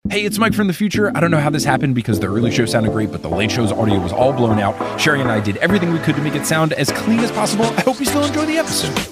Hey, it's Mike from the future. I don't know how this happened because the early show sounded great, but the late show's audio was all blown out. Sherry and I did everything we could to make it sound as clean as possible. I hope you still enjoy the episode.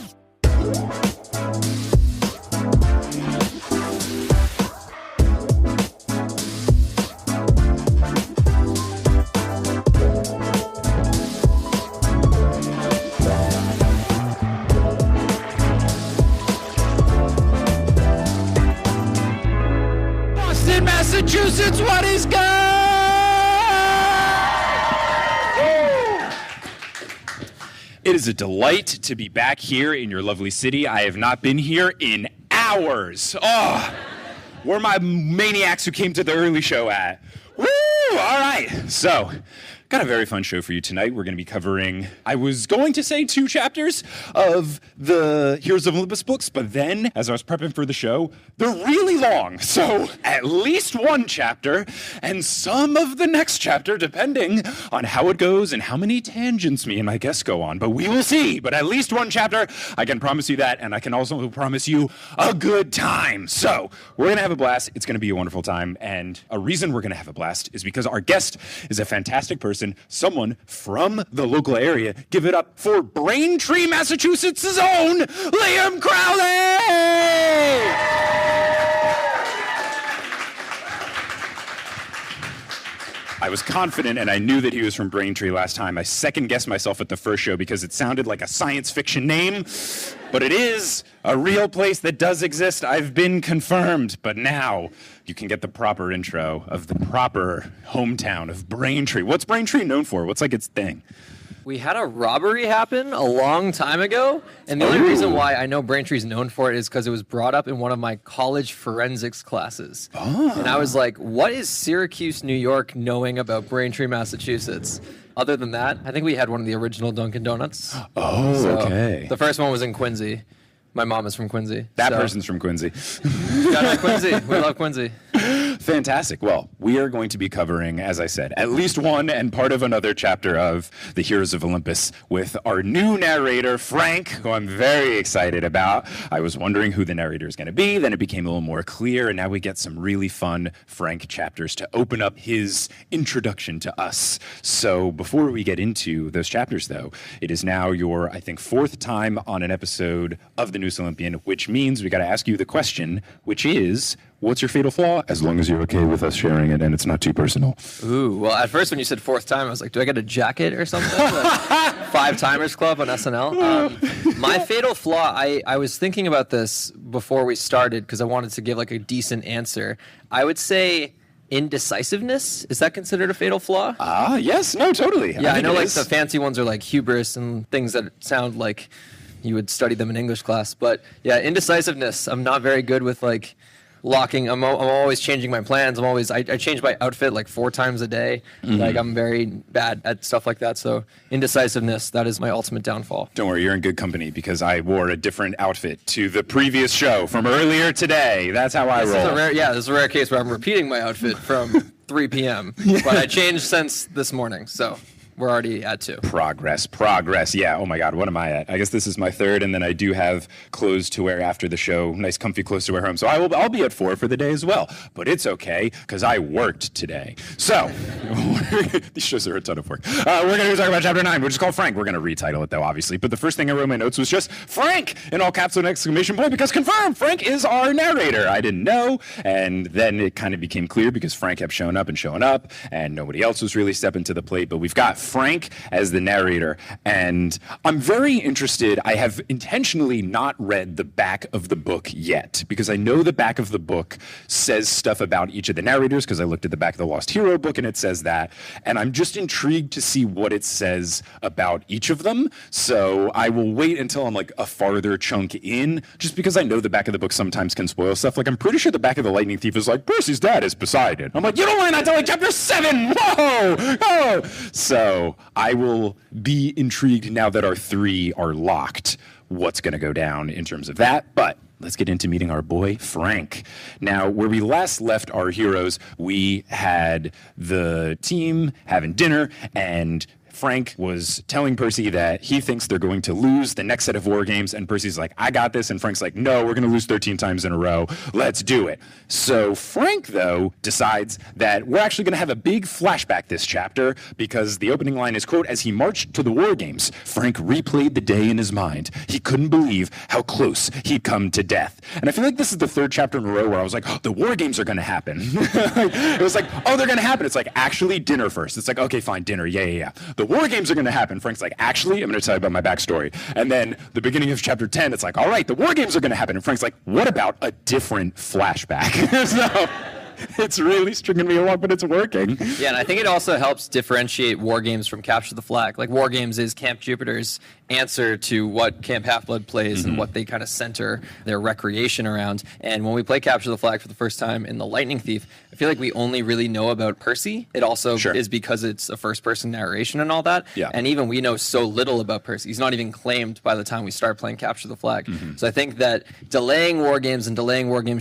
Massachusetts, what is good? It is a delight to be back here in your lovely city. I have not been here in hours. Oh, where my maniacs who came to the early show at? Woo! All right. So, got a very fun show for you tonight. We're going to be covering, I was going to say 2 chapters of the Heroes of Olympus books, but then, as I was prepping for the show, they're really long. So, at least 1 chapter, and some of the next chapter, depending on how it goes and how many tangents me and my guests go on. But we will see. But at least 1 chapter, I can promise you that, and I can also promise you a good time. So, we're going to have a blast. It's going to be a wonderful time, and a reason we're going to have a blast is because our guest is a fantastic person, someone from the local area. Give it up for Braintree, Massachusetts' own Liam Crowley! I was confident, and I knew that he was from Braintree last time. I second-guessed myself at the first show because it sounded like a science fiction name, but it is a real place that does exist. I've been confirmed, but now you can get the proper intro of the proper hometown of Braintree. What's Braintree known for? What's like its thing? We had a robbery happen a long time ago, and the only reason why I know Braintree's known for it is because it was brought up in one of my college forensics classes. Oh. And I was like, what is Syracuse, New York knowing about Braintree, Massachusetts? Other than that, I think we had one of the original Dunkin' Donuts. Oh, so okay. The first one was in Quincy. My mom is from Quincy. That person's from Quincy. Shout out Quincy. We love Quincy. Fantastic. Well, we are going to be covering, as I said, at least 1 and part of another chapter of the Heroes of Olympus with our new narrator, Frank, who I'm very excited about. I was wondering who the narrator is going to be. Then it became a little more clear, and now we get some really fun Frank chapters to open up his introduction to us. So before we get into those chapters, though, it is now your, I think, 4th time on an episode of the News Olympian, which means we got to ask you the question, which is, what's your fatal flaw? As long as you're okay with us sharing it and it's not too personal. Ooh, well, at first when you said 4th time, I was like, do I get a jacket or something? Like 5 Timers Club on SNL. My fatal flaw, I was thinking about this before we started because I wanted to give like a decent answer. I would say indecisiveness. Is that considered a fatal flaw? Yes. No, totally. Yeah, I know like the fancy ones are like hubris and things that sound like you would study them in English class. But yeah, indecisiveness. I'm not very good with like locking. I'm always changing my plans. I change my outfit like 4 times a day. Mm-hmm. Like I'm very bad at stuff like that. So indecisiveness, that is my ultimate downfall. Don't worry, you're in good company because I wore a different outfit to the previous show from earlier today. That's how I roll. This is a rare case where I'm repeating my outfit from 3 p.m. But I changed since this morning. So we're already at 2. Progress. Yeah, oh my God, what am I at? I guess this is my 3rd, and then I do have clothes to wear after the show, nice comfy clothes to wear home. So I'll be at 4 for the day as well. But it's okay, because I worked today. So, these shows are a ton of work. We're going to talk about Chapter 9, which is called Frank. We're going to retitle it, though, obviously. But the first thing I wrote in my notes was just Frank, in all caps with an exclamation point, because confirmed, Frank is our narrator. I didn't know, and then it kind of became clear because Frank kept showing up, and nobody else was really stepping to the plate. But we've got Frank as the narrator, and I'm very interested. I have intentionally not read the back of the book yet because I know the back of the book says stuff about each of the narrators because I looked at the back of the Lost Hero book and it says that, and I'm just intrigued to see what it says about each of them. So I will wait until I'm like a farther chunk in, just because I know the back of the book sometimes can spoil stuff. Like I'm pretty sure the back of the Lightning Thief is like, Percy's dad is Poseidon. I'm like, you don't learn that until like chapter 7. Whoa! Oh! So I will be intrigued now that our 3 are locked, what's going to go down in terms of that. But let's get into meeting our boy, Frank. Now, where we last left our heroes, we had the team having dinner, and Frank was telling Percy that he thinks they're going to lose the next set of war games, and Percy's like, I got this, and Frank's like, no, we're going to lose 13 times in a row. Let's do it. So Frank, though, decides that we're actually going to have a big flashback this chapter, because the opening line is, quote, as he marched to the war games, Frank replayed the day in his mind. He couldn't believe how close he'd come to death. And I feel like this is the third chapter in a row where I was like, oh, the war games are going to happen. It was like, oh, they're going to happen. It's like, actually, dinner first. It's like, okay, fine, dinner. Yeah. The war games are going to happen. Frank's like, actually, I'm going to tell you about my backstory. And then the beginning of chapter 10, it's like, all right, the war games are going to happen. And Frank's like, what about a different flashback? So it's really stringing me along, but it's working. Yeah, and I think it also helps differentiate War Games from Capture the Flag. Like, War Games is Camp Jupiter's answer to what Camp Half-Blood plays and what they kind of center their recreation around. And when we play Capture the Flag for the first time in The Lightning Thief, I feel like we only really know about Percy. It also is because it's a first-person narration and all that. Yeah. And even we know so little about Percy. He's not even claimed by the time we start playing Capture the Flag. So I think that delaying War Games,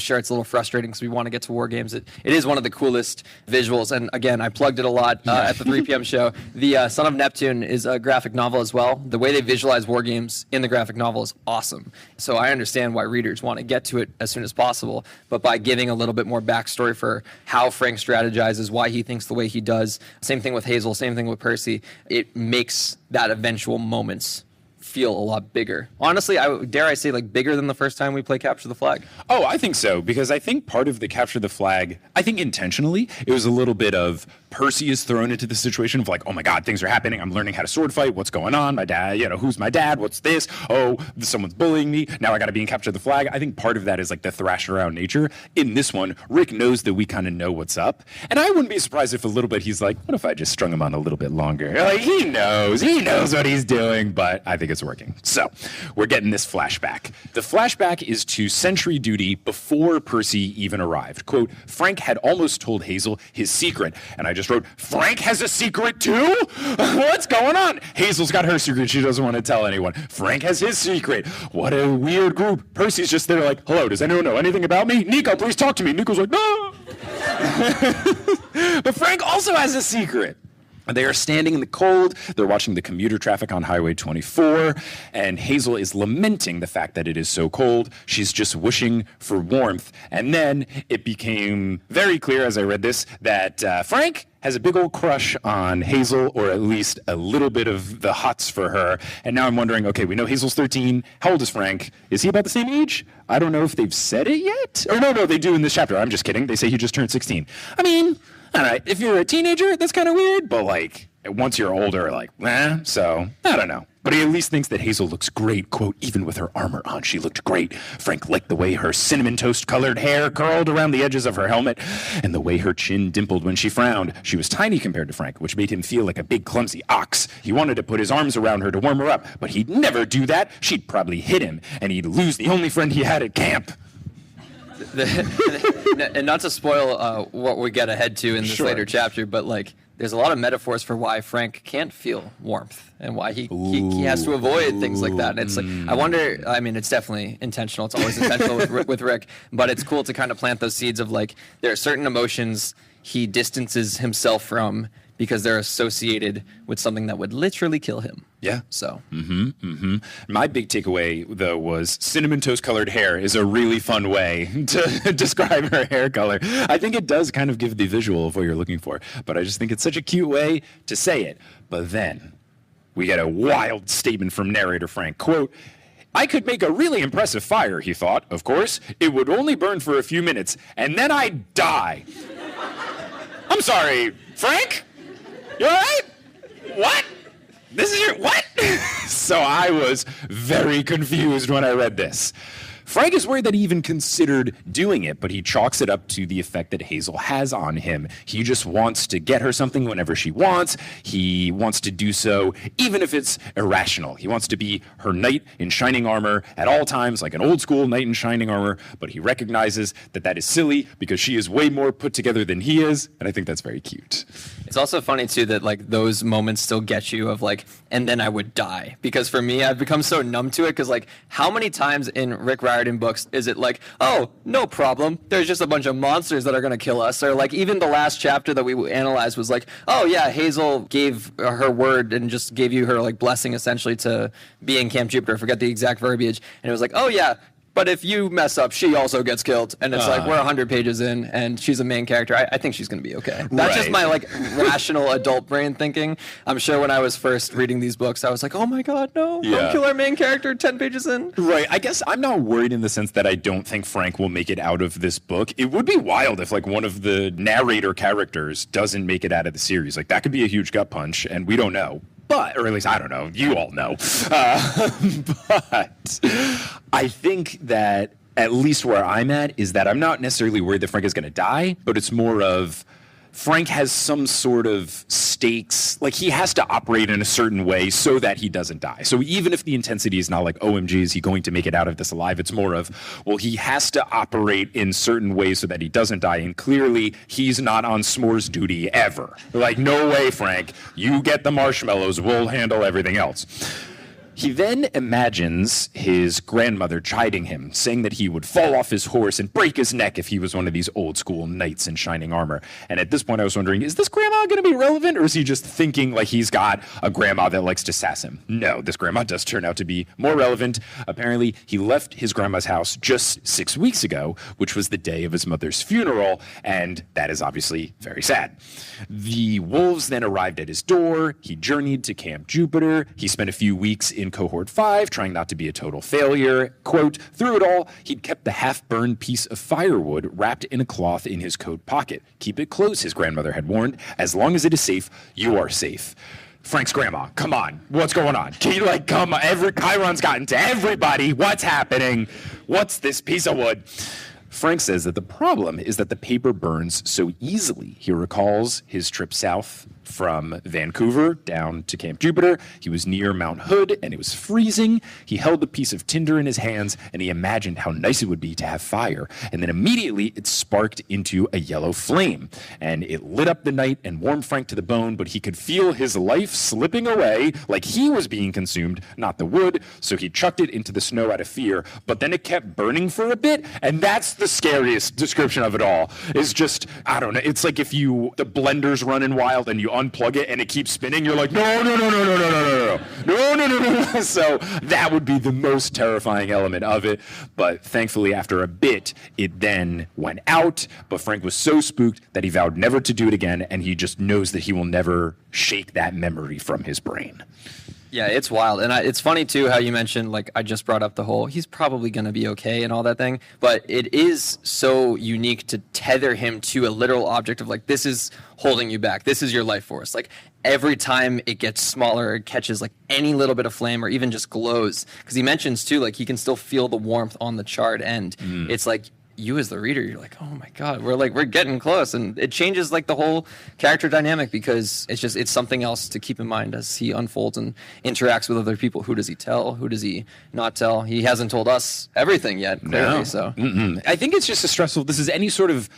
sure, it's a little frustrating because we want to get to War Games. It is one of the coolest visuals. And again, I plugged it a lot at the 3 p.m. show. The Son of Neptune is a graphic novel as well. The way they visualize War Games in the graphic novel is awesome. So I understand why readers want to get to it as soon as possible. But by giving a little bit more backstory for how Frank strategizes, why he thinks the way he does, same thing with Hazel, same thing with Percy, it makes that eventual moments feel a lot bigger. Honestly, dare I say, like, bigger than the first time we play Capture the Flag. Oh, I think so, because I think part of the Capture the Flag, I think intentionally, it was a little bit of Percy is thrown into the situation of like, oh my God, things are happening. I'm learning how to sword fight. What's going on? My dad, who's my dad? What's this? Oh, someone's bullying me. Now I got to be in Capture the Flag. I think part of that is like the thrash around nature. In this one, Rick knows that we kind of know what's up. And I wouldn't be surprised if a little bit he's like, what if I just strung him on a little bit longer? Like, he knows what he's doing, but I think it's working. So we're getting this flashback. The flashback is to sentry duty before Percy even arrived. Quote, Frank had almost told Hazel his secret. And I just wrote, Frank has a secret too? What's going on? Hazel's got her secret she doesn't want to tell anyone. Frank has his secret. What a weird group. Percy's just there like, hello, does anyone know anything about me? Nico, please talk to me. Nico's like, no. But Frank also has a secret. They are standing in the cold. They're watching the commuter traffic on Highway 24, and Hazel is lamenting the fact that it is so cold. She's just wishing for warmth. And then it became very clear as I read this that Frank has a big old crush on Hazel, or at least a little bit of the hots for her. And now I'm wondering, okay, we know Hazel's 13. How old is Frank? Is he about the same age? I don't know if they've said it yet. Or no, they do in this chapter. I'm just kidding. They say he just turned 16. I mean, all right, if you're a teenager, that's kind of weird, but like, once you're older, like, so, I don't know. But he at least thinks that Hazel looks great, quote, even with her armor on, she looked great. Frank liked the way her cinnamon toast-colored hair curled around the edges of her helmet, and the way her chin dimpled when she frowned. She was tiny compared to Frank, which made him feel like a big, clumsy ox. He wanted to put his arms around her to warm her up, but he'd never do that. She'd probably hit him, and he'd lose the only friend he had at camp. And not to spoil what we get ahead to in this later chapter, but like there's a lot of metaphors for why Frank can't feel warmth and why he has to avoid things like that. And it's like, I wonder, I mean, it's definitely intentional. It's always intentional with Rick, but it's cool to kind of plant those seeds of like, there are certain emotions he distances himself from because they're associated with something that would literally kill him. Yeah. So. My big takeaway, though, was cinnamon toast-colored hair is a really fun way to describe her hair color. I think it does kind of give the visual of what you're looking for, but I just think it's such a cute way to say it. But then we get a wild statement from narrator Frank. Quote, I could make a really impressive fire, he thought. Of course, it would only burn for a few minutes, and then I'd die. I'm sorry, Frank? You all right? What? This is your, what? So I was very confused when I read this. Frank is worried that he even considered doing it, but he chalks it up to the effect that Hazel has on him. He just wants to get her something whenever she wants. He wants to do so even if it's irrational. He wants to be her knight in shining armor at all times, like an old school knight in shining armor, but he recognizes that that is silly because she is way more put together than he is, and I think that's very cute. It's also funny, too, that like those moments still get you of like, and then I would die. Because for me, I've become so numb to it because like how many times in Rick Riordanverse narrative books, is it like, oh, no problem, there's just a bunch of monsters that are going to kill us? Or like even the last chapter that we analyzed was like, oh yeah, Hazel gave her word and just gave you her like blessing essentially to be in Camp Jupiter. I forget the exact verbiage. And it was like, oh yeah, but if you mess up, she also gets killed. And it's like, we're 100 pages in, and she's a main character. I think she's going to be okay. That's just my, like, rational adult brain thinking. I'm sure when I was first reading these books, I was like, oh, my God, no. Don't kill our main character 10 pages in. Right. I guess I'm not worried in the sense that I don't think Frank will make it out of this book. It would be wild if, like, one of the narrator characters doesn't make it out of the series. Like, that could be a huge gut punch, and we don't know. But, or at least I don't know, you all know. But I think that at least where I'm at is that I'm not necessarily worried that Frank is going to die, but it's more of Frank has some sort of stakes. Like, he has to operate in a certain way so that he doesn't die. So even if the intensity is not like, OMG, is he going to make it out of this alive? It's more of, well, he has to operate in certain ways so that he doesn't die. And clearly, he's not on s'mores duty ever. Like, no way, Frank. You get the marshmallows. We'll handle everything else. He then imagines his grandmother chiding him, saying that he would fall off his horse and break his neck if he was one of these old school knights in shining armor. And at this point I was wondering, is this grandma going to be relevant, or is he just thinking like he's got a grandma that likes to sass him? No, this grandma does turn out to be more relevant. Apparently he left his grandma's house just 6 weeks ago, which was the day of his mother's funeral, and that is obviously very sad. The wolves then arrived at his door. He journeyed to Camp Jupiter. He spent a few weeks in Cohort 5, trying not to be a total failure. Quote, through it all, he'd kept the half-burned piece of firewood wrapped in a cloth in his coat pocket. Keep it close, his grandmother had warned. As long as it is safe, you are safe. Frank's grandma, come on. What's going on? Can you, like, come on? Chiron's gotten to everybody. What's happening? What's this piece of wood? Frank says that the problem is that the paper burns so easily. He recalls his trip south from Vancouver down to Camp Jupiter. He was near Mount Hood, and it was freezing. He held a piece of tinder in his hands, and he imagined how nice it would be to have fire. And then immediately it sparked into a yellow flame, and it lit up the night and warmed Frank to the bone, but he could feel his life slipping away like he was being consumed, not the wood, so he chucked it into the snow out of fear. But then it kept burning for a bit, and that's the scariest description of it all. Is just, I don't know, it's like if the blender's running wild and you unplug it and it keeps spinning, you're like, no. So that would be the most terrifying element of it. But thankfully, after a bit, it then went out. But Frank was so spooked that he vowed never to do it again, and he just knows that he will never shake that memory from his brain. Yeah, it's wild. And it's funny, too, how you mentioned, like, I just brought up the whole, he's probably going to be okay and all that thing. But it is so unique to tether him to a literal object of, like, this is holding you back. This is your life force. Like, every time it gets smaller, it catches, like, any little bit of flame or even just glows. Because he mentions, too, like, he can still feel the warmth on the charred end. It's like, you as the reader, you're like, oh my God, we're getting close. And it changes like the whole character dynamic, because it's something else to keep in mind as he unfolds and interacts with other people. Who does he tell? Who does he not tell? He hasn't told us everything yet, clearly. No. So I think it's just a stressful, this is any sort of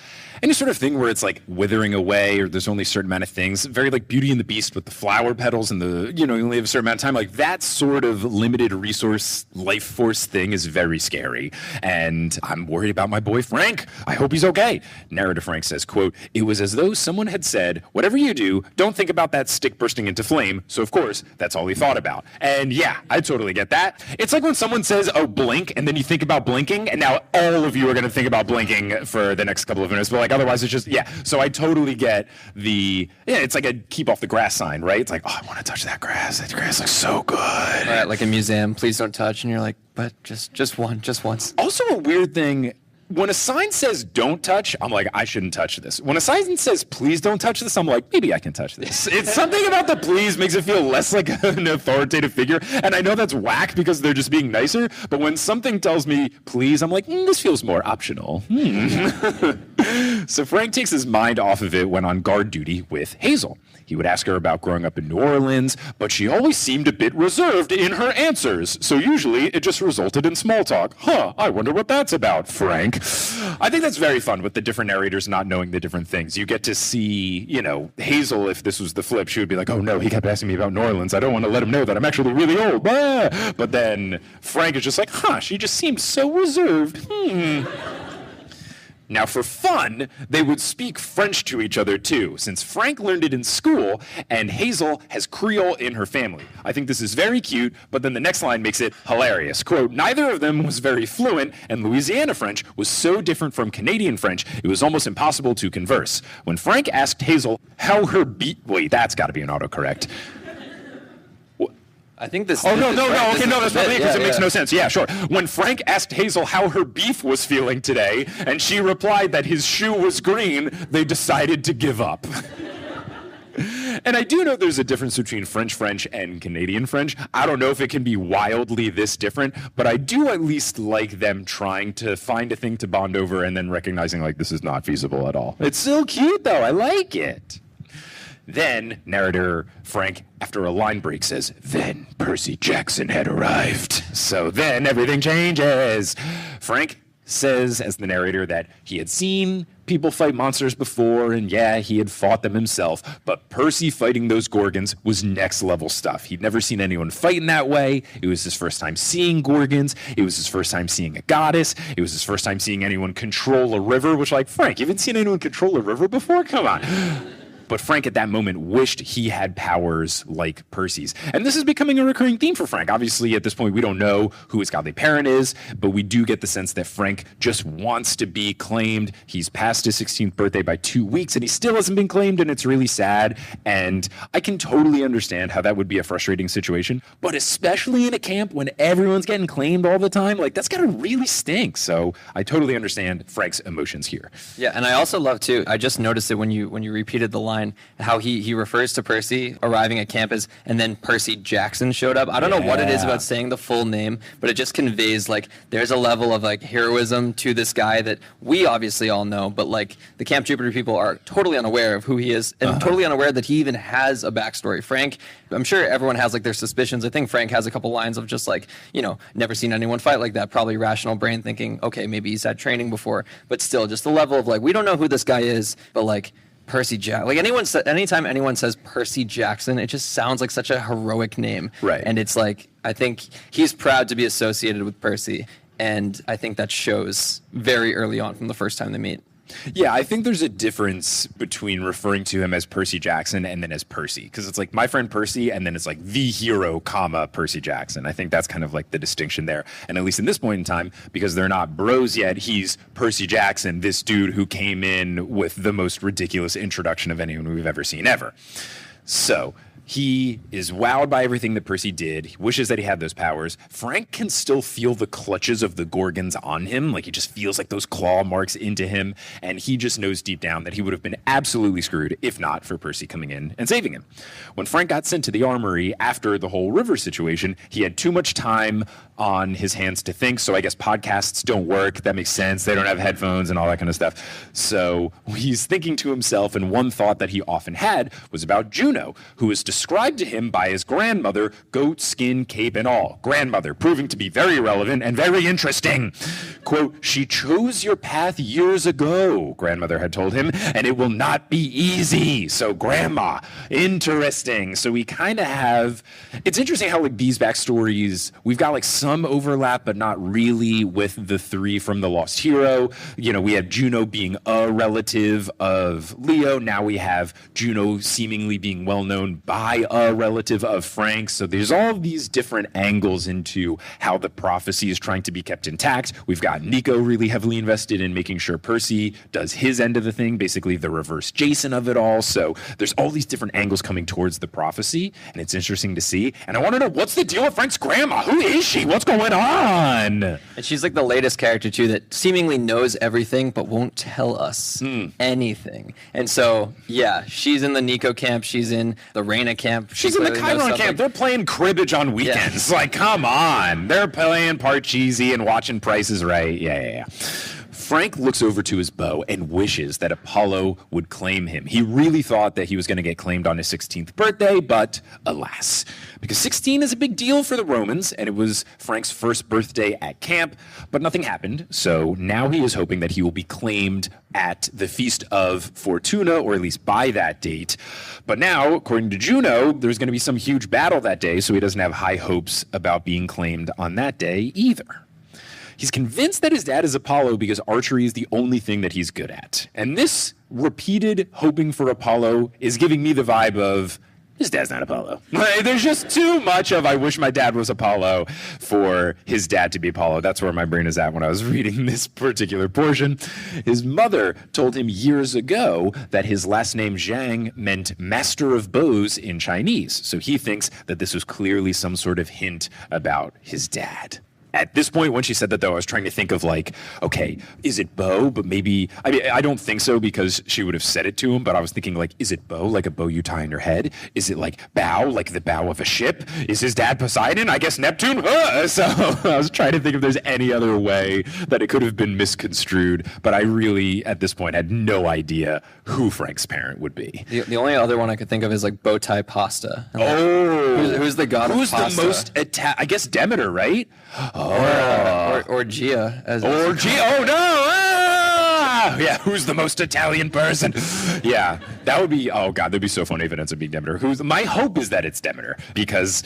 thing where it's like withering away, or there's only a certain amount of things, very like Beauty and the Beast with the flower petals and you only have a certain amount of time. Like that sort of limited resource life force thing is very scary. And I'm worried about my boy Frank. I hope he's okay. Narrator Frank says, quote, it was as though someone had said, whatever you do, don't think about that stick bursting into flame. So of course, that's all he thought about. And yeah, I totally get that. It's like when someone says, oh, blink, and then you think about blinking, and now all of you are going to think about blinking for the next couple of minutes. But like otherwise it's just, yeah. So I totally get it's like a keep off the grass sign, right? It's like, oh, I want to touch that grass. That grass looks so good. Right, like a museum, please don't touch. And you're like, but just once. Also a weird thing, when a sign says don't touch, I'm like, I shouldn't touch this. When a sign says please don't touch this, I'm like, maybe I can touch this. It's something about the please makes it feel less like an authoritative figure. And I know that's whack because they're just being nicer, but when something tells me please, I'm like, this feels more optional. So Frank takes his mind off of it when on guard duty with Hazel. He would ask her about growing up in New Orleans, but she always seemed a bit reserved in her answers. So usually it just resulted in small talk. I wonder what that's about, Frank. I think that's very fun with the different narrators not knowing the different things. You get to see, Hazel, if this was the flip, she would be like, oh no, he kept asking me about New Orleans. I don't want to let him know that I'm actually really old. But then Frank is just like, she just seemed so reserved. Now, for fun, they would speak French to each other, too, since Frank learned it in school, and Hazel has Creole in her family. I think this is very cute, but then the next line makes it hilarious. Quote, neither of them was very fluent, and Louisiana French was so different from Canadian French, it was almost impossible to converse. When Frank asked Hazel how her wait, that's got to be an autocorrect. I think this. Oh, no. Okay, no, that's probably it because it makes no sense. Yeah, sure. When Frank asked Hazel how her beef was feeling today, and she replied that his shoe was green, they decided to give up. And I do know there's a difference between French and Canadian French. I don't know if it can be wildly this different, but I do at least like them trying to find a thing to bond over and then recognizing, like, this is not feasible at all. It's so cute, though. I like it. Then, narrator Frank, after a line break, says, then Percy Jackson had arrived. So then everything changes. Frank says, as the narrator, that he had seen people fight monsters before, and yeah, he had fought them himself, but Percy fighting those Gorgons was next level stuff. He'd never seen anyone fight in that way. It was his first time seeing Gorgons. It was his first time seeing a goddess. It was his first time seeing anyone control a river, which, like, Frank, you haven't seen anyone control a river before? Come on. But Frank at that moment wished he had powers like Percy's. And this is becoming a recurring theme for Frank. Obviously, at this point, we don't know who his godly parent is, but we do get the sense that Frank just wants to be claimed. He's past his 16th birthday by 2 weeks, and he still hasn't been claimed, and it's really sad. And I can totally understand how that would be a frustrating situation, but especially in a camp when everyone's getting claimed all the time, like, that's gotta really stink. So I totally understand Frank's emotions here. Yeah, and I also love, too, I just noticed it when you repeated the line, how he refers to Percy arriving at campus, and then Percy Jackson showed up. I don't know what it is about saying the full name, but it just conveys, like, there's a level of, like, heroism to this guy that we obviously all know, but, like, the Camp Jupiter people are totally unaware of who he is, and totally unaware that he even has a backstory. Frank, I'm sure everyone has, like, their suspicions. I think Frank has a couple lines of just, like, never seen anyone fight like that. Probably rational brain thinking, okay, maybe he's had training before, but still, just the level of, like, we don't know who this guy is, but, like, Percy Jackson. Like, anytime anyone says Percy Jackson, it just sounds like such a heroic name. Right. And it's like, I think he's proud to be associated with Percy, and I think that shows very early on from the first time they meet. Yeah, I think there's a difference between referring to him as Percy Jackson and then as Percy, because it's like my friend Percy, and then it's like the hero, Percy Jackson. I think that's kind of like the distinction there. And at least in this point in time, because they're not bros yet, he's Percy Jackson, this dude who came in with the most ridiculous introduction of anyone we've ever seen ever. So he is wowed by everything that Percy did. He wishes that he had those powers. Frank can still feel the clutches of the Gorgons on him. Like, he just feels like those claw marks into him. And he just knows deep down that he would have been absolutely screwed if not for Percy coming in and saving him. When Frank got sent to the armory after the whole river situation, he had too much time on his hands to think. So I guess podcasts don't work. That makes sense. They don't have headphones and all that kind of stuff. So he's thinking to himself, and one thought that he often had was about Juno, who was described to him by his grandmother, goat skin, cape, and all. Grandmother, proving to be very relevant and very interesting. Quote, she chose your path years ago, grandmother had told him, and it will not be easy. So grandma, interesting. So we kind of have, it's interesting how, like, these backstories, we've got, like, some overlap, but not really with the three from The Lost Hero. We have Juno being a relative of Leo. Now we have Juno seemingly being well known by a relative of Frank. So there's all these different angles into how the prophecy is trying to be kept intact. We've got Nico really heavily invested in making sure Percy does his end of the thing, basically the reverse Jason of it all. So there's all these different angles coming towards the prophecy, and it's interesting to see. And I want to know, what's the deal with Frank's grandma? Who is she? What's going on? And she's like the latest character, too, that seemingly knows everything but won't tell us anything. And so, yeah, she's in the Nico camp. She's in the Raina camp. She's in the Chiron camp. They're playing cribbage on weekends. Yeah. Like, come on. They're playing Parcheesi and watching Price is Right. Yeah. Frank looks over to his bow and wishes that Apollo would claim him. He really thought that he was going to get claimed on his 16th birthday, but alas. Because 16 is a big deal for the Romans, and it was Frank's first birthday at camp, but nothing happened. So now he is hoping that he will be claimed at the Feast of Fortuna, or at least by that date. But now, according to Juno, there's going to be some huge battle that day, so he doesn't have high hopes about being claimed on that day either. He's convinced that his dad is Apollo because archery is the only thing that he's good at. And this repeated hoping for Apollo is giving me the vibe of, his dad's not Apollo. There's just too much of, I wish my dad was Apollo for his dad to be Apollo. That's where my brain is at when I was reading this particular portion. His mother told him years ago that his last name Zhang meant master of bows in Chinese. So he thinks that this was clearly some sort of hint about his dad. At this point, when she said that, though, I was trying to think of, like, okay, is it bow? But maybe, I mean, I don't think so because she would have said it to him, but I was thinking, like, is it bow, like a bow you tie on your head? Is it, like, bow, like the bow of a ship? Is his dad Poseidon? I guess Neptune? So I was trying to think if there's any other way that it could have been misconstrued, but I really, at this point, had no idea who Frank's parent would be. The only other one I could think of is, like, bow tie pasta. Who's the god of pasta? Who's the most, I guess Demeter, right? Or Gia. Oh no! Yeah, who's the most Italian person? Yeah, that would be, oh God, that'd be so funny if it ends up being Demeter. My hope is that it's Demeter because,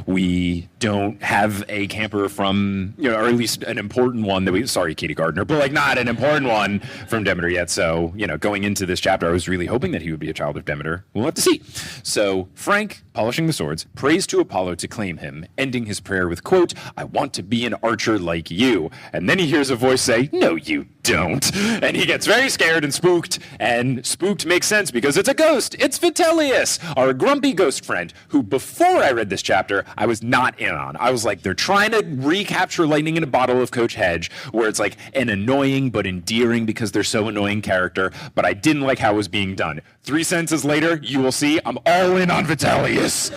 we don't have a camper from, or at least an important one that sorry, Katie Gardner, but like not an important one from Demeter yet. So, going into this chapter, I was really hoping that he would be a child of Demeter. We'll have to see. So Frank, polishing the swords, prays to Apollo to claim him, ending his prayer with, quote, "I want to be an archer like you." And then he hears a voice say, "No, you don't." And he gets very scared and spooked makes sense because it's a ghost. It's Vitellius, our grumpy ghost friend, who before I read this chapter, I was not in on. I was like, they're trying to recapture lightning in a bottle of Coach Hedge, where it's like an annoying but endearing because they're so annoying character, but I didn't like how it was being done. 3 sentences later, you will see I'm all in on Vitellius.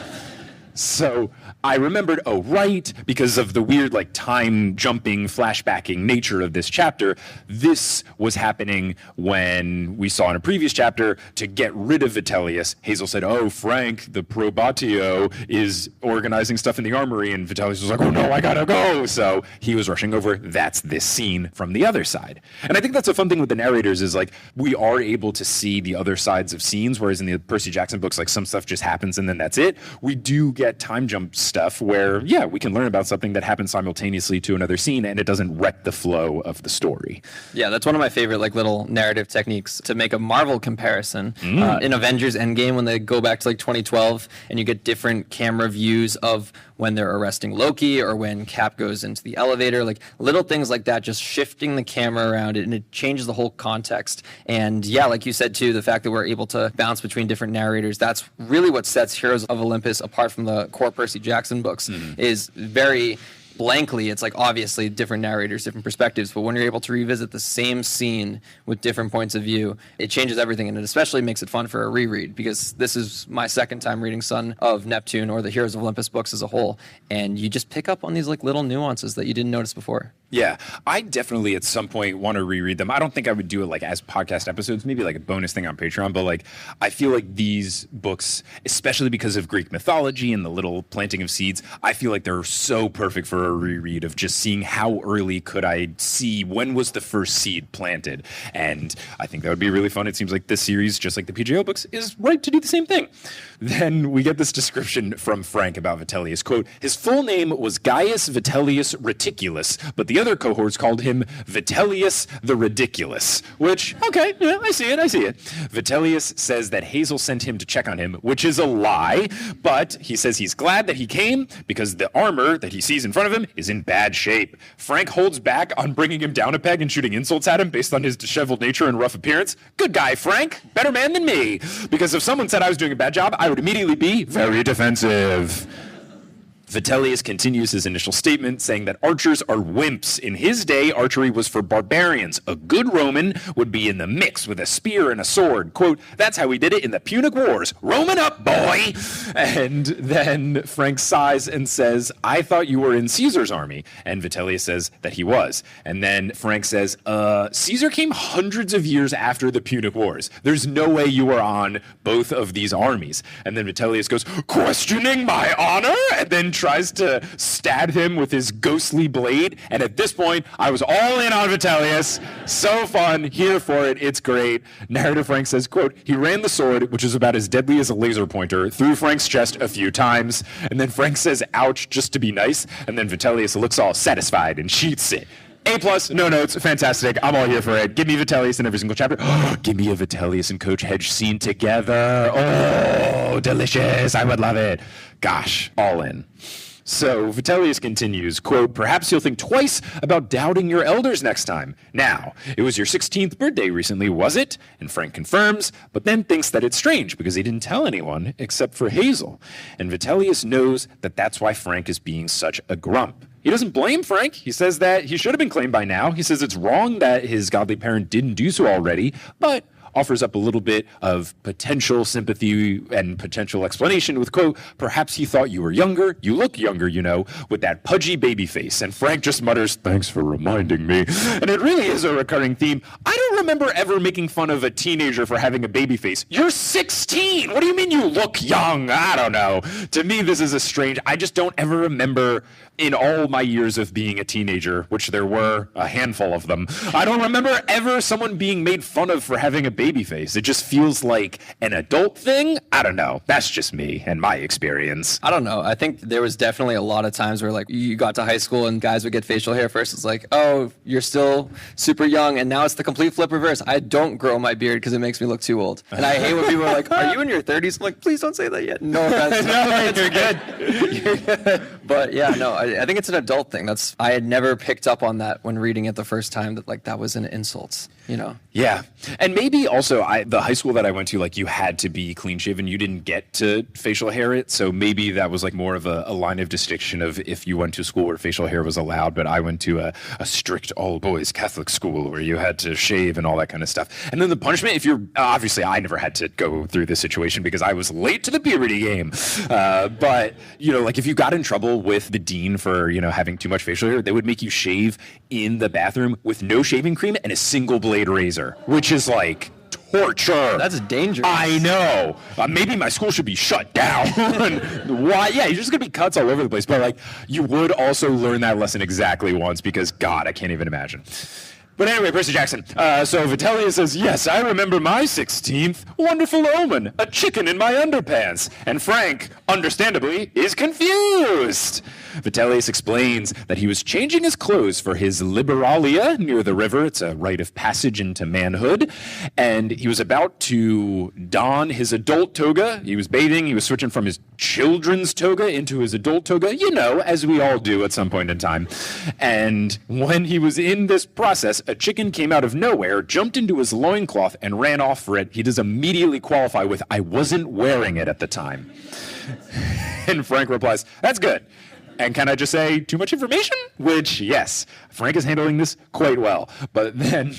So I remembered, oh, right, because of the weird, like, time jumping, flashbacking nature of this chapter, this was happening when we saw in a previous chapter to get rid of Vitellius. Hazel said, oh, Frank, the probatio, is organizing stuff in the armory, and Vitellius was like, oh, no, I gotta go. So he was rushing over. That's this scene from the other side. And I think that's a fun thing with the narrators is, like, we are able to see the other sides of scenes, whereas in the Percy Jackson books, like, some stuff just happens and then that's it. We do get time jump stuff where, yeah, we can learn about something that happens simultaneously to another scene and it doesn't wreck the flow of the story. Yeah, that's one of my favorite, like, little narrative techniques to make a Marvel comparison. In Avengers Endgame, when they go back to, like, 2012 and you get different camera views of when they're arresting Loki or when Cap goes into the elevator, like little things like that, just shifting the camera around it, and it changes the whole context. And yeah, like you said too, the fact that we're able to bounce between different narrators, that's really what sets Heroes of Olympus apart from the core Percy Jackson books, is very blankly, it's like obviously different narrators, different perspectives, but when you're able to revisit the same scene with different points of view, it changes everything, and it especially makes it fun for a reread, because this is my second time reading Son of Neptune or the Heroes of Olympus books as a whole, and you just pick up on these like little nuances that you didn't notice before. Yeah, I definitely at some point want to reread them. I don't think I would do it like as podcast episodes, maybe like a bonus thing on Patreon, but like I feel like these books, especially because of Greek mythology and the little planting of seeds, I feel like they're so perfect for a reread of just seeing how early could I see when was the first seed planted. And I think that would be really fun. It seems like this series, just like the PJO books, is right to do the same thing. Then we get this description from Frank about Vitellius. Quote, his full name was Gaius Vitellius Reticulus, but the other cohorts called him Vitellius the Ridiculous, which, okay, yeah, I see it. Vitellius says that Hazel sent him to check on him, which is a lie, but he says he's glad that he came because the armor that he sees in front of him is in bad shape. Frank holds back on bringing him down a peg and shooting insults at him based on his disheveled nature and rough appearance. Good guy, Frank. Better man than me. Because if someone said I was doing a bad job, I would immediately be very defensive. Vitellius continues his initial statement saying that archers are wimps. In his day, archery was for barbarians. A good Roman would be in the mix with a spear and a sword. Quote, that's how we did it in the Punic Wars. Roman up, boy! And then Frank sighs and says, I thought you were in Caesar's army. And Vitellius says that he was. And then Frank says, Caesar came hundreds of years after the Punic Wars. There's no way you were on both of these armies. And then Vitellius goes, questioning my honor? And then tries to stab him with his ghostly blade. And at this point, I was all in on Vitellius. So fun, here for it, it's great. Narrator Frank says, quote, he ran the sword, which is about as deadly as a laser pointer, through Frank's chest a few times. And then Frank says, ouch, just to be nice. And then Vitellius looks all satisfied and sheets it. A+, no notes, fantastic. I'm all here for it. Give me Vitellius in every single chapter. Give me a Vitellius and Coach Hedge scene together. Oh, delicious. I would love it. Gosh, all in. So Vitellius continues, quote, perhaps you'll think twice about doubting your elders next time. Now, it was your 16th birthday recently, was it? And Frank confirms, but then thinks that it's strange because he didn't tell anyone except for Hazel. And Vitellius knows that that's why Frank is being such a grump. He doesn't blame Frank. He says that he should have been claimed by now. He says it's wrong that his godly parent didn't do so already, but offers up a little bit of potential sympathy and potential explanation with, quote, perhaps he thought you were younger. You look younger, you know, with that pudgy baby face. And Frank just mutters, thanks for reminding me. And it really is a recurring theme. I don't remember ever making fun of a teenager for having a baby face. You're 16. What do you mean you look young? I don't know. To me, this is a strange, I just don't ever remember in all my years of being a teenager, which there were a handful of them, I don't remember ever someone being made fun of for having a baby face. It just feels like an adult thing. I don't know. That's just me and my experience. I don't know. I think there was definitely a lot of times where like you got to high school and guys would get facial hair first. It's like, oh, you're still super young. And now it's the complete flip reverse. I don't grow my beard because it makes me look too old. And I hate when people are like, are you in your 30s? I'm like, please don't say that yet. No offense. No, you're good. You're good. But yeah, no, I think it's an adult thing. I had never picked up on that when reading it the first time, that like that was an insult, you know? Yeah. And maybe also the high school that I went to, like you had to be clean shaven. You didn't get to facial hair it. So maybe that was like more of a line of distinction of if you went to school where facial hair was allowed. But I went to a strict all boys Catholic school where you had to shave and all that kind of stuff. And then the punishment, if you're obviously I never had to go through this situation because I was late to the puberty game. But, you know, like if you got in trouble with the dean for, you know, having too much facial hair, they would make you shave in the bathroom with no shaving cream and a single blade razor, which is like torture. That's dangerous. I know. Maybe my school should be shut down. Why? Yeah, you're just going to be cuts all over the place. But like, you would also learn that lesson exactly once because, God, I can't even imagine. But anyway, Percy Jackson. So Vitellius says, yes, I remember my 16th. Wonderful omen. A chicken in my underpants. And Frank, understandably, is confused. Vitellius explains that he was changing his clothes for his liberalia near the river. It's a rite of passage into manhood. And he was about to don his adult toga. He was bathing. He was switching from his children's toga into his adult toga, you know, as we all do at some point in time. And when he was in this process, a chicken came out of nowhere, jumped into his loincloth, and ran off for it. He does immediately qualify with, I wasn't wearing it at the time. And Frank replies, that's good. And can I just say, too much information? Which, yes, Frank is handling this quite well. But then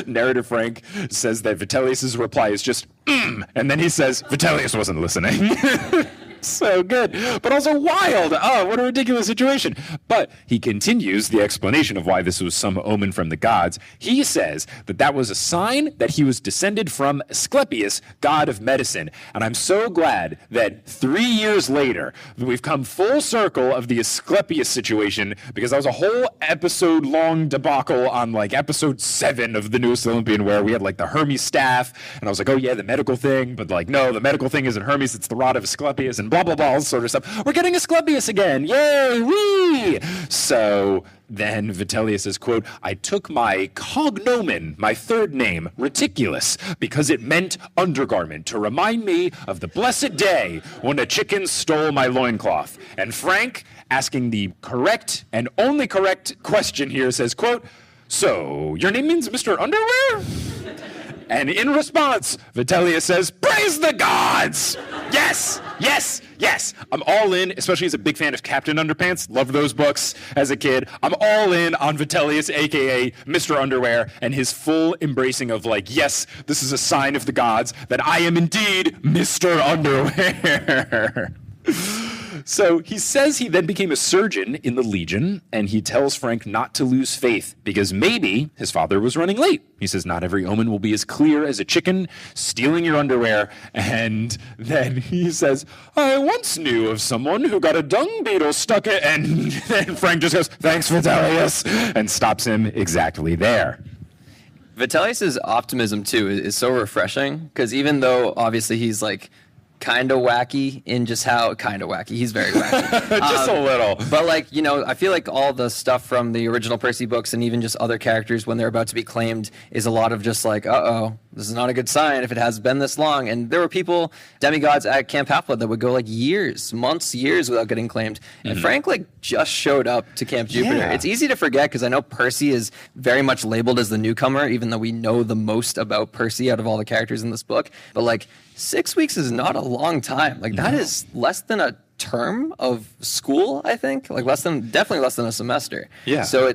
narrator Frank says that Vitellius' reply is just, and then he says, Vitellius wasn't listening. So good, but also wild. Oh, what a ridiculous situation. But he continues the explanation of why this was some omen from the gods. He says that that was a sign that he was descended from Asclepius, god of medicine. And I'm so glad that 3 years later, we've come full circle of the Asclepius situation, because that was a whole episode-long debacle on like episode 7 of the newest Olympian, where we had like the Hermes staff, and I was like, oh yeah, the medical thing, but like, no, the medical thing isn't Hermes, it's the rod of Asclepius, and blah, blah, blah, all this sort of stuff. We're getting Asclepius again. Yay, wee! So then Vitellius says, quote, I took my cognomen, my third name, Reticulus, because it meant undergarment, to remind me of the blessed day when a chicken stole my loincloth. And Frank, asking the correct and only correct question here, says, quote, so your name means Mr. Underwear? And in response, Vitellius says, praise the gods! Yes, yes, yes. I'm all in, especially as a big fan of Captain Underpants. Loved those books as a kid. I'm all in on Vitellius, a.k.a. Mr. Underwear, and his full embracing of like, yes, this is a sign of the gods that I am indeed Mr. Underwear. So he says he then became a surgeon in the Legion, and he tells Frank not to lose faith because maybe his father was running late. He says not every omen will be as clear as a chicken stealing your underwear. And then he says, I once knew of someone who got a dung beetle stuck in, and then Frank just goes, thanks, Vitellius, and stops him exactly there. Vitellius's optimism, too, is so refreshing because even though obviously he's like kind of wacky in just how kind of wacky. He's very wacky. Just a little. But like, you know, I feel like all the stuff from the original Percy books and even just other characters when they're about to be claimed is a lot of just like, uh-oh, this is not a good sign if it has been this long. And there were people, demigods at Camp Half-Blood that would go like years, months, years without getting claimed. And Frank like just showed up to Camp Jupiter. Yeah. It's easy to forget because I know Percy is very much labeled as the newcomer, even though we know the most about Percy out of all the characters in this book. But like 6 weeks is not a long time. Like that is less than a term of school, I think. Like definitely less than a semester. Yeah. So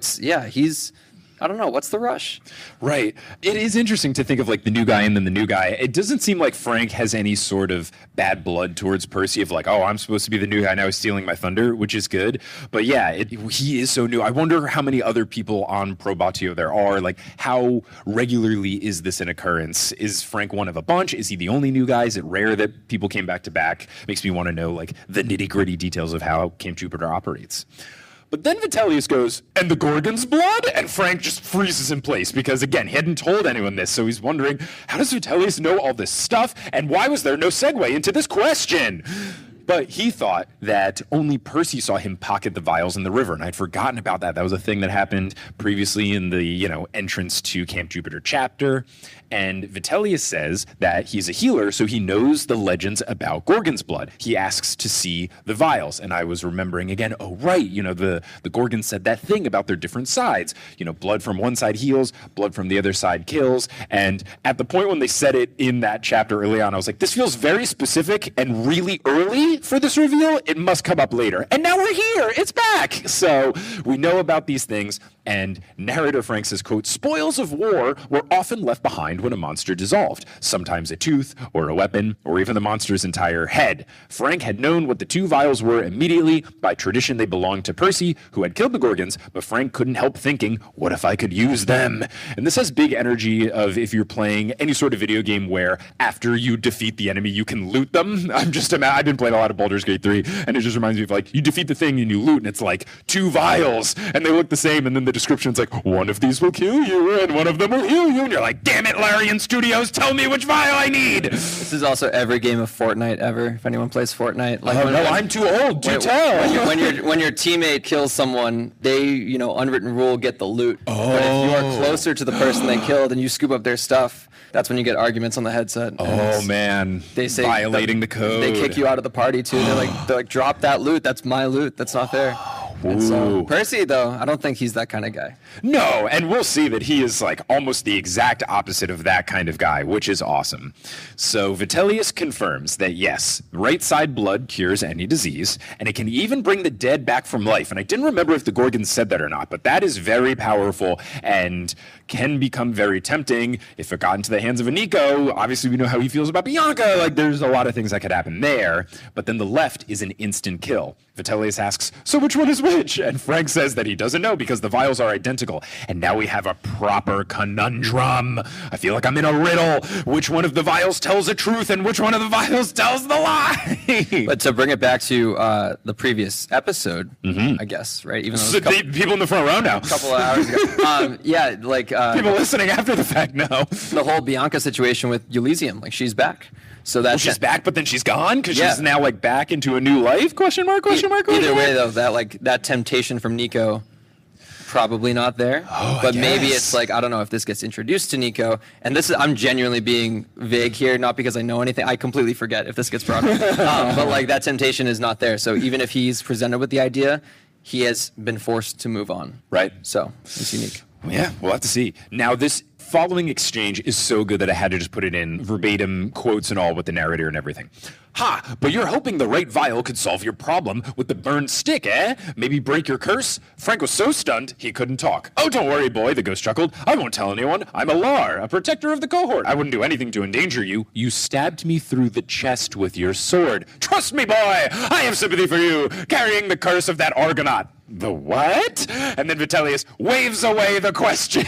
he's, I don't know, what's the rush? Right. It is interesting to think of like the new guy and then the new guy. It doesn't seem like Frank has any sort of bad blood towards Percy of like, oh, I'm supposed to be the new guy, now he's stealing my thunder, which is good. But yeah, he is so new. I wonder how many other people on Probatio there are. Like, how regularly is this an occurrence? Is Frank one of a bunch? Is he the only new guy? Is it rare that people came back to back? Makes me want to know like the nitty-gritty details of how Camp Jupiter operates. But then Vitellius goes, and the Gorgon's blood? And Frank just freezes in place because, again, he hadn't told anyone this, so he's wondering, how does Vitellius know all this stuff, and why was there no segue into this question? But he thought that only Percy saw him pocket the vials in the river, and I'd forgotten about that. That was a thing that happened previously in the, entrance to Camp Jupiter chapter. And Vitellius says that he's a healer, so he knows the legends about Gorgon's blood. He asks to see the vials, and I was remembering again, oh, right, the Gorgon said that thing about their different sides. Blood from one side heals, blood from the other side kills. And at the point when they said it in that chapter early on, I was like, this feels very specific and really early for this reveal. It must come up later. And now we're here. It's back. So we know about these things. And narrator Frank says, quote, spoils of war were often left behind when a monster dissolved, sometimes a tooth or a weapon or even the monster's entire head. Frank had known what the two vials were immediately. By tradition, they belonged to Percy, who had killed the Gorgons, but Frank couldn't help thinking, what if I could use them? And this has big energy of if you're playing any sort of video game where after you defeat the enemy, you can loot them. I've been playing a lot of Baldur's Gate 3, and it just reminds me of like, you defeat the thing and you loot, and it's like 2 vials, and they look the same, and then the description's like, one of these will kill you, and one of them will heal you, and you're like, damn it, Larian Studios, tell me which vial I need! This is also every game of Fortnite ever, if anyone plays Fortnite. Like, I'm too old, do tell! When your teammate kills someone, they, unwritten rule, get the loot. Oh. But if you are closer to the person they killed and you scoop up their stuff, that's when you get arguments on the headset. Oh, man. They say violating the code. They kick you out of the party, too. They're like, drop that loot. That's my loot. That's not there. And so Percy, though, I don't think he's that kind of guy. No, and we'll see that he is like almost the exact opposite of that kind of guy, which is awesome. So Vitellius confirms that yes, right side blood cures any disease, and it can even bring the dead back from life. And I didn't remember if the Gorgon said that or not, but that is very powerful and can become very tempting if it got into the hands of a Nico. Obviously, we know how he feels about Bianca. Like, there's a lot of things that could happen there. But then the left is an instant kill. Vitellius asks, so which one is which? And Frank says that he doesn't know because the vials are identical. And now we have a proper conundrum. I feel like I'm in a riddle. Which one of the vials tells the truth and which one of the vials tells the lie? But to bring it back to the previous episode, I guess, right? Even though people in the front row now. A couple of hours ago. People listening after the fact know. The whole Bianca situation with Elysium, like she's back. So that she's back, but then she's gone because she's now like back into a new life? Question mark? Either way, though, that temptation from Nico, probably not there. But maybe it's like, I don't know if this gets introduced to Nico. And I'm genuinely being vague here, not because I know anything. I completely forget if this gets brought up. But like that temptation is not there. So even if he's presented with the idea, he has been forced to move on. Right. So it's unique. Yeah, we'll have to see. Now, this following exchange is so good that I had to just put it in verbatim quotes and all with the narrator and everything. Ha! But you're hoping the right vial could solve your problem with the burned stick, eh? Maybe break your curse? Frank was so stunned, he couldn't talk. Oh, don't worry, boy, the ghost chuckled. I won't tell anyone. I'm a Lar, a protector of the cohort. I wouldn't do anything to endanger you. You stabbed me through the chest with your sword. Trust me, boy! I have sympathy for you, carrying the curse of that Argonaut. The what? And then Vitellius waves away the question.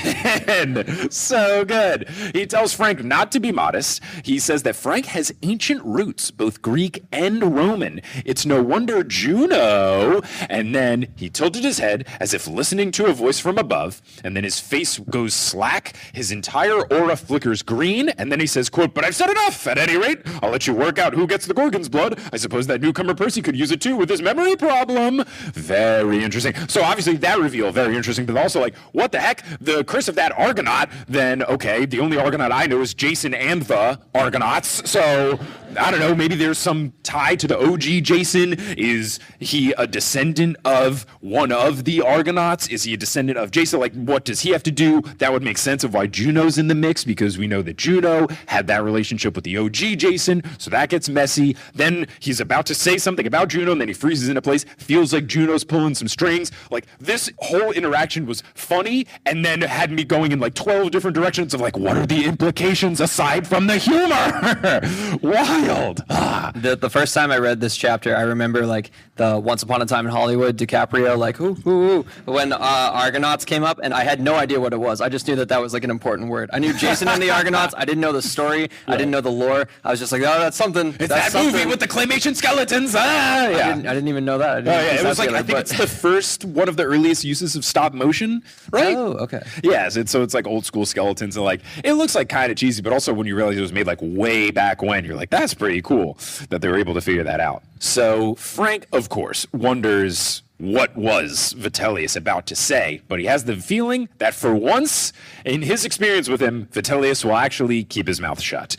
So good. He tells Frank not to be modest. He says that Frank has ancient roots, both Greek and Roman. It's no wonder Juno. And then he tilted his head as if listening to a voice from above. And then his face goes slack. His entire aura flickers green. And then he says, quote, but I've said enough. At any rate, I'll let you work out who gets the Gorgon's blood. I suppose that newcomer Percy could use it too with his memory problem. Very interesting. So obviously that reveal, very interesting, but also like, what the heck? The curse of that Argonaut, then okay, the only Argonaut I know is Jason and the Argonauts. So I don't know, maybe there's some tie to the OG Jason. Is he a descendant of one of the Argonauts? Is he a descendant of Jason? Like, what does he have to do? That would make sense of why Juno's in the mix, because we know that Juno had that relationship with the OG Jason, so that gets messy. Then he's about to say something about Juno, and then he freezes into place. Feels like Juno's pulling some strings. Like, this whole interaction was funny, and then had me going in like 12 different directions of like, what are the implications aside from the humor? Wild. The first time I read this chapter, I remember like the Once Upon a Time in Hollywood, DiCaprio, like, ooh, when Argonauts came up, and I had no idea what it was. I just knew that was like an important word. I knew Jason and the Argonauts. I didn't know the story. Right. I didn't know the lore. I was just like, oh, that's something. It's that movie with the claymation skeletons. Yeah. I didn't even know that. It was like, I think it's the first one of the earliest uses of stop motion, right? Oh, okay. Yeah, so it's like old school skeletons, and like, it looks like kind of cheesy, but also when you realize it was made like way back when, you're like, that's pretty cool that they were able to figure that out. So Frank, of course, wonders what was Vitellius about to say, but he has the feeling that for once in his experience with him, Vitellius will actually keep his mouth shut.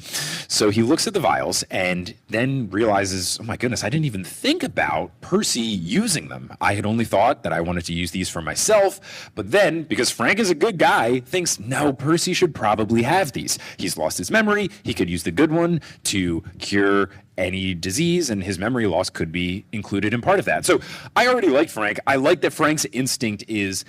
So he looks at the vials and then realizes, oh my goodness, I didn't even think about Percy using them. I had only thought that I wanted to use these for myself, but then, because Frank is a good guy, thinks, no, Percy should probably have these. He's lost his memory. He could use the good one to cure any disease, and his memory loss could be included in part of that. So I already like Frank. I like that Frank's instinct is,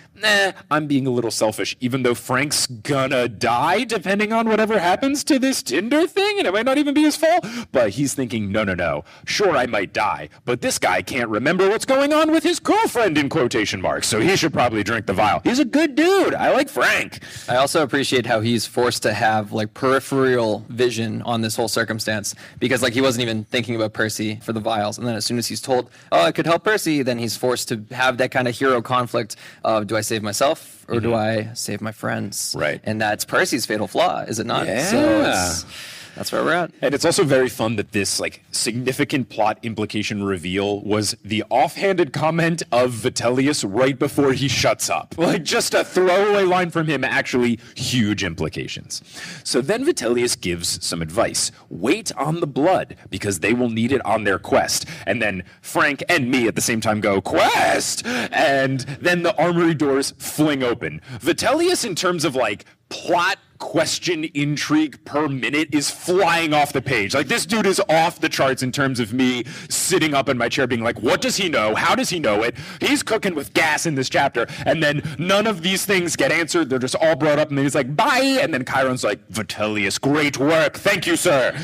I'm being a little selfish, even though Frank's gonna die depending on whatever happens to this Tinder thing, and it might not even be his fault, but he's thinking, no. Sure, I might die, but this guy can't remember what's going on with his girlfriend, in quotation marks, so he should probably drink the vial. He's a good dude. I like Frank. I also appreciate how he's forced to have like peripheral vision on this whole circumstance, because like he wasn't even thinking about Percy for the vials, and then as soon as he's told, oh, it could help Percy, then he's forced to have that kind of hero conflict of, do I save myself or do I save my friends? Right. And that's Percy's fatal flaw, is it not? Yeah. So that's where we're at. And it's also very fun that this like significant plot implication reveal was the offhanded comment of Vitellius right before he shuts up. Like, just a throwaway line from him, actually huge implications. So then Vitellius gives some advice. Wait on the blood, because they will need it on their quest. And then Frank and me at the same time go, quest! And then the armory doors fling open. Vitellius, in terms of like plot question intrigue per minute, is flying off the page. Like, this dude is off the charts in terms of me sitting up in my chair being like, what does he know? How does he know it? He's cooking with gas in this chapter. And then none of these things get answered. They're just all brought up, and then he's like, bye. And then Chiron's like, Vitellius, great work. Thank you, sir.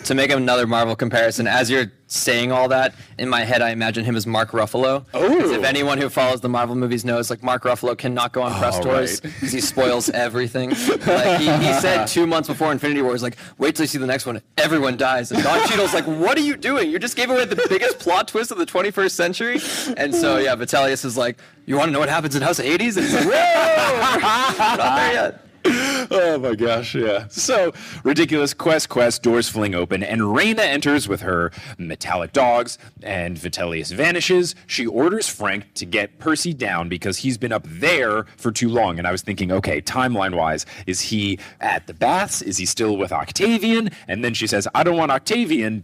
To make another Marvel comparison, as you're saying all that, in my head I imagine him as Mark Ruffalo. Because if anyone who follows the Marvel movies knows, like, Mark Ruffalo cannot go on press tours because he spoils everything. Like, he said 2 months before Infinity War, he's like, wait till you see the next one, everyone dies. And Don Cheadle's like, what are you doing? You just gave away the biggest plot twist of the 21st century. And so, yeah, Vitellius is like, you want to know what happens in House of Hades? And he's like, whoa, we're not there yet. Oh my gosh, yeah. So, ridiculous quest, doors fling open, and Raina enters with her metallic dogs, and Vitellius vanishes. She orders Frank to get Percy down because he's been up there for too long. And I was thinking, okay, timeline-wise, is he at the baths? Is he still with Octavian? And then she says, I don't want Octavian, ...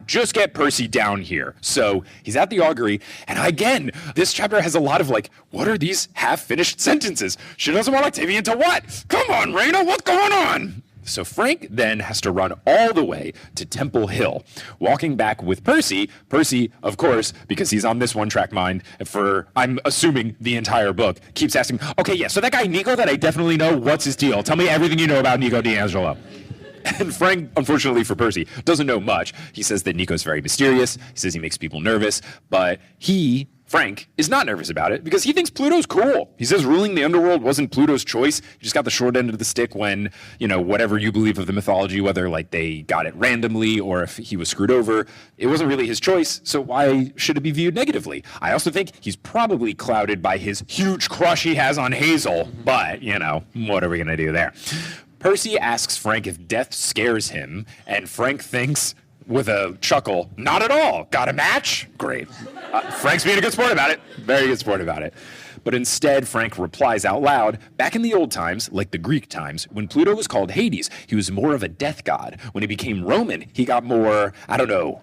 just get Percy down here. So, he's at the augury, and again, this chapter has a lot of like, what are these half-finished sentences? She doesn't want Octavian to what? Come on, Raina, what's going on? So Frank then has to run all the way to Temple Hill, walking back with Percy. Percy, of course, because he's on this one-track mind for, I'm assuming, the entire book, keeps asking, okay, yeah, so that guy Nico that I definitely know, what's his deal? Tell me everything you know about Nico D'Angelo. And Frank, unfortunately for Percy, doesn't know much. He says that Nico's very mysterious. He says he makes people nervous, but Frank, is not nervous about it because he thinks Pluto's cool. He says ruling the underworld wasn't Pluto's choice. He just got the short end of the stick when, whatever you believe of the mythology, whether like they got it randomly or if he was screwed over, it wasn't really his choice. So why should it be viewed negatively? I also think he's probably clouded by his huge crush he has on Hazel, but, what are we going to do there? Percy asks Frank if death scares him, and Frank thinks, with a chuckle, not at all. Got a match? Great. Frank's being a good sport about it. Very good sport about it. But instead, Frank replies out loud, back in the old times, like the Greek times, when Pluto was called Hades, he was more of a death god. When he became Roman, he got more,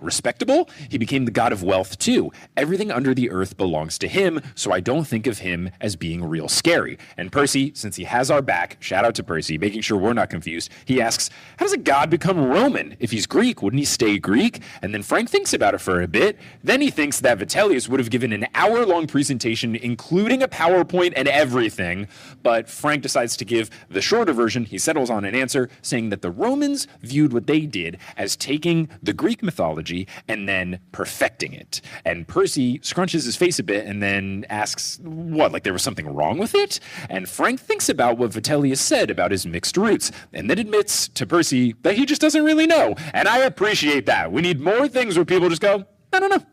respectable. He became the god of wealth too. Everything under the earth belongs to him, so I don't think of him as being real scary. And Percy, since he has our back, shout out to Percy, making sure we're not confused, he asks, how does a god become Roman? If he's Greek, wouldn't he stay Greek? And then Frank thinks about it for a bit. Then he thinks that Vitellius would have given an hour-long presentation, including a PowerPoint and everything, but Frank decides to give the shorter version. He settles on an answer saying that the Romans viewed what they did as taking the Greek mythology and then perfecting it. And Percy scrunches his face a bit and then asks, what, like there was something wrong with it? And Frank thinks about what Vitellius said about his mixed roots and then admits to Percy that he just doesn't really know. And I appreciate that. We need more things where people just go, I don't know.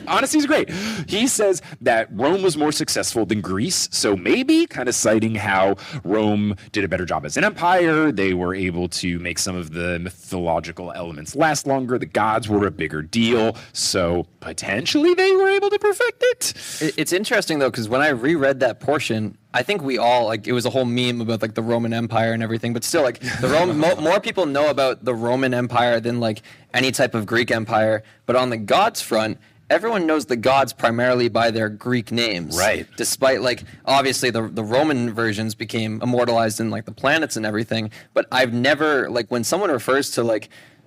Honesty's great. He says that Rome was more successful than Greece, so maybe kind of citing how Rome did a better job as an empire. They were able to make some of the mythological elements last longer. The gods were a bigger deal, so potentially they were able to perfect it. It's interesting, though, because when I reread that portion, I think we all, it was a whole meme about, the Roman Empire and everything, but still, more people know about the Roman Empire than, any type of Greek empire. But on the gods front, everyone knows the gods primarily by their Greek names. Right. Despite, obviously, the Roman versions became immortalized in, the planets and everything. But I've never, when someone refers to,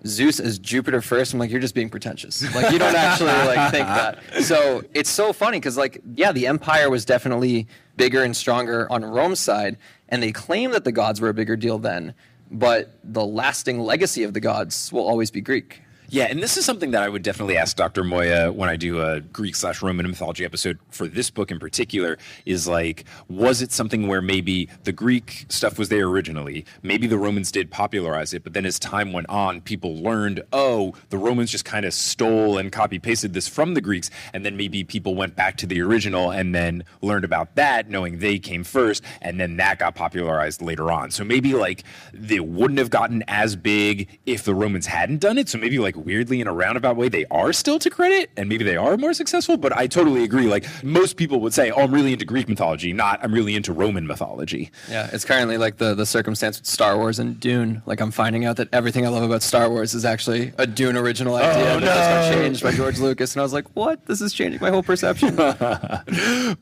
Zeus as Jupiter first, I'm you're just being pretentious. You don't actually, think that. So it's so funny because, the empire was definitely bigger and stronger on Rome's side, and they claim that the gods were a bigger deal then, but the lasting legacy of the gods will always be Greek. Yeah, and this is something that I would definitely ask Dr. Moya when I do a Greek/Roman mythology episode for this book in particular, is was it something where maybe the Greek stuff was there originally, maybe the Romans did popularize it, but then as time went on, people learned, the Romans just kind of stole and copy-pasted this from the Greeks, and then maybe people went back to the original and then learned about that, knowing they came first, and then that got popularized later on. So maybe, they wouldn't have gotten as big if the Romans hadn't done it, so maybe, weirdly in a roundabout way, they are still to credit, and maybe they are more successful, but I totally agree. Most people would say, I'm really into Greek mythology, not I'm really into Roman mythology. Yeah, it's currently the circumstance with Star Wars and Dune. I'm finding out that everything I love about Star Wars is actually a Dune original idea that just got changed by George Lucas, and I was like, what? This is changing my whole perception.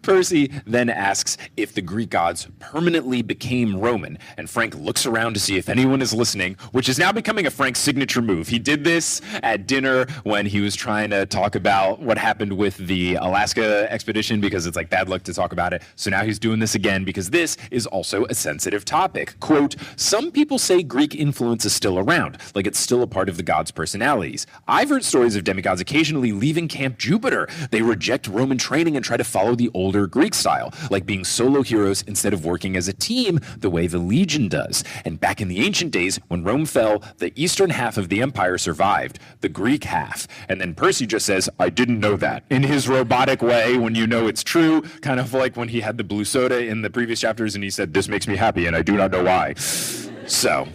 Percy then asks if the Greek gods permanently became Roman, and Frank looks around to see if anyone is listening, which is now becoming a Frank signature move. He did this at dinner when he was trying to talk about what happened with the Alaska expedition because it's bad luck to talk about it. So now he's doing this again because this is also a sensitive topic. Quote, some people say Greek influence is still around, it's still a part of the gods' personalities. I've heard stories of demigods occasionally leaving Camp Jupiter. They reject Roman training and try to follow the older Greek style, being solo heroes instead of working as a team the way the Legion does. And back in the ancient days, when Rome fell, the eastern half of the empire survived. described the Greek half. And then Percy just says, I didn't know that, in his robotic way when you know it's true, kind of like when he had the blue soda in the previous chapters and he said, this makes me happy and I do not know why. So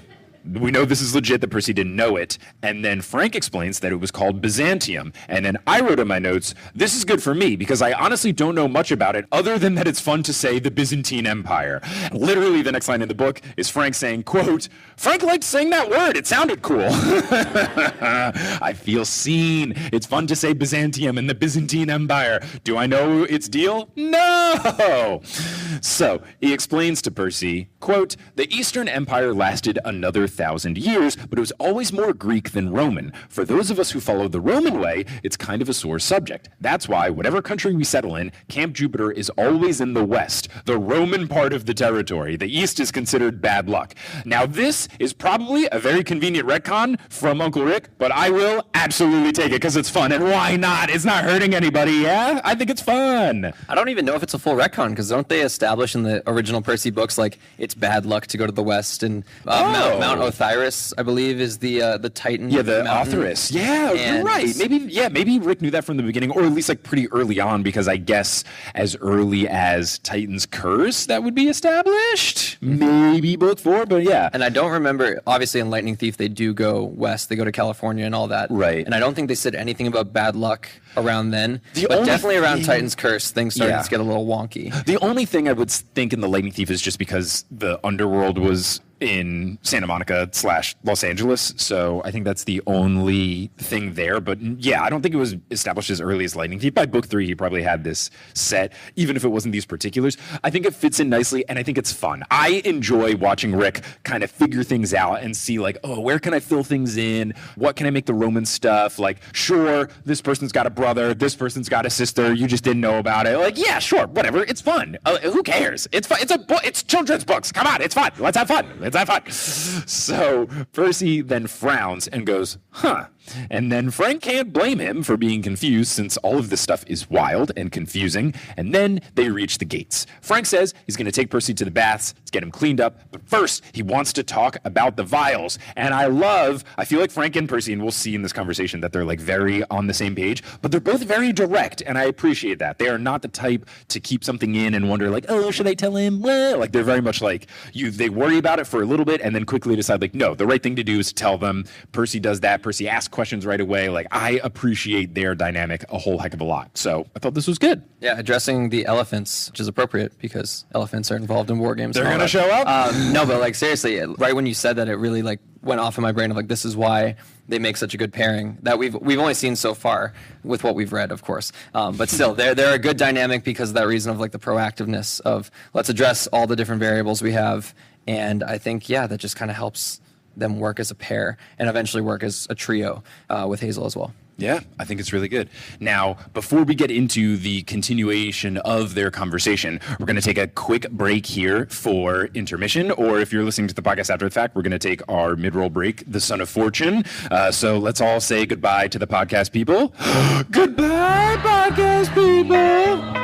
we know this is legit, that Percy didn't know it. And then Frank explains that it was called Byzantium. And then I wrote in my notes, this is good for me because I honestly don't know much about it other than that it's fun to say the Byzantine Empire. Literally the next line in the book is Frank saying, quote, Frank liked saying that word. It sounded cool. I feel seen. It's fun to say Byzantium and the Byzantine Empire. Do I know its deal? No. So he explains to Percy, quote, the Eastern Empire lasted another 1,000 years, but it was always more Greek than Roman. For those of us who follow the Roman way, it's kind of a sore subject. That's why, whatever country we settle in, Camp Jupiter is always in the west, the Roman part of the territory. The east is considered bad luck. Now, this is probably a very convenient retcon from Uncle Rick, but I will absolutely take it because it's fun. And why not? It's not hurting anybody, yeah? I think it's fun. I don't even know if it's a full retcon, because don't they establish in the original Percy books, like, it's bad luck to go to the west, and Mount Osiris, I believe, is the Titan. Yeah, the mountain. authoress. Yeah, And you're right. Maybe Rick knew that from the beginning, or at least like pretty early on, because I guess as early as Titan's Curse, that would be established. Maybe book 4, but yeah. And I don't remember, obviously in Lightning Thief, they do go west. They go to California and all that. Right. And I don't think they said anything about bad luck around then. The but only definitely around thing- Titan's Curse, things started to get a little wonky. The only thing I would think in the Lightning Thief is just because the underworld was in Santa Monica / Los Angeles, so I think that's the only thing there. But yeah, I don't think it was established as early as Lightning Thief. By book 3, he probably had this set, even if it wasn't these particulars. I think it fits in nicely, and I think it's fun. I enjoy watching Rick kind of figure things out and see like, oh, where can I fill things in? What can I make the Roman stuff? Like, sure, this person's got a brother, this person's got a sister, you just didn't know about it. Like, yeah, sure, whatever, it's fun. Who cares? It's fun. It's a book. It's children's books. Come on, it's fun. Let's have fun. Let's have fun. So Percy then frowns and goes, huh. And then Frank can't blame him for being confused since all of this stuff is wild and confusing. And then they reach the gates. Frank says he's going to take Percy to the baths to get him cleaned up. But first, he wants to talk about the vials. And I feel like Frank and Percy, and we'll see in this conversation that they're like very on the same page, but they're both very direct. And I appreciate that. They are not the type to keep something in and wonder like, oh, should I tell him? Well, like they're very much like they worry about it for a little bit and then quickly decide like, no, the right thing to do is to tell them. Percy does that. Percy asks questions right away. Like, I appreciate their dynamic a whole heck of a lot. So I thought this was good. Yeah, addressing the elephants, which is appropriate because elephants are involved in war games. They're going to show up? No, but like seriously, right when you said that, it really like went off in my brain of like, this is why they make such a good pairing that we've only seen so far with what we've read, of course. But still, they're a good dynamic because of that reason of like the proactiveness of let's address all the different variables we have. And I think, yeah, that just kind of helps them work as a pair and eventually work as a trio with Hazel as well. Yeah, I think it's really good. Now, before we get into the continuation of their conversation, we're going to take a quick break here for intermission, or if you're listening to the podcast after the fact, we're going to take our mid-roll break, The Son of Fortune. So let's all say goodbye to the podcast people. Goodbye, podcast people!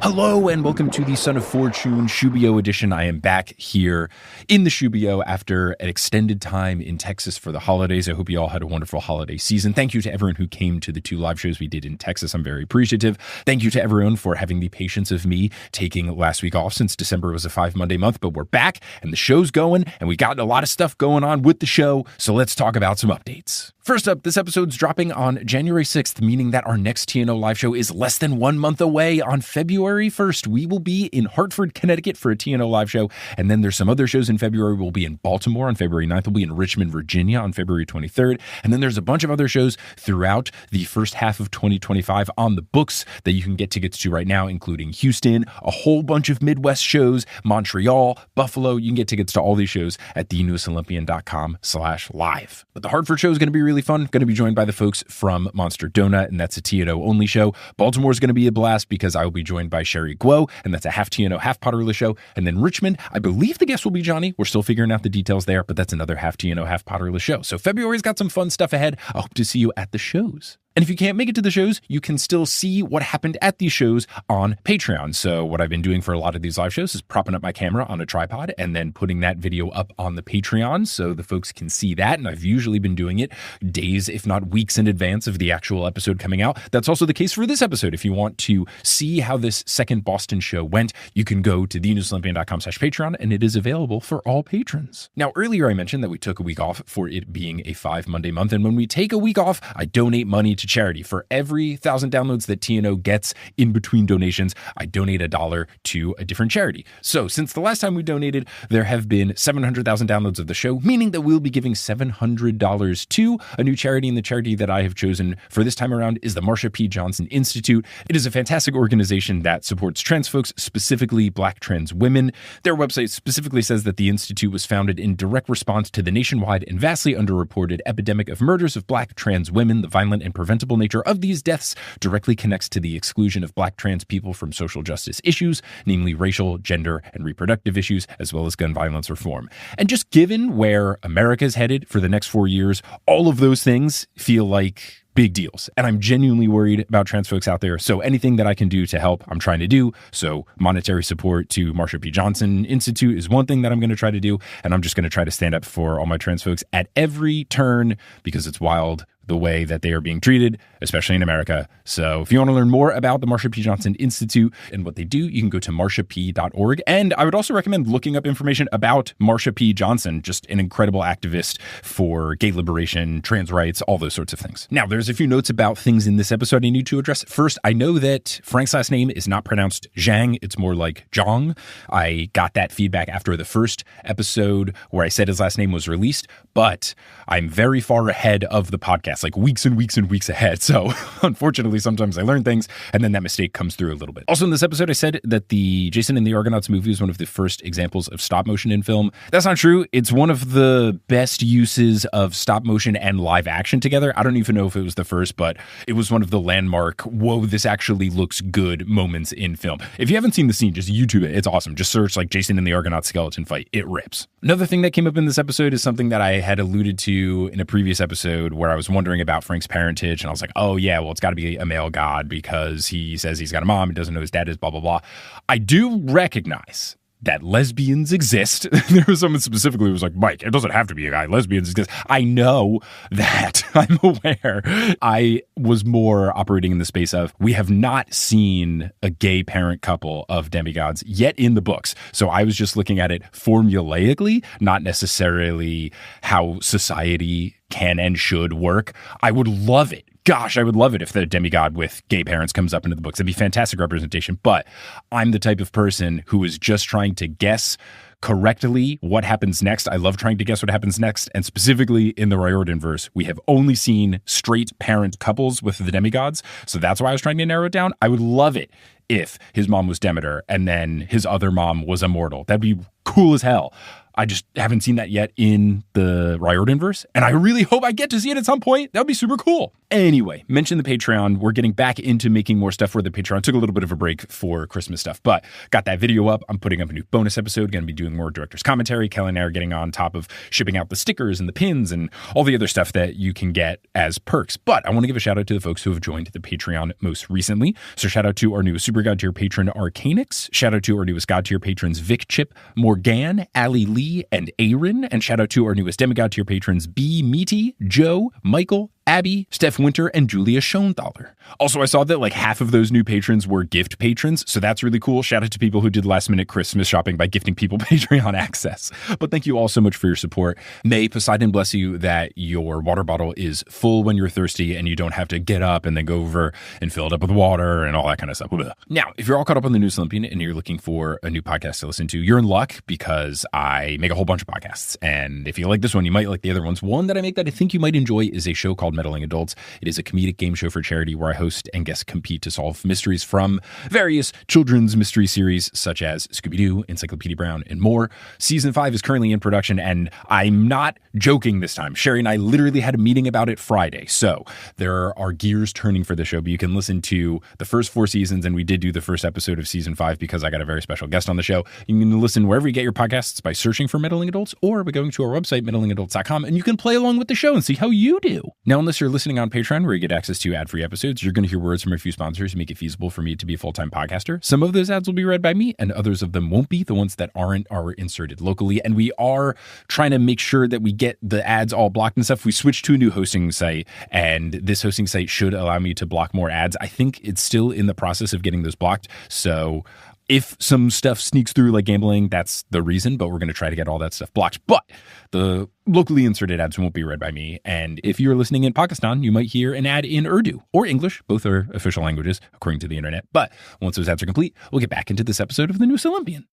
Hello and welcome to the Son of Fortune Shubio edition. I am back here in the Shubio after an extended time in Texas for the holidays. I hope you all had a wonderful holiday season. Thank you to everyone who came to the 2 live shows we did in Texas. I'm very appreciative. Thank you to everyone for having the patience of me taking last week off since December was a 5 Monday month, but we're back and the show's going and we've got a lot of stuff going on with the show. So let's talk about some updates. First up, this episode's dropping on January 6th, meaning that our next TNO live show is less than 1 month away. On February 1st, we will be in Hartford, Connecticut for a TNO live show. And then there's some other shows in February. We'll be in Baltimore on February 9th. We'll be in Richmond, Virginia on February 23rd. And then there's a bunch of other shows throughout the first half of 2025 on the books that you can get tickets to right now, including Houston, a whole bunch of Midwest shows, Montreal, Buffalo. You can get tickets to all these shows at thenewestolympian.com/live. But the Hartford show is going to be really fun. Going to be joined by the folks from Monster Donut, and that's a TNO only show. Baltimore is going to be a blast because I will be joined by Sherry Guo, and that's a half TNO, half Potterless show. And then Richmond, I believe the guest will be Johnny. We're still figuring out the details there, but that's another half TNO, half Potterless show. So February's got some fun stuff ahead. I hope to see you at the shows. And if you can't make it to the shows, you can still see what happened at these shows on Patreon. So what I've been doing for a lot of these live shows is propping up my camera on a tripod and then putting that video up on the Patreon so the folks can see that. And I've usually been doing it days, if not weeks in advance of the actual episode coming out. That's also the case for this episode. If you want to see how this second Boston show went, you can go to thenewsolympian.com/Patreon, and it is available for all patrons. Now, earlier I mentioned that we took a week off for it being a 5 Monday month. And when we take a week off, I donate money to charity. For every 1,000 downloads that TNO gets in between donations, I donate $1 to a different charity. So since the last time we donated, there have been 700,000 downloads of the show, meaning that we'll be giving $700 to a new charity. And the charity that I have chosen for this time around is the Marsha P. Johnson Institute. It is a fantastic organization that supports trans folks, specifically Black trans women. Their website specifically says that the Institute was founded in direct response to the nationwide and vastly underreported epidemic of murders of Black trans women. The violent and preventable nature of these deaths directly connects to the exclusion of Black trans people from social justice issues, namely racial, gender, and reproductive issues, as well as gun violence reform. And just given where America is headed for the next 4 years, all of those things feel like big deals. And I'm genuinely worried about trans folks out there. So anything that I can do to help, I'm trying to do. So monetary support to Marsha P. Johnson Institute is one thing that I'm going to try to do. And I'm just going to try to stand up for all my trans folks at every turn, because it's wild the way that they are being treated, especially in America. So if you want to learn more about the Marsha P. Johnson Institute and what they do, you can go to marshap.org. And I would also recommend looking up information about Marsha P. Johnson, just an incredible activist for gay liberation, trans rights, all those sorts of things. Now, there's a few notes about things in this episode I need to address. First, I know that Frank's last name is not pronounced Zhang. It's more like Zhang. I got that feedback after the first episode where I said his last name was released, but I'm very far ahead of the podcast, like weeks and weeks and weeks ahead. So unfortunately, sometimes I learn things and then that mistake comes through a little bit. Also in this episode, I said that the Jason and the Argonauts movie is one of the first examples of stop motion in film. That's not true. It's one of the best uses of stop motion and live action together. I don't even know if it was the first, but it was one of the landmark, whoa, this actually looks good moments in film. If you haven't seen the scene, just YouTube it. It's awesome. Just search like Jason and the Argonauts skeleton fight. It rips. Another thing that came up in this episode is something that I had alluded to in a previous episode where I was wondering about Frank's parentage. And I was like, oh yeah, well, it's got to be a male god because he says he's got a mom and doesn't know his dad is blah, blah, blah. I do recognize that lesbians exist. There was someone specifically who was like, Mike, it doesn't have to be a guy. Lesbians exist. I know that. I'm aware. I was more operating in the space of, we have not seen a gay parent couple of demigods yet in the books. So I was just looking at it formulaically, not necessarily how society can and should work. I would love it. Gosh, I would love it if the demigod with gay parents comes up into the books. That'd be fantastic representation. But I'm the type of person who is just trying to guess correctly what happens next. I love trying to guess what happens next. And specifically in the Riordanverse, we have only seen straight parent couples with the demigods. So that's why I was trying to narrow it down. I would love it if his mom was Demeter and then his other mom was immortal. That'd be cool as hell. I just haven't seen that yet in the Riordanverse, and I really hope I get to see it at some point. That would be super cool. Anyway, mention the Patreon. We're getting back into making more stuff for the Patreon. Took a little bit of a break for Christmas stuff, but got that video up. I'm putting up a new bonus episode. Going to be doing more director's commentary. Kelly and I are getting on top of shipping out the stickers and the pins and all the other stuff that you can get as perks. But I want to give a shout out to the folks who have joined the Patreon most recently. So shout out to our newest Super God tier patron, Arcanix. Shout out to our newest God tier patrons, Vic Chip, Morgan, Ali Lee, and Aaron. And shout out to our newest demigod tier patrons, B. Meaty, Joe, Michael, Abby, Steph Winter, and Julia Schoenthaler. Also, I saw that like half of those new patrons were gift patrons, so that's really cool. Shout out to people who did last-minute Christmas shopping by gifting people Patreon access. But thank you all so much for your support. May Poseidon bless you that your water bottle is full when you're thirsty and you don't have to get up and then go over and fill it up with water and all that kind of stuff. Now, if you're all caught up on the News Olympian and you're looking for a new podcast to listen to, you're in luck because I make a whole bunch of podcasts. And if you like this one, you might like the other ones. One that I make that I think you might enjoy is a show called Meddling Adults. It is a comedic game show for charity where I host and guests compete to solve mysteries from various children's mystery series such as Scooby-Doo, Encyclopedia Brown, and more. Season 5 is currently in production, and I'm not joking this time. Sherry and I literally had a meeting about it Friday, so there are gears turning for the show, but you can listen to the first 4 seasons, and we did do the first episode of Season 5 because I got a very special guest on the show. You can listen wherever you get your podcasts by searching for Meddling Adults or by going to our website, meddlingadults.com, and you can play along with the show and see how you do. Now, unless you're listening on Patreon, where you get access to ad-free episodes, you're going to hear words from a few sponsors who make it feasible for me to be a full-time podcaster. Some of those ads will be read by me, and others of them won't be. The ones that aren't are inserted locally, and we are trying to make sure that we get the ads all blocked and stuff. We switched to a new hosting site, and this hosting site should allow me to block more ads. I think it's still in the process of getting those blocked, so if some stuff sneaks through like gambling, that's the reason, but we're going to try to get all that stuff blocked. But the locally inserted ads won't be read by me. And if you're listening in Pakistan, you might hear an ad in Urdu or English. Both are official languages, according to the internet. But once those ads are complete, we'll get back into this episode of the newest Olympian.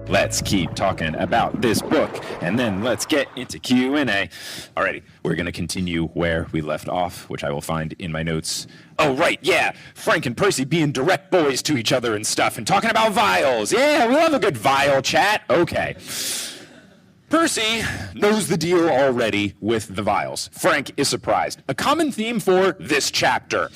Let's keep talking about this book, and then let's get into Q&A. Alrighty, we're going to continue where we left off, which I will find in my notes. Oh, right, yeah, Frank and Percy being direct boys to each other and stuff, and talking about vials. Yeah, we love a good vial chat. Okay. Percy knows the deal already with the vials. Frank is surprised. A common theme for this chapter.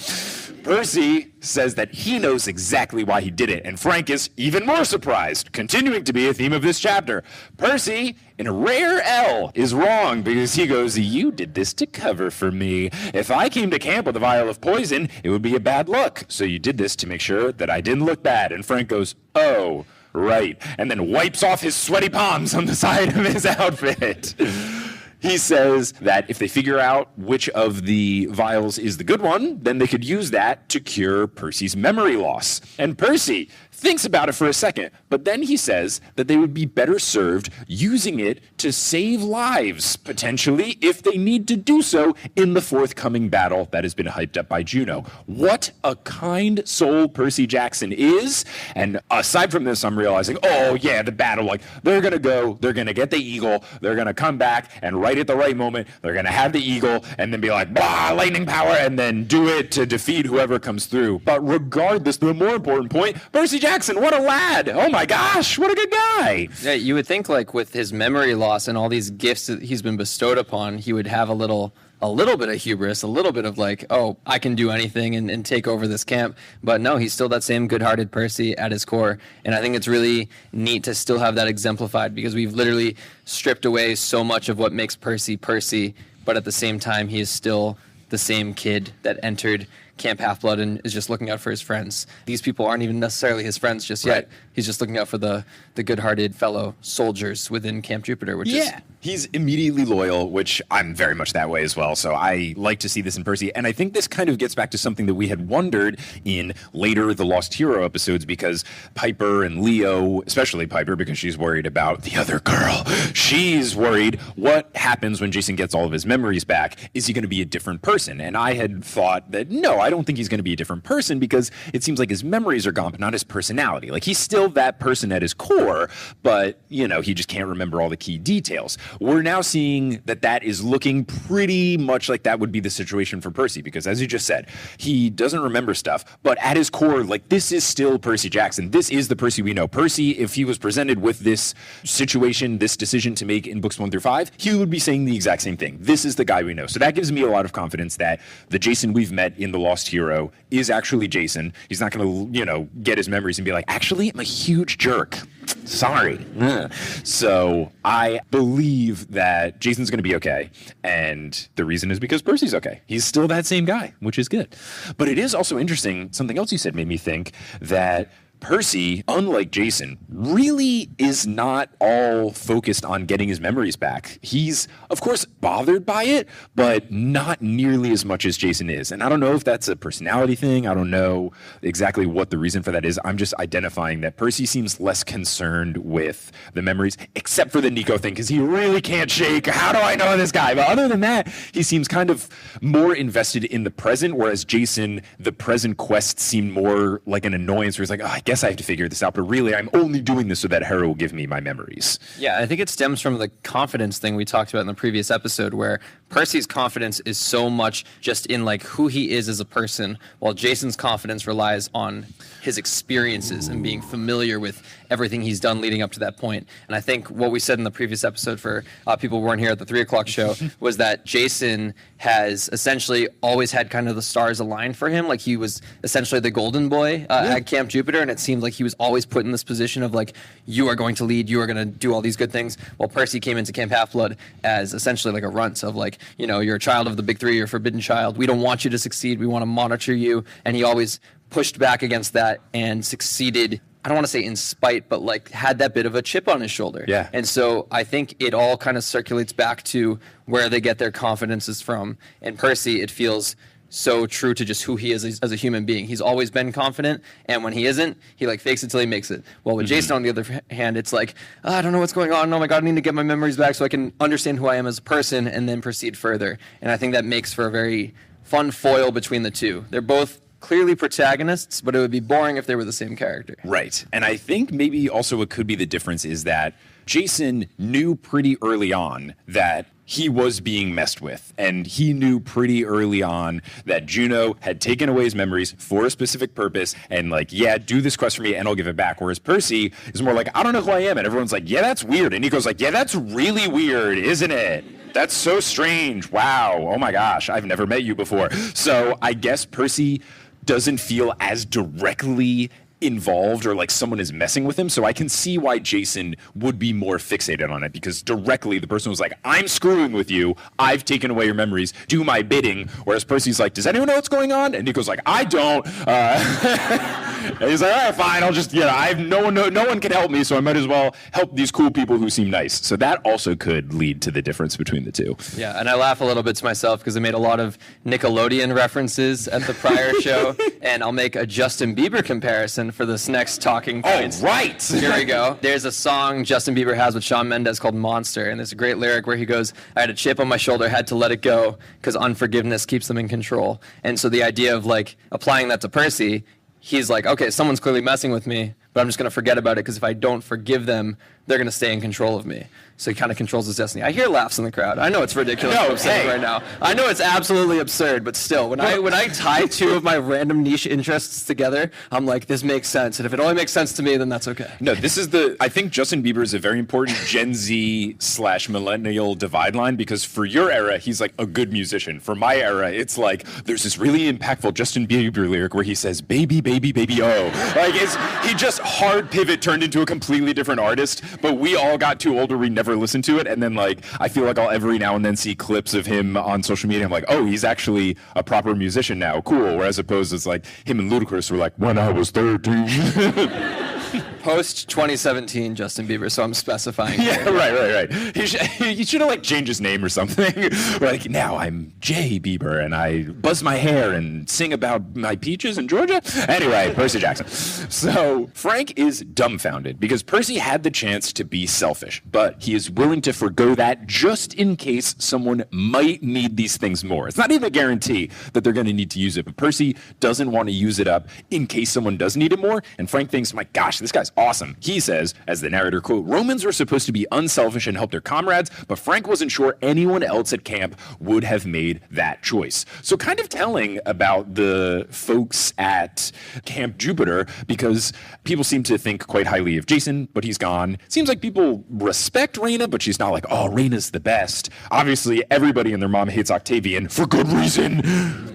Percy says that he knows exactly why he did it, and Frank is even more surprised, continuing to be a theme of this chapter. Percy, in a rare L, is wrong because he goes, "You did this to cover for me. If I came to camp with a vial of poison, it would be a bad look. So you did this to make sure that I didn't look bad." And Frank goes, "Oh, right," and then wipes off his sweaty palms on the side of his outfit. He says that if they figure out which of the vials is the good one, then they could use that to cure Percy's memory loss. And Percy thinks about it for a second, but then he says that they would be better served using it to save lives, potentially, if they need to do so in the forthcoming battle that has been hyped up by Juno. What a kind soul Percy Jackson is. And aside from this, I'm realizing, oh yeah, the battle, like they're going to go, they're going to get the eagle, they're going to come back, and right at the right moment, they're going to have the eagle and then be like, blah, lightning power, and then do it to defeat whoever comes through. But regardless, the more important point, Percy Jackson, what a lad. Oh my gosh, what a good guy. Yeah, you would think like with his memory loss and all these gifts that he's been bestowed upon, he would have a little bit of hubris, a little bit of like, oh, I can do anything and take over this camp. But no, he's still that same good-hearted Percy at his core. And I think it's really neat to still have that exemplified because we've literally stripped away so much of what makes Percy Percy, but at the same time, he is still the same kid that entered Camp Half-Blood and is just looking out for his friends. These people aren't even necessarily his friends just yet. Right. He's just looking out for the good-hearted fellow soldiers within Camp Jupiter, which is... He's immediately loyal, which I'm very much that way as well. So I like to see this in Percy. And I think this kind of gets back to something that we had wondered in later The Lost Hero episodes, because Piper and Leo, especially Piper, because she's worried about the other girl. She's worried what happens when Jason gets all of his memories back. Is he going to be a different person? And I had thought that, no, I don't think he's going to be a different person because it seems like his memories are gone, but not his personality. Like he's still that person at his core, but, you know, he just can't remember all the key details. We're now seeing that that is looking pretty much like that would be the situation for Percy, because as you just said, he doesn't remember stuff, but at his core, like this is still Percy Jackson. This is the Percy we know. Percy, if he was presented with this situation, this decision to make in books 1 through 5, he would be saying the exact same thing. This is the guy we know. So that gives me a lot of confidence that the Jason we've met in The Lost Hero is actually Jason. He's not going to, you know, get his memories and be like, actually, I'm a huge jerk. Sorry. So I believe that Jason's going to be okay. And the reason is because Percy's okay. He's still that same guy, which is good. But it is also interesting. Something else you said made me think that Percy, unlike Jason, really is not all focused on getting his memories back. He's, of course, bothered by it, but not nearly as much as Jason is. And I don't know if that's a personality thing. I don't know exactly what the reason for that is. I'm just identifying that Percy seems less concerned with the memories, except for the Nico thing, because he really can't shake. How do I know this guy? But other than that, he seems kind of more invested in the present, whereas Jason, the present quests seem more like an annoyance where he's like, oh, I guess I have to figure this out, but really I'm only doing this so that Hera will give me my memories. Yeah, I think it stems from the confidence thing we talked about in the previous episode, where Percy's confidence is so much just in like who he is as a person, while Jason's confidence relies on his experiences and being familiar with everything he's done leading up to that point. And I think what we said in the previous episode for people who weren't here at the 3 o'clock show was that Jason has essentially always had kind of the stars aligned for him. Like he was essentially the golden boy at Camp Jupiter, and it seemed like he was always put in this position of like, you are going to lead, you are going to do all these good things. While Percy came into Camp Half-Blood as essentially like a runt of like, you're a child of the big three, you're a forbidden child. We don't want you to succeed. We want to monitor you. And he always pushed back against that and succeeded. I don't want to say in spite, but like had that bit of a chip on his shoulder. Yeah. And so I think it all kind of circulates back to where they get their confidences from. And Percy, it feels so true to just who he is as a human being. He's always been confident, and when he isn't, he like fakes it till he makes it. Well, with Jason, on the other hand, it's like, I don't know what's going on. Oh my God, I need to get my memories back so I can understand who I am as a person and then proceed further. And I think that makes for a very fun foil between the two. They're both clearly protagonists, but it would be boring if they were the same character. Right. And I think maybe also what could be the difference is that Jason knew pretty early on that he was being messed with. And he knew pretty early on that Juno had taken away his memories for a specific purpose and like, yeah, do this quest for me and I'll give it back. Whereas Percy is more like, I don't know who I am. And everyone's like, yeah, that's weird. And he goes like, yeah, that's really weird, isn't it? That's so strange. Wow. Oh my gosh. I've never met you before. So I guess Percy doesn't feel as directly involved or like someone is messing with him. So I can see why Jason would be more fixated on it, because directly the person was like, I'm screwing with you. I've taken away your memories. Do my bidding. Whereas Percy's like, does anyone know what's going on? And he goes like, I don't. And he's like, all right, fine. I'll just, no one can help me. So I might as well help these cool people who seem nice. So that also could lead to the difference between the two. Yeah. And I laugh a little bit to myself because I made a lot of Nickelodeon references at the prior show. And I'll make a Justin Bieber comparison for this next talking point. Oh, right. Here we go. There's a song Justin Bieber has with Shawn Mendes called Monster, and there's a great lyric where he goes, I had a chip on my shoulder, had to let it go, because unforgiveness keeps them in control. And so the idea of like applying that to Percy, he's like, okay, someone's clearly messing with me, but I'm just going to forget about it, because if I don't forgive them, they're going to stay in control of me. So he kind of controls his destiny. I hear laughs in the crowd. I know it's ridiculous what I'm saying right now. I know it's absolutely absurd, but still, when I tie two of my random niche interests together, I'm like, this makes sense. And if it only makes sense to me, then that's okay. No, I think Justin Bieber is a very important Gen Z/millennial divide line, because for your era, he's like a good musician. For my era, it's like, there's this really impactful Justin Bieber lyric where he says, baby, baby, baby, oh. Like, he just hard pivot turned into a completely different artist, but we all got too old where we never listened to it. And then like, I feel like I'll every now and then see clips of him on social media. I'm like, oh, he's actually a proper musician now. Cool. Whereas opposed, it's like him and Ludacris were like, when I was 13. Post 2017 Justin Bieber, so I'm specifying. Yeah, right. He should have like changed his name or something. Like, now I'm Jay Bieber and I buzz my hair and sing about my peaches in Georgia. Anyway, Percy Jackson. So Frank is dumbfounded because Percy had the chance to be selfish, but he is willing to forgo that just in case someone might need these things more. It's not even a guarantee that they're going to need to use it, but Percy doesn't want to use it up in case someone does need it more. And Frank thinks, my gosh, this guy's awesome. He says, as the narrator quote, Romans were supposed to be unselfish and help their comrades, but Frank wasn't sure anyone else at camp would have made that choice. So kind of telling about the folks at Camp Jupiter, because people seem to think quite highly of Jason, but he's gone. Seems like people respect Raina, but she's not like, oh, Raina's the best. Obviously, everybody and their mom hates Octavian for good reason.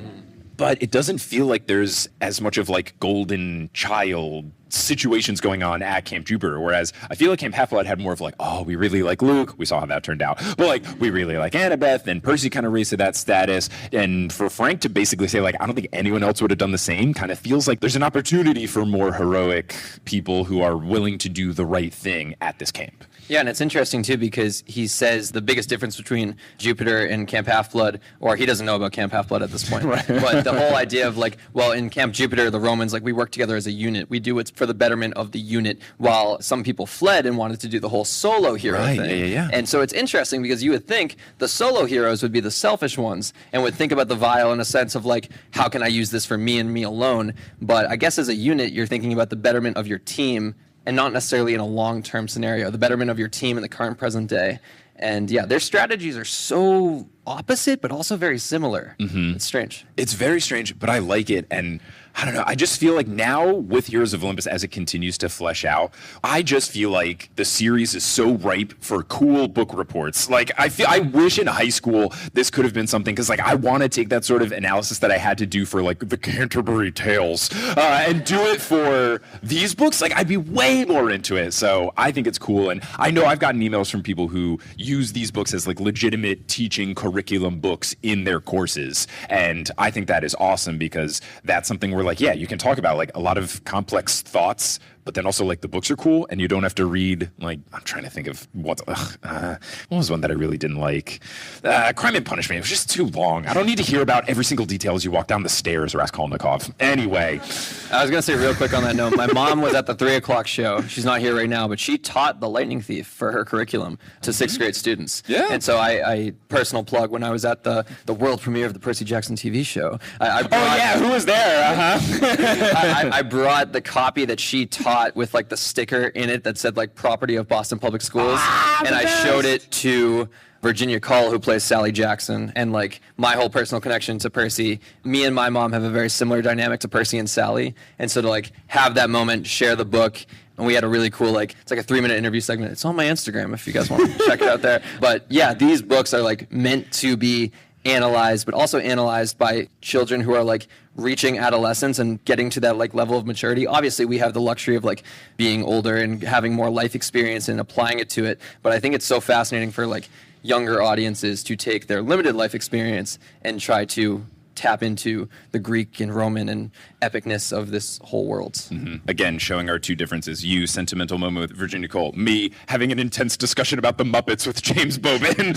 But it doesn't feel like there's as much of like golden child situations going on at Camp Jupiter, whereas I feel like Camp Half-Blood had more of like, oh, we really like Luke. We saw how that turned out. But like, we really like Annabeth, and Percy kind of raised to that status. And for Frank to basically say like, I don't think anyone else would have done the same, kind of feels like there's an opportunity for more heroic people who are willing to do the right thing at this camp. Yeah, and it's interesting, too, because he says the biggest difference between Jupiter and Camp Half-Blood, or he doesn't know about Camp Half-Blood at this point, right. But the whole idea of, like, well, in Camp Jupiter, the Romans, like, we work together as a unit. We do what's for the betterment of the unit, while some people fled and wanted to do the whole solo hero thing. Yeah. And so it's interesting because you would think the solo heroes would be the selfish ones and would think about the vial in a sense of, like, how can I use this for me and me alone? But I guess as a unit, you're thinking about the betterment of your team, and not necessarily in a long-term scenario, the betterment of your team in the current present day. And yeah, their strategies are so opposite, but also very similar. Mm-hmm. It's strange. It's very strange, but I like it. And I don't know. I just feel like now with Heroes of Olympus, as it continues to flesh out, I just feel like the series is so ripe for cool book reports. Like, I wish in high school this could have been something, because like I want to take that sort of analysis that I had to do for like the Canterbury Tales and do it for these books. Like, I'd be way more into it. So I think it's cool. And I know I've gotten emails from people who use these books as like legitimate teaching curriculum books in their courses. And I think that is awesome, because that's something where like, yeah, you can talk about like a lot of complex thoughts, but then also like the books are cool and you don't have to read like, I'm trying to think of what was one that I really didn't like? Crime and Punishment. It was just too long. I don't need to hear about every single detail as you walk down the stairs, Raskolnikov. Anyway. I was going to say real quick on that note, my mom was at the 3 o'clock show. She's not here right now, but she taught The Lightning Thief for her curriculum to sixth grade students. Yeah. And so I personal plug, when I was at the world premiere of the Percy Jackson TV show. Who was there? I brought the copy that she taught with like the sticker in it that said like property of Boston Public Schools, and I showed it to Virginia Call, who plays Sally Jackson, and like my whole personal connection to Percy. Me and my mom have a very similar dynamic to Percy and Sally, and so to like have that moment, share the book, and we had a really cool like, it's like a 3-minute interview segment. It's on my Instagram if you guys want to check it out there. But yeah, these books are like meant to be analyzed, but also analyzed by children who are like reaching adolescence and getting to that like level of maturity. Obviously, we have the luxury of like being older and having more life experience and applying it to it. But I think it's so fascinating for like younger audiences to take their limited life experience and try to tap into the Greek and Roman and epicness of this whole world. Mm-hmm. Again, showing our two differences. You, sentimental moment with Virginia Cole. Me, having an intense discussion about the Muppets with James Bowman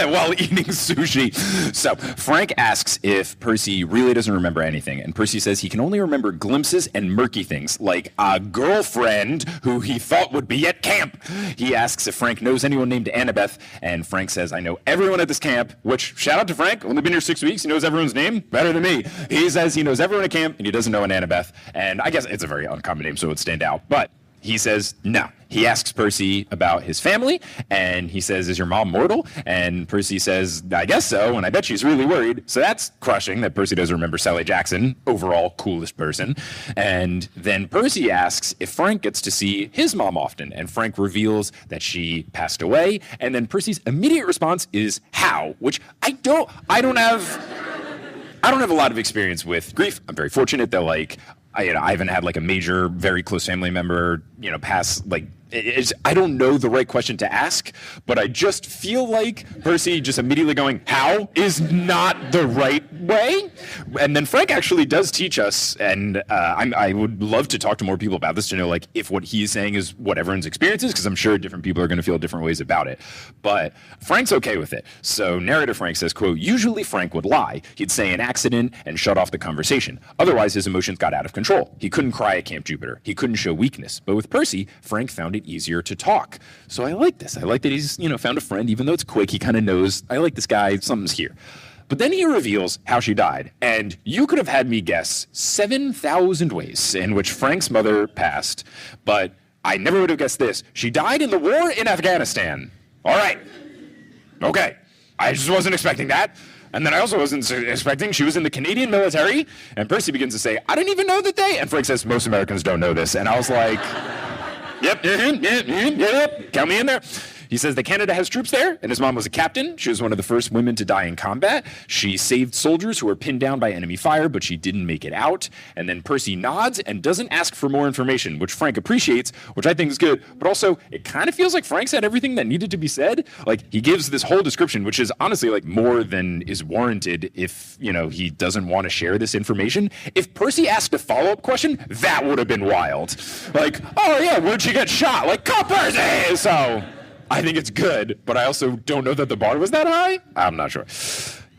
while eating sushi. So, Frank asks if Percy really doesn't remember anything, and Percy says he can only remember glimpses and murky things, like a girlfriend who he thought would be at camp. He asks if Frank knows anyone named Annabeth, and Frank says, I know everyone at this camp, which, shout out to Frank, only been here 6 weeks, he knows everyone's name better than me. He says he knows everyone at camp and he doesn't know an Annabeth, and I guess it's a very uncommon name, so it would stand out. But he says no. He asks Percy about his family, and he says, is your mom mortal? And Percy says, I guess so, and I bet she's really worried. So that's crushing that Percy doesn't remember Sally Jackson, overall coolest person. And then Percy asks if Frank gets to see his mom often, and Frank reveals that she passed away. And then Percy's immediate response is how, which I don't have a lot of experience with grief. I'm very fortunate that I haven't had like a major, very close family member, pass like. I don't know the right question to ask, but I just feel like Percy just immediately going, how, is not the right way. And then Frank actually does teach us, and I would love to talk to more people about this to know like if what he's saying is what everyone's experience is, because I'm sure different people are going to feel different ways about it. But Frank's okay with it. So narrator Frank says, quote, usually Frank would lie. He'd say an accident and shut off the conversation. Otherwise, his emotions got out of control. He couldn't cry at Camp Jupiter. He couldn't show weakness. But with Percy, Frank found it easier to talk. So I like this. I like that he's, found a friend, even though it's quick. He kind of knows, I like this guy, something's here. But then he reveals how she died. And you could have had me guess 7,000 ways in which Frank's mother passed, but I never would have guessed this. She died in the war in Afghanistan. All right. Okay. I just wasn't expecting that. And then I also wasn't expecting she was in the Canadian military. And Percy begins to say, I didn't even know that they... And Frank says, most Americans don't know this. And I was like... Yep, count me in there. He says that Canada has troops there, and his mom was a captain. She was one of the first women to die in combat. She saved soldiers who were pinned down by enemy fire, but she didn't make it out. And then Percy nods and doesn't ask for more information, which Frank appreciates, which I think is good. But also, it kind of feels like Frank said everything that needed to be said. Like, he gives this whole description, which is honestly, like, more than is warranted if, he doesn't want to share this information. If Percy asked a follow-up question, that would have been wild. Like, oh, yeah, where'd you get shot? Like, call Percy! So... I think it's good, but I also don't know that the bar was that high. I'm not sure.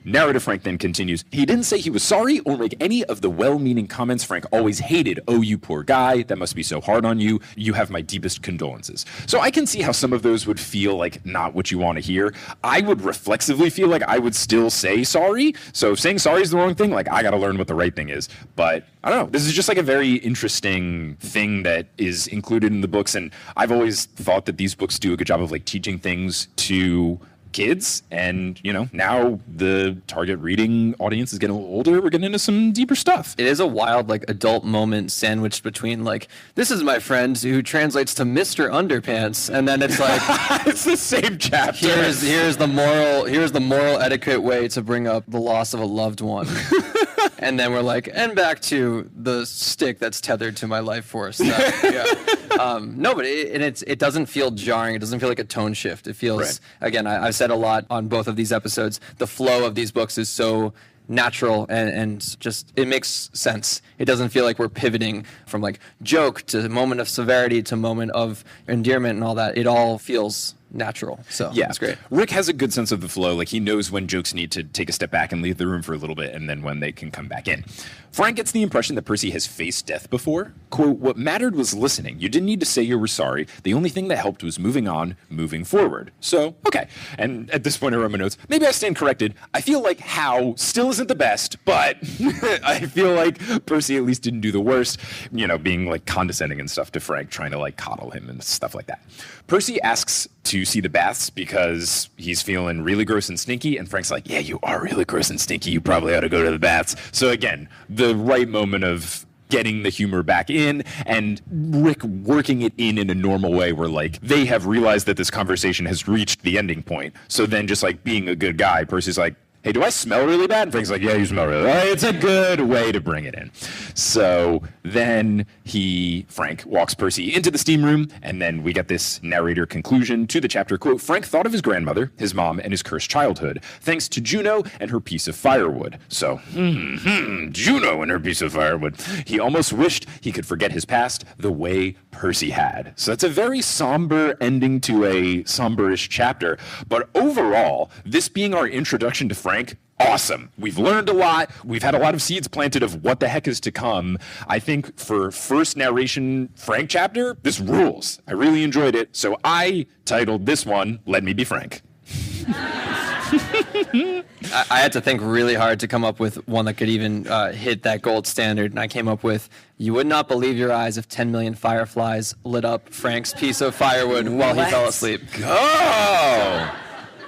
Narrator Frank then continues, he didn't say he was sorry or make any of the well-meaning comments Frank always hated. Oh, you poor guy, that must be so hard on you. You have my deepest condolences. So I can see how some of those would feel like not what you want to hear. I would reflexively feel like I would still say sorry. So if saying sorry is the wrong thing, like I got to learn what the right thing is. But I don't know. This is just like a very interesting thing that is included in the books. And I've always thought that these books do a good job of like teaching things to kids. And, now the target reading audience is getting a little older. We're getting into some deeper stuff. It is a wild, adult moment sandwiched between, this is my friend who translates to Mr. Underpants. And then it's it's the same chapter. Here's the moral etiquette way to bring up the loss of a loved one. And then we're and back to the stick that's tethered to my life force. No, but it doesn't feel jarring. It doesn't feel like a tone shift. It feels, again, I've said a lot on both of these episodes, the flow of these books is so natural and just, it makes sense. It doesn't feel like we're pivoting from joke to moment of severity to moment of endearment and all that. It all feels natural. So yeah, it's great. Rick has a good sense of the flow. He knows when jokes need to take a step back and leave the room for a little bit, and then when they can come back in. Frank gets the impression that Percy has faced death before. Quote, what mattered was listening. You didn't need to say you were sorry. The only thing that helped was moving on, moving forward. So, okay. And at this point I wrote my notes. Maybe I stand corrected. I feel like How still isn't the best, but I feel like Percy at least didn't do the worst, being condescending and stuff to Frank, trying to coddle him and stuff like that. Percy asks to see the baths because he's feeling really gross and stinky, and Frank's like, yeah, you are really gross and stinky. You probably ought to go to the baths. So again, the right moment of getting the humor back in, and Rick working it in a normal way where they have realized that this conversation has reached the ending point. So then just being a good guy, Percy's like, hey, do I smell really bad? And Frank's like, yeah, you smell really bad. It's a good way to bring it in. So then Frank walks Percy into the steam room, and then we get this narrator conclusion to the chapter. Quote, Frank thought of his grandmother, his mom, and his cursed childhood, thanks to Juno and her piece of firewood. So, Juno and her piece of firewood. He almost wished he could forget his past the way Percy had. So that's a very somber ending to a somberish chapter. But overall, this being our introduction to Frank, awesome. We've learned a lot. We've had a lot of seeds planted of what the heck is to come. I think for first narration Frank chapter, this rules. I really enjoyed it. So I titled this one, Let Me Be Frank. I had to think really hard to come up with one that could even hit that gold standard. And I came up with, you would not believe your eyes if 10 million fireflies lit up Frank's piece of firewood while he fell asleep. Go!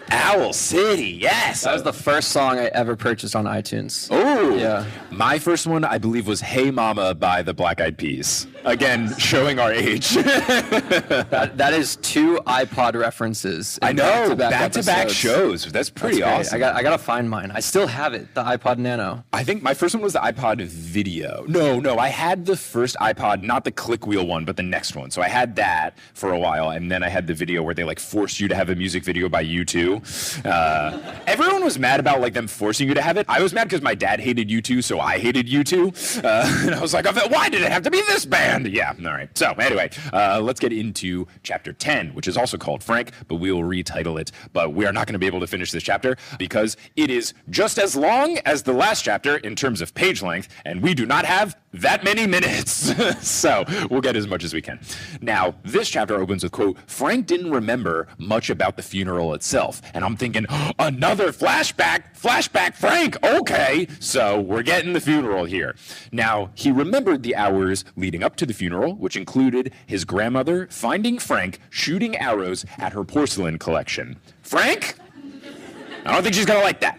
Owl City, yes. That was the first song I ever purchased on iTunes. Oh, yeah. My first one, I believe, was Hey Mama by the Black Eyed Peas. Again, showing our age. that is 2 iPod references. I know, back-to-back shows. That's pretty awesome. I got to find mine. I still have it, the iPod Nano. I think my first one was the iPod Video. No, I had the first iPod, not the click wheel one, but the next one. So I had that for a while, and then I had the video where they forced you to have a music video by U2. Everyone was mad about them forcing you to have it. I was mad because my dad hated U2, so I hated U2. And I was like, why did it have to be this band? Yeah, all right. So anyway, let's get into chapter 10, which is also called Frank, but we will retitle it. But we are not going to be able to finish this chapter because it is just as long as the last chapter in terms of page length, and we do not have that many minutes. So we'll get as much as we can. Now, this chapter opens with, quote, Frank didn't remember much about the funeral itself. And I'm thinking, another flashback Frank, okay. So we're getting the funeral here. Now, he remembered the hours leading up to the funeral, which included his grandmother finding Frank shooting arrows at her porcelain collection. Frank? I don't think she's gonna like that.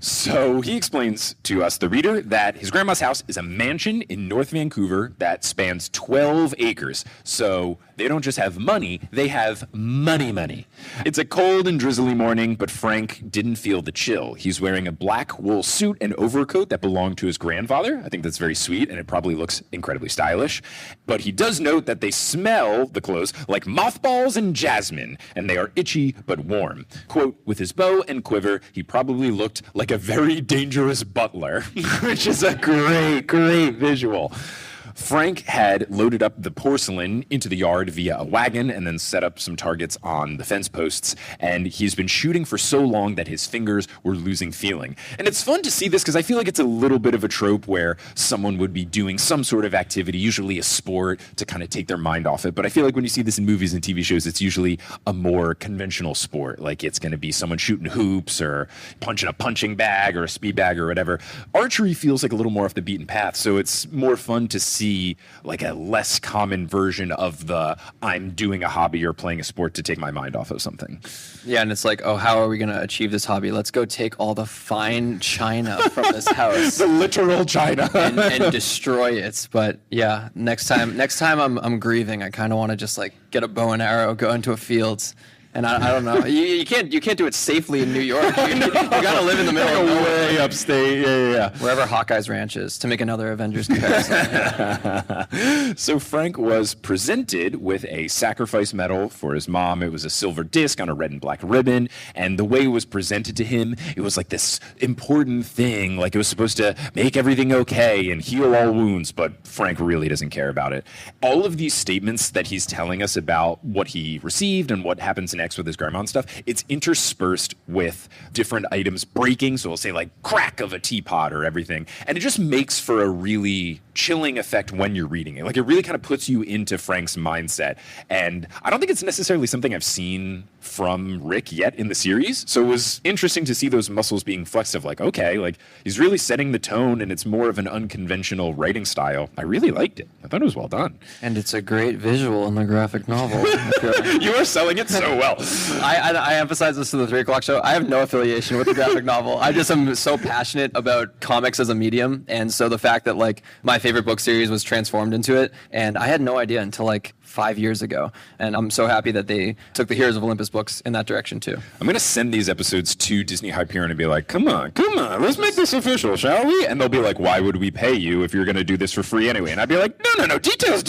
So he explains to us, the reader, that his grandma's house is a mansion in North Vancouver that spans 12 acres. So they don't just have money, they have money. It's a cold and drizzly morning, but Frank didn't feel the chill. He's wearing a black wool suit and overcoat that belonged to his grandfather. I think that's very sweet, and it probably looks incredibly stylish. But he does note that they smell, the clothes, like mothballs and jasmine, and they are itchy but warm. Quote, with his bow and quiver, he probably looked like a very dangerous butler, which is a great visual. Frank had loaded up the porcelain into the yard via a wagon and then set up some targets on the fence posts, and he's been shooting for so long that his fingers were losing feeling. And it's fun to see this because I feel like it's a little bit of a trope where someone would be doing some sort of activity, usually a sport, to kind of take their mind off it. But I feel like when you see this in movies and TV shows, it's usually a more conventional sport, like it's going to be someone shooting hoops or punching a punching bag or a speed bag or whatever. Archery feels like a little more off the beaten path, so it's more fun to see see like a less common version of the I'm doing a hobby or playing a sport to take my mind off of something. Yeah, and it's like, oh, how are we going to achieve this hobby? Let's go take all the fine china from this house. The literal china. and destroy it. But yeah, next time I'm grieving, I kind of want to just like get a bow and arrow, go into a field. And I don't know. You can't do it safely in New York. You gotta live in the middle of nowhere. Way upstate. Yeah. Wherever Hawkeye's ranch is, to make another Avengers comparison. So Frank was presented with a sacrifice medal for his mom. It was a silver disc on a red and black ribbon. And the way it was presented to him, it was like this important thing. Like it was supposed to make everything okay and heal all wounds. But Frank really doesn't care about it. All of these statements that he's telling us about what he received and what happens next with his grandma and stuff, it's interspersed with different items breaking. So we'll say like crack of a teapot or everything. And it just makes for a really chilling effect when you're reading it. Like it really kind of puts you into Frank's mindset. And I don't think it's necessarily something I've seen from Rick yet in the series. So it was interesting to see those muscles being flexed of like, okay, like he's really setting the tone and it's more of an unconventional writing style. I really liked it. I thought it was well done. And it's a great visual in the graphic novel. You are selling it so well. I emphasize this to the 3 o'clock show. I have no affiliation with the graphic novel. I just am so passionate about comics as a medium. And so the fact that like my favorite book series was transformed into it. And I had no idea until like 5 years ago. And I'm so happy that they took the Heroes of Olympus books in that direction too. I'm going to send these episodes to Disney Hyperion and be like, come on, let's make this official, shall we? And they'll be like, why would we pay you if you're going to do this for free anyway? And I'd be like, no, details.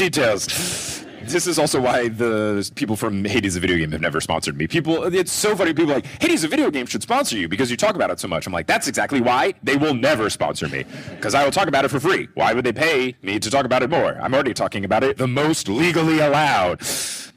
This is also why the people from Hades, a video game, have never sponsored me. It's so funny. People are like, Hades, a video game should sponsor you because you talk about it so much. I'm like, that's exactly why they will never sponsor me, because I will talk about it for free. Why would they pay me to talk about it more? I'm already talking about it the most legally allowed.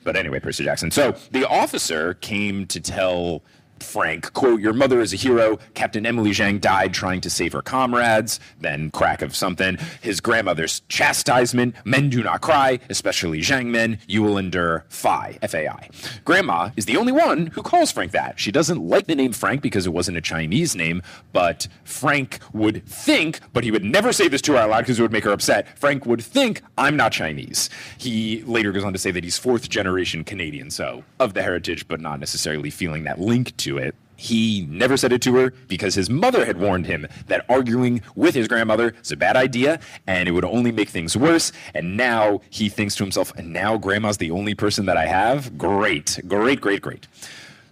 But anyway, Percy Jackson. So the officer came to tell Frank, quote, your mother is a hero. Captain Emily Zhang died trying to save her comrades. Then crack of something. His grandmother's chastisement. Men do not cry, especially Zhang men. You will endure Phi, F-A-I. Grandma is the only one who calls Frank that. She doesn't like the name Frank because it wasn't a Chinese name, but Frank would think, but he would never say this to her out loud because it would make her upset. Frank would think, I'm not Chinese. He later goes on to say that he's 4th generation Canadian, so of the heritage, but not necessarily feeling that link to it. He never said it to her because his mother had warned him that arguing with his grandmother is a bad idea and it would only make things worse. And now he thinks to himself, and now grandma's the only person that I have? Great.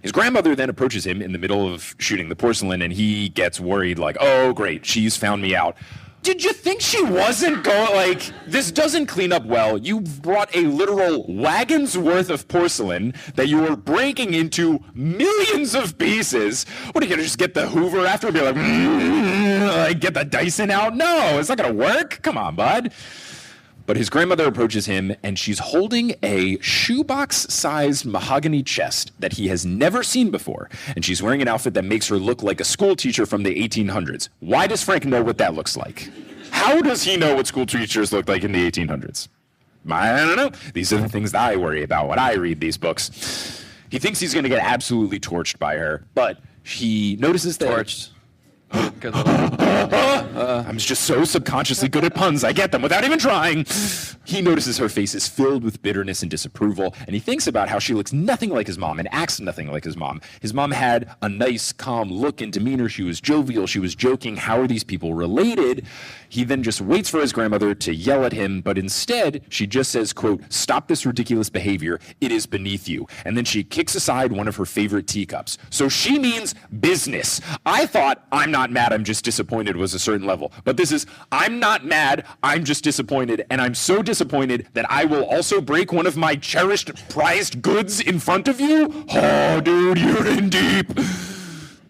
His grandmother then approaches him in the middle of shooting the porcelain and he gets worried like, oh, great, she's found me out. Did you think she wasn't going, like, this doesn't clean up well. You brought a literal wagon's worth of porcelain that you were breaking into millions of pieces. What, are you going to just get the Hoover after and be like, get the Dyson out? No, it's not going to work. Come on, bud. But his grandmother approaches him, and she's holding a shoebox-sized mahogany chest that he has never seen before. And she's wearing an outfit that makes her look like a school teacher from the 1800s. Why does Frank know what that looks like? How does he know what school teachers look like in the 1800s? I don't know. These are the things that I worry about when I read these books. He thinks he's going to get absolutely torched by her, but he notices that... Torched. I'm just so subconsciously good at puns. I get them without even trying. He notices her face is filled with bitterness and disapproval, and he thinks about how she looks nothing like his mom and acts nothing like his mom. His mom had a nice, calm look and demeanor. She was jovial. She was joking. How are these people related? He then just waits for his grandmother to yell at him, but instead, she just says, quote, stop this ridiculous behavior. It is beneath you. And then she kicks aside one of her favorite teacups. So she means business. I thought, I'm not mad, I'm just disappointed was a certain level. But this is, I'm not mad, I'm just disappointed. And I'm so disappointed that I will also break one of my cherished, prized goods in front of you? Oh, dude, you're in deep.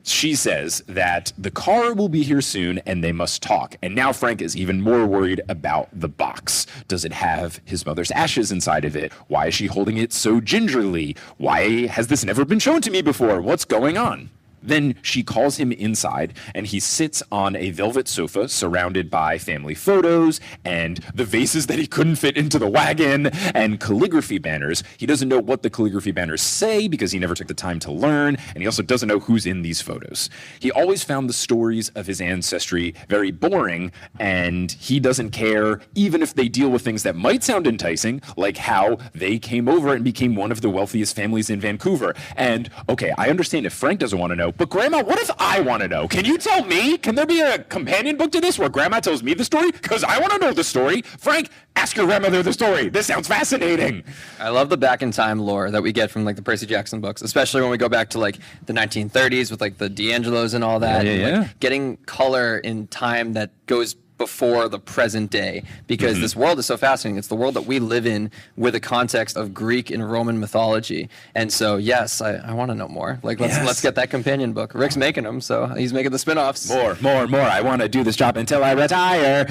She says that the car will be here soon and they must talk. And now Frank is even more worried about the box. Does it have his mother's ashes inside of it? Why is she holding it so gingerly? Why has this never been shown to me before? What's going on? Then she calls him inside, and he sits on a velvet sofa surrounded by family photos and the vases that he couldn't fit into the wagon and calligraphy banners. He doesn't know what the calligraphy banners say because he never took the time to learn, and he also doesn't know who's in these photos. He always found the stories of his ancestry very boring, and he doesn't care even if they deal with things that might sound enticing, like how they came over and became one of the wealthiest families in Vancouver. And, okay, I understand if Frank doesn't want to know, but Grandma, what if I want to know? Can you tell me? Can there be a companion book to this where Grandma tells me the story? Because I want to know the story. Frank, ask your grandmother the story. This sounds fascinating. I love the back in time lore that we get from like the Percy Jackson books, especially when we go back to like the 1930s with like the D'Angelos and all that. Like, getting color in time that goes before the present day, because this world is so fascinating. It's the world that we live in with a context of Greek and Roman mythology. And so, yes, I want to know more. Like, let's get that companion book. Rick's making them, so he's making the spin-offs. More. I want to do this job until I retire.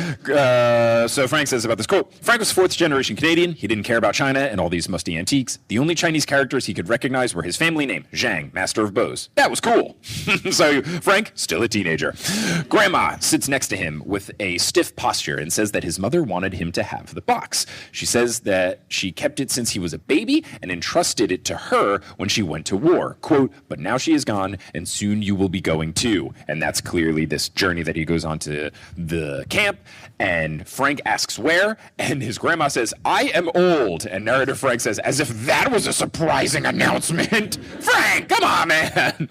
So Frank says about this quote, Frank was fourth-generation Canadian. He didn't care about China and all these musty antiques. The only Chinese characters he could recognize were his family name, Zhang, master of bows. That was cool. So Frank, still a teenager. Grandma sits next to him with a stiff posture and says that his mother wanted him to have the box. She says that she kept it since he was a baby and entrusted it to her when she went to war. Quote, but now she is gone and soon you will be going too. And that's clearly this journey that he goes on to the camp. And Frank asks where, and his grandma says, I am old. And narrator Frank says, as if that was a surprising announcement. Frank, come on, man.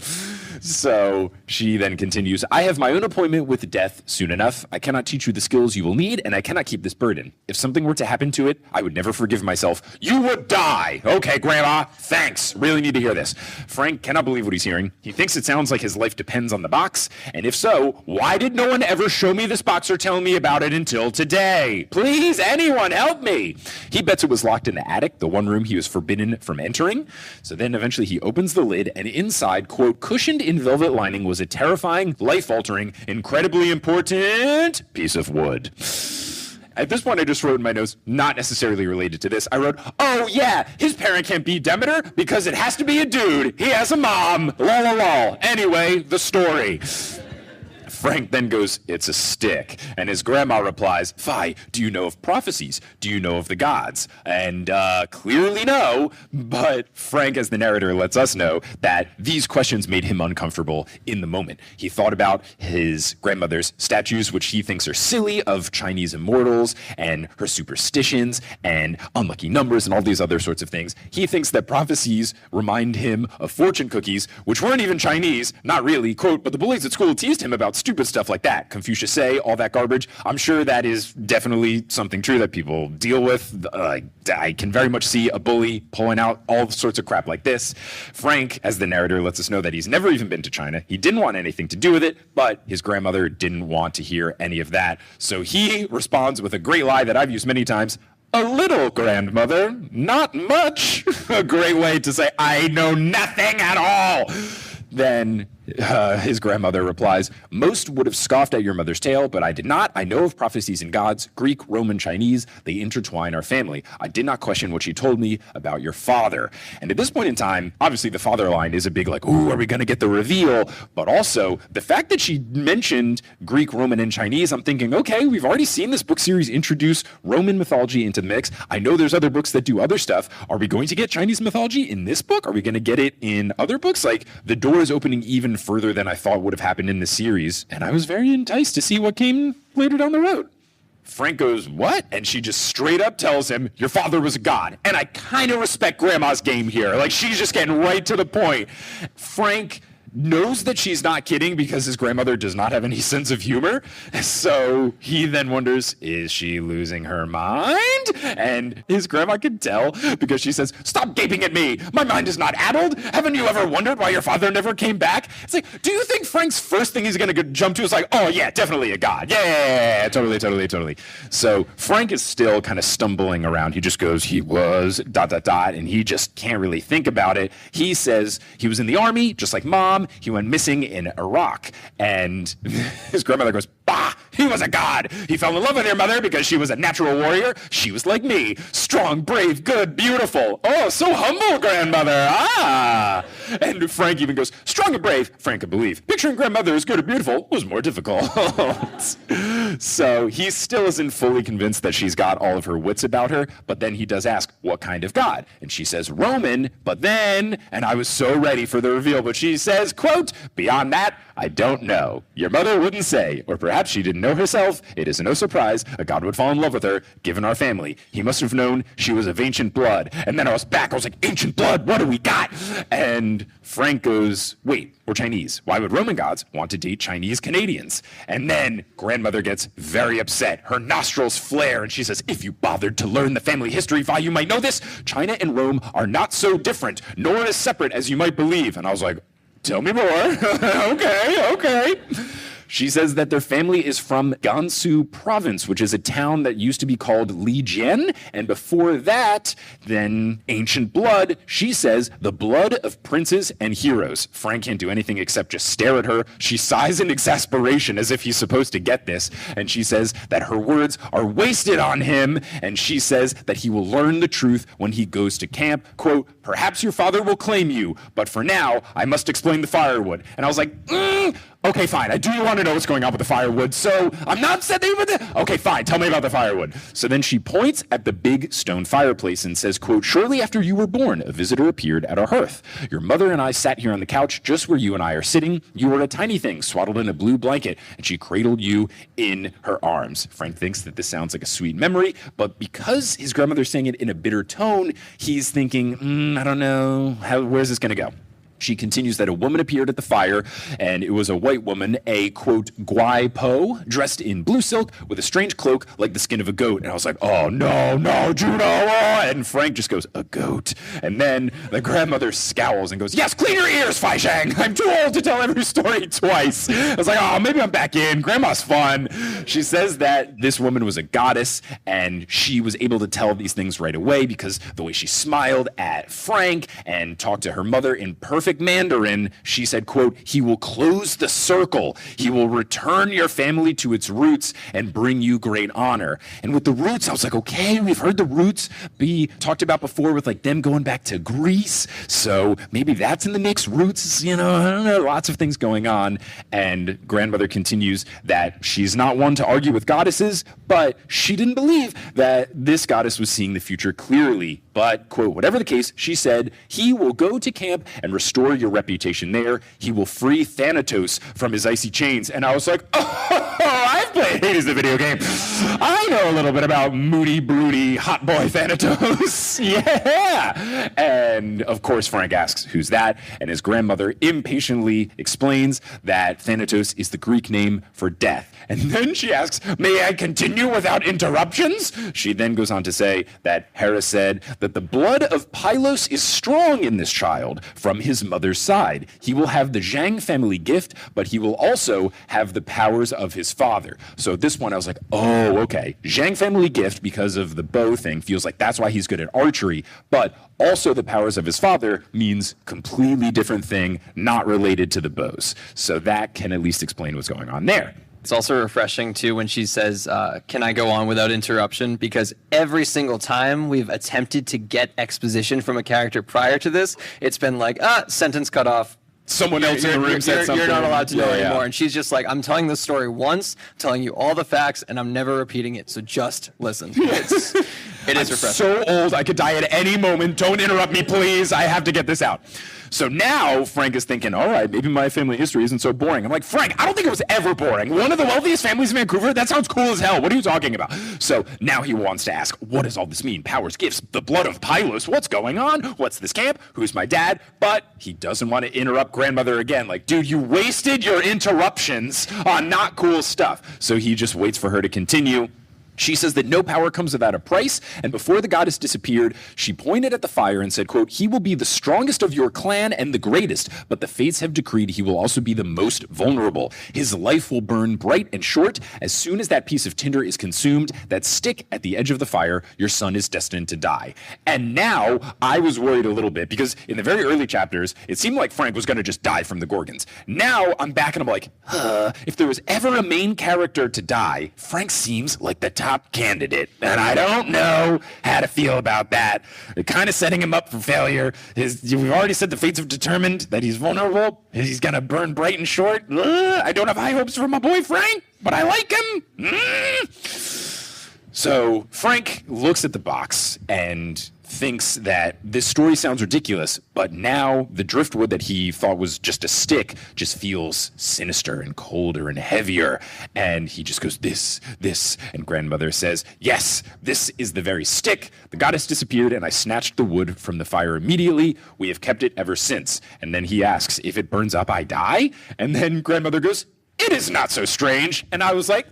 So she then continues, I have my own appointment with death soon enough. I cannot teach you the skills you will need, and I cannot keep this burden. If something were to happen to it, I would never forgive myself. You would die. Okay, Grandma, thanks. Really need to hear this. Frank cannot believe what he's hearing. He thinks it sounds like his life depends on the box, and if so, why did no one ever show me this box or tell me about it until today? Please, anyone, help me. He bets it was locked in the attic, the one room he was forbidden from entering. So then eventually he opens the lid, and inside, quote, cushioned in velvet lining was a terrifying, life-altering, incredibly important piece of wood. At this point, I just wrote in my notes, not necessarily related to this. I wrote, oh yeah, his parent can't be Demeter because it has to be a dude. He has a mom. Lol, lol, lol. Anyway, the story. Frank then goes, it's a stick. And his grandma replies, Phi, do you know of prophecies? Do you know of the gods? And clearly no, but Frank, as the narrator, lets us know that these questions made him uncomfortable in the moment. He thought about his grandmother's statues, which he thinks are silly, of Chinese immortals, and her superstitions, and unlucky numbers, and all these other sorts of things. He thinks that prophecies remind him of fortune cookies, which weren't even Chinese, not really, quote, but the bullies at school teased him about stupid stuff like that. Confucius say, all that garbage. I'm sure that is definitely something true that people deal with. I can very much see a bully pulling out all sorts of crap like this. Frank, as the narrator, lets us know that he's never even been to China. He didn't want anything to do with it, but his grandmother didn't want to hear any of that. So he responds with a great lie that I've used many times. A little, grandmother, not much. A great way to say, I know nothing at all. Then his grandmother replies, most would have scoffed at your mother's tale, but I did not. I know of prophecies in gods, Greek, Roman, Chinese. They intertwine our family. I did not question what she told me about your father. And at this point in time, obviously the father line is a big like, ooh, are we going to get the reveal? But also the fact that she mentioned Greek, Roman, and Chinese, I'm thinking, okay, we've already seen this book series introduce Roman mythology into the mix. I know there's other books that do other stuff. Are we going to get Chinese mythology in this book? Are we going to get it in other books? Like, the door is opening even further than I thought would have happened in the series, and I was very enticed to see what came later down the road. Frank goes, what? And she just straight up tells him, your father was a god. And I kind of respect Grandma's game here. Like, she's just getting right to the point. Frank knows that she's not kidding because his grandmother does not have any sense of humor. So he then wonders, is she losing her mind? And his grandma can tell because she says, stop gaping at me. My mind is not addled. Haven't you ever wondered why your father never came back? It's like, do you think Frank's first thing he's going to jump to is like, oh yeah, definitely a god. Yeah, totally. So Frank is still kind of stumbling around. He just goes, he was ... and he just can't really think about it. He says he was in the army, just like Mom. He went missing in Iraq. And his grandmother goes, bah, he was a god. He fell in love with your mother because she was a natural warrior. She was like me, strong, brave, good, beautiful. Oh, so humble, grandmother. Ah. And Frank even goes, strong and brave, Frank could believe. Picturing grandmother as good or beautiful was more difficult. So he still isn't fully convinced that she's got all of her wits about her, but then he does ask, what kind of god? And she says, Roman, but then, and I was so ready for the reveal, but she says, quote, beyond that, I don't know. Your mother wouldn't say, or perhaps she didn't know herself. It is no surprise a god would fall in love with her, given our family. He must have known she was of ancient blood. And then I was back, I was like, ancient blood, what do we got? And Frank goes, wait, we're Chinese. Why would Roman gods want to date Chinese Canadians? And then grandmother gets very upset. Her nostrils flare, and she says, if you bothered to learn the family history, Vi, you might know this. China and Rome are not so different, nor as separate as you might believe. And I was like, tell me more. Okay. She says that their family is from Gansu province, which is a town that used to be called Lijian. And before that, then ancient blood. She says the blood of princes and heroes. Frank can't do anything except just stare at her. She sighs in exasperation as if he's supposed to get this. And she says that her words are wasted on him. And she says that he will learn the truth when he goes to camp. Quote, perhaps your father will claim you, but for now, I must explain the firewood. And I was like, okay, fine. I do want to know what's going on with the firewood, so I'm not setting with it. Okay, fine. Tell me about the firewood. So then she points at the big stone fireplace and says, quote, shortly after you were born, a visitor appeared at our hearth. Your mother and I sat here on the couch just where you and I are sitting. You were a tiny thing swaddled in a blue blanket, and she cradled you in her arms. Frank thinks that this sounds like a sweet memory, but because his grandmother's saying it in a bitter tone, he's thinking, I don't know, where's this going to go? She continues that a woman appeared at the fire, and it was a white woman, a, quote, guai po, dressed in blue silk with a strange cloak like the skin of a goat. And I was like, oh, no, Juno. And Frank just goes, a goat. And then the grandmother scowls and goes, yes, clean your ears, Fai Zhang. I'm too old to tell every story twice. I was like, oh, maybe I'm back in. Grandma's fun. She says that this woman was a goddess, and she was able to tell these things right away because the way she smiled at Frank and talked to her mother in perfect Mandarin, she said, quote, he will close the circle. He will return your family to its roots and bring you great honor. And with the roots, I was like, okay, we've heard the roots be talked about before with like them going back to Greece. So maybe that's in the mix. Roots, I don't know, lots of things going on. And grandmother continues that she's not one to argue with goddesses, but she didn't believe that this goddess was seeing the future clearly. But, quote, whatever the case, she said, he will go to camp and restore your reputation there. He will free Thanatos from his icy chains. And I was like, oh, I've played Hades the video game. I know a little bit about moody, broody, hot boy Thanatos. Yeah. And, of course, Frank asks, who's that? And his grandmother impatiently explains that Thanatos is the Greek name for death. And then she asks, may I continue without interruptions? She then goes on to say that Hera said that the blood of Pylos is strong in this child from his mother's side. He will have the Zhang family gift, but he will also have the powers of his father. So this one, I was like, oh, okay. Zhang family gift, because of the bow thing, feels like that's why he's good at archery, but also the powers of his father means completely different thing, not related to the bows. So that can at least explain what's going on there. It's also refreshing, too, when she says, can I go on without interruption? Because every single time we've attempted to get exposition from a character prior to this, it's been like, sentence cut off. Someone else in the room said something. You're not allowed to know anymore. And she's just like, I'm telling this story once, telling you all the facts, and I'm never repeating it. So just listen. It is refreshing. So old, I could die at any moment. Don't interrupt me, please. I have to get this out. So now Frank is thinking, all right, maybe my family history isn't so boring. I'm like, Frank, I don't think it was ever boring. One of the wealthiest families in Vancouver? That sounds cool as hell. What are you talking about? So now he wants to ask, what does all this mean? Powers, gifts, the blood of Pylos. What's going on? What's this camp? Who's my dad? But he doesn't want to interrupt grandmother again. Like, dude, you wasted your interruptions on not cool stuff. So he just waits for her to continue. She says that no power comes without a price, and before the goddess disappeared, she pointed at the fire and said, quote, he will be the strongest of your clan and the greatest, but the fates have decreed he will also be the most vulnerable. His life will burn bright and short. As soon as that piece of tinder is consumed, that stick at the edge of the fire, your son is destined to die. And now I was worried a little bit, because in the very early chapters, it seemed like Frank was going to just die from the Gorgons. Now I'm back and I'm like, if there was ever a main character to die, Frank seems like the type. top candidate, and I don't know how to feel about that. They're kind of setting him up for failure. We've already said the fates have determined that he's vulnerable. He's going to burn bright and short. I don't have high hopes for my boy Frank, but I like him. So Frank looks at the box and thinks that this story sounds ridiculous, but now the driftwood that he thought was just a stick just feels sinister and colder and heavier. And he just goes, this, and grandmother says, yes, this is the very stick. The goddess disappeared and I snatched the wood from the fire immediately. We have kept it ever since. And then he asks, if it burns up, I die? And then grandmother goes, it is not so strange. And I was like,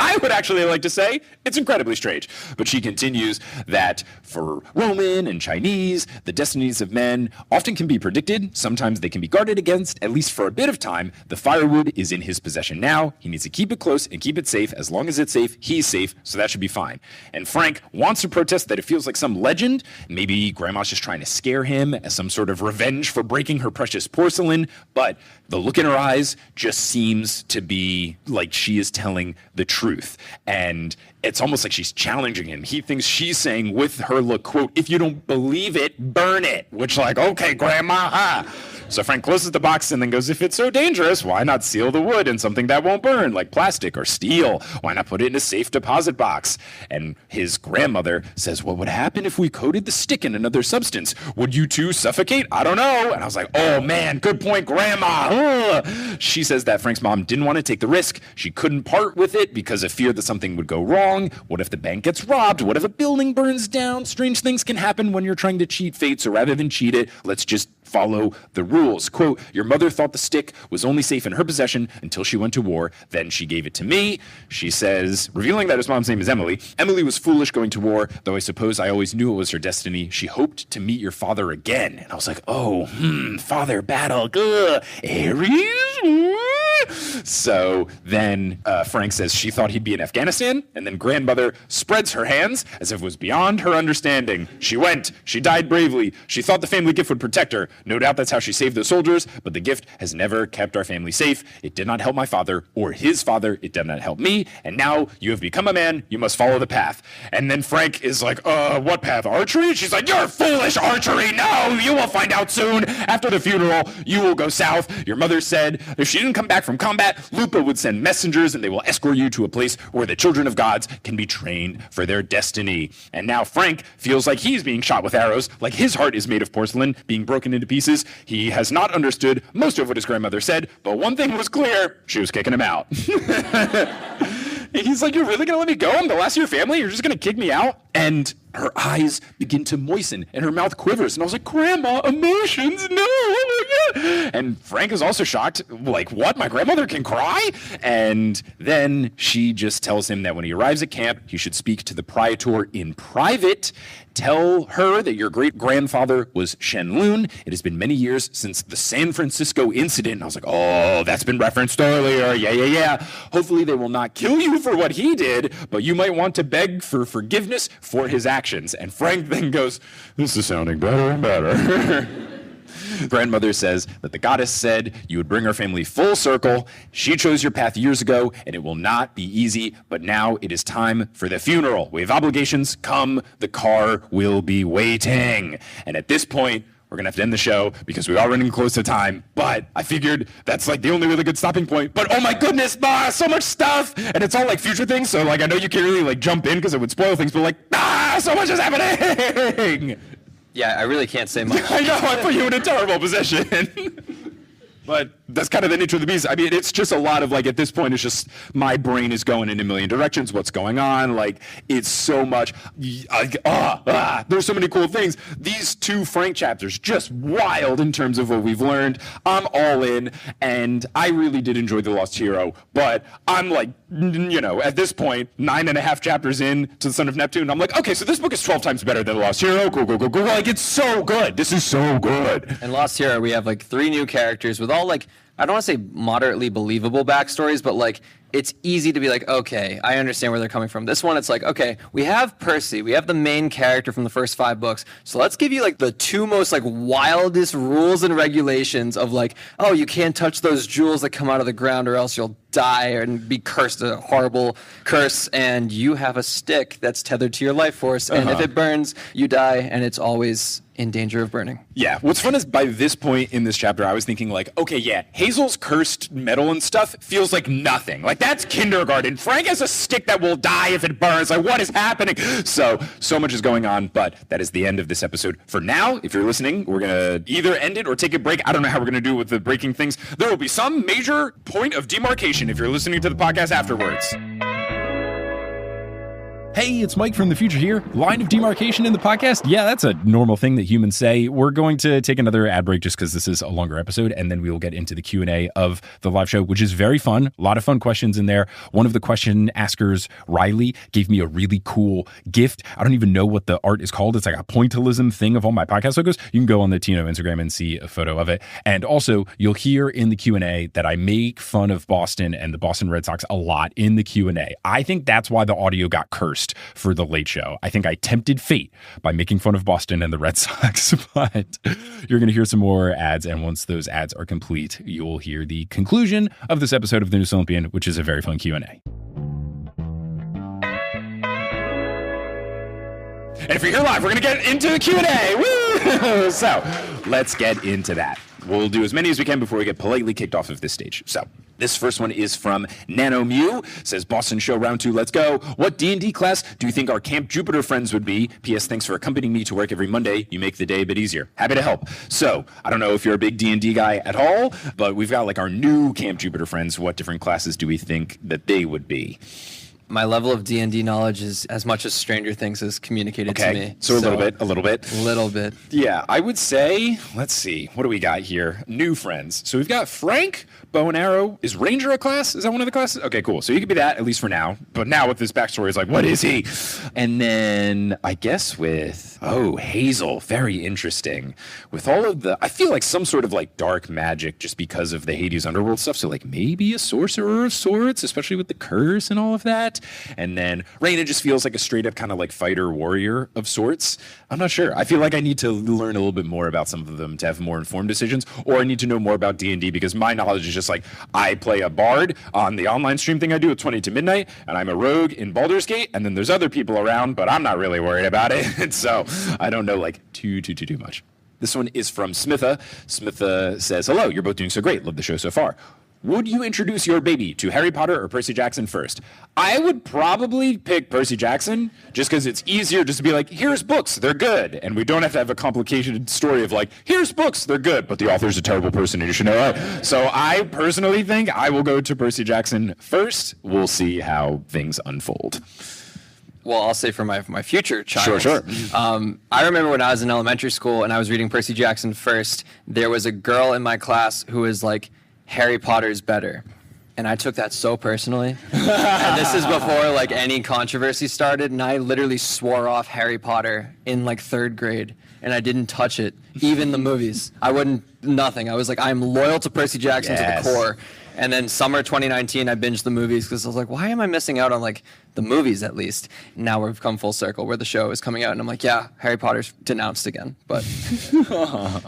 I would actually like to say it's incredibly strange. But she continues that for Roman and Chinese, the destinies of men often can be predicted. Sometimes they can be guarded against, at least for a bit of time. The firewood is in his possession now. He needs to keep it close and keep it safe. As long as it's safe, he's safe, so that should be fine. And Frank wants to protest that it feels like some legend. Maybe grandma's just trying to scare him as some sort of revenge for breaking her precious porcelain. But the look in her eyes just seems to be like she is telling the truth. And it's almost like she's challenging him. He thinks she's saying with her look, quote, if you don't believe it, burn it. Which like, okay, grandma, So Frank closes the box and then goes, if it's so dangerous, why not seal the wood in something that won't burn, like plastic or steel? Why not put it in a safe deposit box? And his grandmother says, what would happen if we coated the stick in another substance? Would you two suffocate? I don't know. And I was like, oh man, good point, grandma. She says that Frank's mom didn't want to take the risk. She couldn't part with it because of fear that something would go wrong. What if the bank gets robbed? What if a building burns down? Strange things can happen when you're trying to cheat fate, so rather than cheat it, let's just follow the rules. Quote, your mother thought the stick was only safe in her possession until she went to war. Then she gave it to me. She says, revealing that his mom's name is Emily. Emily was foolish going to war, though I suppose I always knew it was her destiny. She hoped to meet your father again. And I was like, father battle. Aries. So then Frank says she thought he'd be in Afghanistan, and then grandmother spreads her hands as if it was beyond her understanding. She went. She died bravely. She thought the family gift would protect her. No doubt that's how she saved those soldiers, but the gift has never kept our family safe. It did not help my father or his father. It did not help me, and now you have become a man. You must follow the path. And then Frank is like, what path? Archery? She's like, you're foolish, archery. No, you will find out soon. After the funeral, you will go south. Your mother said if she didn't come back from combat, Lupa would send messengers and they will escort you to a place where the children of gods can be trained for their destiny. And now Frank feels like he's being shot with arrows, like his heart is made of porcelain, being broken into pieces. He has not understood most of what his grandmother said, but one thing was clear, she was kicking him out. He's like, you're really going to let me go? I'm the last of your family? You're just going to kick me out? And her eyes begin to moisten and her mouth quivers. And I was like, Grandma, emotions? No. Oh my God. And Frank is also shocked. Like, what? My grandmother can cry? And then she just tells him that when he arrives at camp, he should speak to the praetor in private. Tell her that your great-grandfather was Shenlun. It has been many years since the San Francisco incident. And I was like, oh, that's been referenced earlier. Yeah. Hopefully they will not kill you for what he did, but you might want to beg for forgiveness for his actions. And Frank then goes, this is sounding better and better. Grandmother says that the goddess said you would bring our family full circle. She chose your path years ago, and it will not be easy, but now it is time for the funeral. We have obligations. Come, the car will be waiting. And at this point, we're going to have to end the show because we are running close to time. But I figured that's like the only really good stopping point. But oh my goodness, so much stuff. And it's all like future things. So like I know you can't really like jump in because it would spoil things. But like, so much is happening. Yeah, I really can't say much. I know, I put you in a terrible position. But that's kind of the nature of the beast. I mean, it's just a lot of, like, at this point, it's just my brain is going in a million directions. What's going on? Like, it's so much. There's so many cool things. These two Frank chapters, just wild in terms of what we've learned. I'm all in, and I really did enjoy The Lost Hero. But I'm like, at this point, 9.5 chapters in to The Son of Neptune, I'm like, okay, so this book is 12 times better than The Lost Hero. Go. Like, it's so good. This is so good. In Lost Hero, we have, like, 3 new characters with all, like, I don't want to say moderately believable backstories, but like it's easy to be like, okay, I understand where they're coming from. This one, it's like, okay, we have Percy, we have the main character from the first 5 books, so let's give you like the 2 most like wildest rules and regulations of like, oh, you can't touch those jewels that come out of the ground or else you'll die and be cursed, a horrible curse, and you have a stick that's tethered to your life force, and if it burns, you die, and it's always in danger of burning. Yeah. What's fun is by this point in this chapter, I was thinking like, okay, yeah, Hazel's cursed metal and stuff feels like nothing. Like, that's kindergarten. Frank has a stick that will die if it burns. Like, what is happening? So much is going on, but that is the end of this episode. For now, if you're listening, we're going to either end it or take a break. I don't know how we're going to do it with the breaking things. There will be some major point of demarcation if you're listening to the podcast afterwards. Hey, it's Mike from the future here. Line of demarcation in the podcast? Yeah, that's a normal thing that humans say. We're going to take another ad break just because this is a longer episode, and then we will get into the Q&A of the live show, which is very fun. A lot of fun questions in there. One of the question askers, Riley, gave me a really cool gift. I don't even know what the art is called. It's like a pointillism thing of all my podcast logos. You can go on the Tino Instagram and see a photo of it. And also, you'll hear in the Q&A that I make fun of Boston and the Boston Red Sox a lot in the Q&A. I think that's why the audio got cursed for the Late Show. I think I tempted fate by making fun of Boston and the Red Sox, but you're going to hear some more ads, and once those ads are complete, you will hear the conclusion of this episode of the News Olympian, which is a very fun Q&A. And if you're here live, we're going to get into the Q&A. Woo! So let's get into that. We'll do as many as we can before we get politely kicked off of this stage. So this first one is from Nano Mew. Says, Boston show round 2, let's go. What D&D class do you think our Camp Jupiter friends would be? P.S. Thanks for accompanying me to work every Monday. You make the day a bit easier. Happy to help. So I don't know if you're a big D&D guy at all, but we've got like our new Camp Jupiter friends. What different classes do we think that they would be? My level of D&D knowledge is as much as Stranger Things has communicated to me. So a little bit. Yeah, I would say, let's see, what do we got here? New friends. So we've got Frank, bow and arrow. Is Ranger a class? Is that one of the classes? Okay, cool. So he could be that, at least for now. But now with this backstory, it's like, what is he? And then I guess with, Hazel, very interesting. With all of the, I feel like some sort of like dark magic just because of the Hades underworld stuff. So like maybe a sorcerer of sorts, especially with the curse and all of that. And then Raina just feels like a straight up kind of like fighter warrior of sorts. I'm not sure. I feel like I need to learn a little bit more about some of them to have more informed decisions, or I need to know more about D&D because my knowledge is just like I play a bard on the online stream thing I do at 20 to midnight, and I'm a rogue in Baldur's Gate, and then there's other people around, but I'm not really worried about it. And so I don't know like too much. This one is from Smitha. Smitha says, hello, you're both doing so great. Love the show so far. Would you introduce your baby to Harry Potter or Percy Jackson first? I would probably pick Percy Jackson just because it's easier just to be like, here's books, they're good. And we don't have to have a complicated story of like, here's books, they're good, but the author's a terrible person and you should know that. So I personally think I will go to Percy Jackson first. We'll see how things unfold. Well, I'll say for my future child. Sure. I remember when I was in elementary school and I was reading Percy Jackson first, there was a girl in my class who was like, Harry Potter's better. And I took that so personally. And this is before like any controversy started, and I literally swore off Harry Potter in like 3rd grade, and I didn't touch it, even the movies. Nothing. I was like, I'm loyal to Percy Jackson to the core. And then summer 2019, I binged the movies because I was like, why am I missing out on like the movies at least? Now we've come full circle where the show is coming out, and I'm like, yeah, Harry Potter's denounced again. But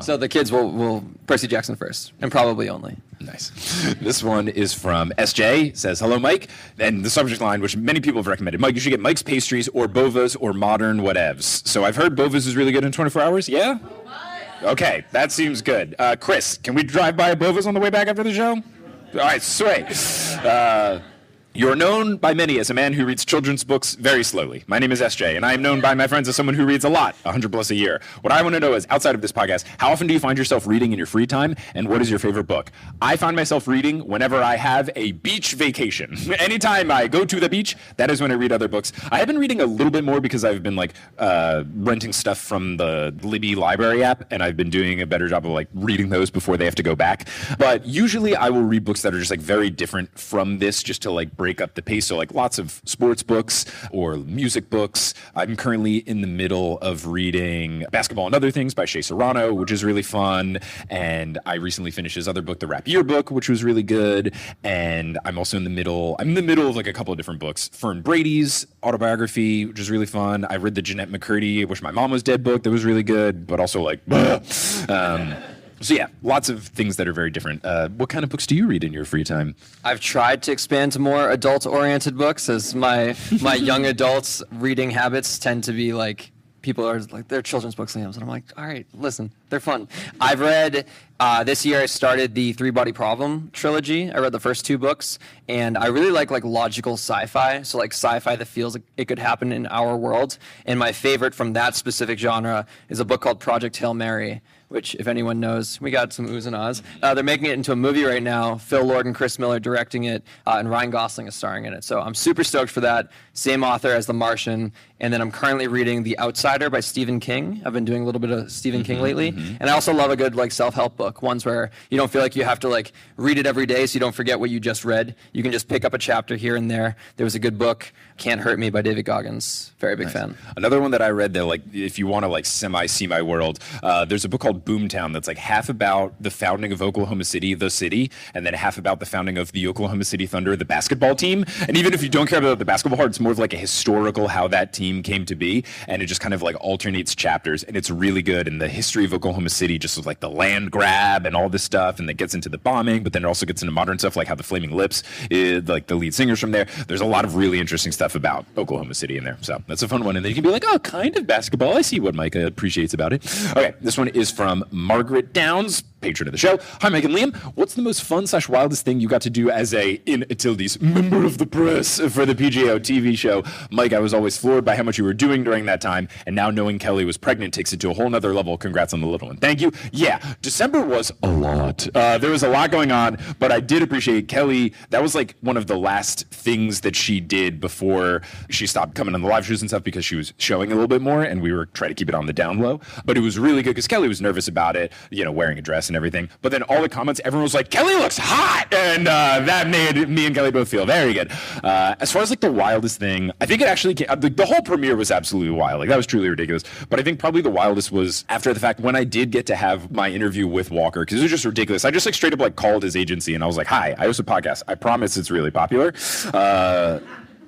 so the kids will Percy Jackson first, and probably only. Nice. This one is from SJ. Says, hello, Mike. And the subject line, which many people have recommended, Mike, you should get Mike's Pastries or Bova's or Modern Whatevs. So I've heard Bova's is really good in 24 hours. Yeah? Okay, that seems good. Chris, can we drive by a Bova's on the way back after the show? All right, sweet. You're known by many as a man who reads children's books very slowly. My name is SJ, and I am known by my friends as someone who reads a lot, 100 plus a year. What I want to know is, outside of this podcast, how often do you find yourself reading in your free time, and what is your favorite book? I find myself reading whenever I have a beach vacation. Anytime I go to the beach, that is when I read other books. I have been reading a little bit more because I've been like renting stuff from the Libby library app, and I've been doing a better job of like reading those before they have to go back. But usually I will read books that are just like very different from this, just to like break up the pace. So like lots of sports books or music books. I'm currently in the middle of reading Basketball and Other Things by Shea Serrano, which is really fun. And I recently finished his other book, The Rap Yearbook, which was really good. And I'm also in the middle of like a couple of different books. Fern Brady's autobiography, which is really fun. I read the Jeanette McCurdy, Wish My Mom Was Dead book that was really good, but also like, So yeah, lots of things that are very different. What kind of books do you read in your free time? I've tried to expand to more adult-oriented books, as my young adults reading habits tend to be like, people are like, they're children's books, and I'm like, all right, listen, they're fun. I've read, this year I started the Three Body Problem trilogy. I read the first 2 books, and I really like logical sci-fi, so like sci-fi that feels like it could happen in our world. And my favorite from that specific genre is a book called Project Hail Mary, which, if anyone knows, we got some oohs and ahs. They're making it into a movie right now. Phil Lord and Chris Miller directing it, and Ryan Gosling is starring in it. So I'm super stoked for that. Same author as The Martian. And then I'm currently reading The Outsider by Stephen King. I've been doing a little bit of Stephen King lately. And I also love a good self-help book, ones where you don't feel like you have to read it every day so you don't forget what you just read. You can just pick up a chapter here and there. There was a good book, Can't Hurt Me by David Goggins. Very big fan. Another one that I read that if you want to semi-see my world, there's a book called Boomtown that's half about the founding of Oklahoma City, the city, and then half about the founding of the Oklahoma City Thunder, the basketball team. And even if you don't care about the basketball part, it's more of a historical how that team came to be, and it just kind of alternates chapters, and it's really good. And the history of Oklahoma City, just with the land grab and all this stuff, and it gets into the bombing, but then it also gets into modern stuff, like how the Flaming Lips is the lead singers from there. There's a lot of really interesting stuff about Oklahoma City in there, so that's a fun one. And then you can be like, oh, kind of basketball. I see what Micah appreciates about it. Okay, this one is from Margaret Downs, patron of the show. Hi, Mike and Liam. What's the most fun/wildest thing you got to do as a, in Tildes, member of the press for the PGO TV show? Mike, I was always floored by how much you were doing during that time, and now knowing Kelly was pregnant takes it to a whole nother level. Congrats on the little one. Thank you. Yeah, December was a lot. There was a lot going on, but I did appreciate Kelly. That was one of the last things that she did before she stopped coming on the live shows and stuff, because she was showing a little bit more, and we were trying to keep it on the down low. But it was really good because Kelly was nervous about it, wearing a dress and everything. But then all the comments, everyone was like, Kelly looks hot! And that made me and Kelly both feel very good. As far as the wildest thing, I think it actually came, the whole premiere was absolutely wild. That was truly ridiculous. But I think probably the wildest was after the fact, when I did get to have my interview with Walker, because it was just ridiculous. I just straight up called his agency and I was like, hi, I host a podcast. I promise it's really popular.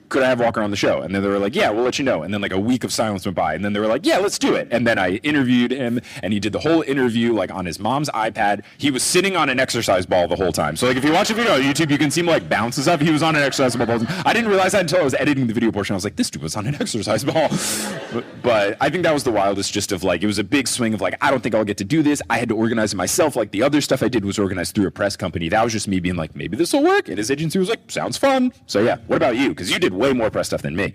Could I have Walker on the show? And then they were like, yeah, we'll let you know. And then a week of silence went by. And then they were like, yeah, let's do it. And then I interviewed him, and he did the whole interview on his mom's iPad. He was sitting on an exercise ball the whole time. So if you watch a video on YouTube, you can see him bounces up. He was on an exercise ball. I didn't realize that until I was editing the video portion. I was like, this dude was on an exercise ball. But I think that was the wildest, just of it was a big swing of I don't think I'll get to do this. I had to organize it myself. The other stuff I did was organized through a press company. That was just me being maybe this will work. And his agency was sounds fun. So yeah, what about you? Because you did way more press stuff than me.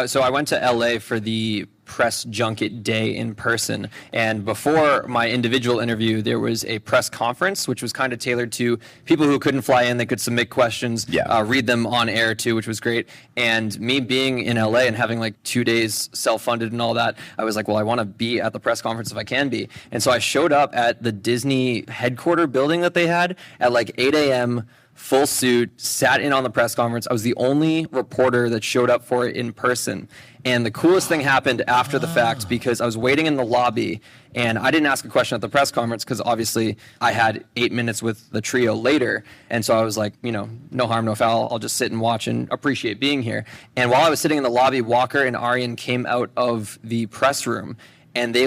So I went to LA for the press junket day in person, and before my individual interview there was a press conference which was kind of tailored to people who couldn't fly in. They could submit questions, read them on air too, which was great. And me being in LA and having 2 days self-funded and all that, I was well, I want to be at the press conference if I can be. And so I showed up at the Disney headquarter building that they had at 8 a.m., full suit, sat in on the press conference. I was the only reporter that showed up for it in person. And the coolest thing happened after the fact, because I was waiting in the lobby, and I didn't ask a question at the press conference because obviously I had 8 minutes with the trio later. And so I was like, no harm, no foul. I'll just sit and watch and appreciate being here. And while I was sitting in the lobby, Walker and Aryan came out of the press room, and they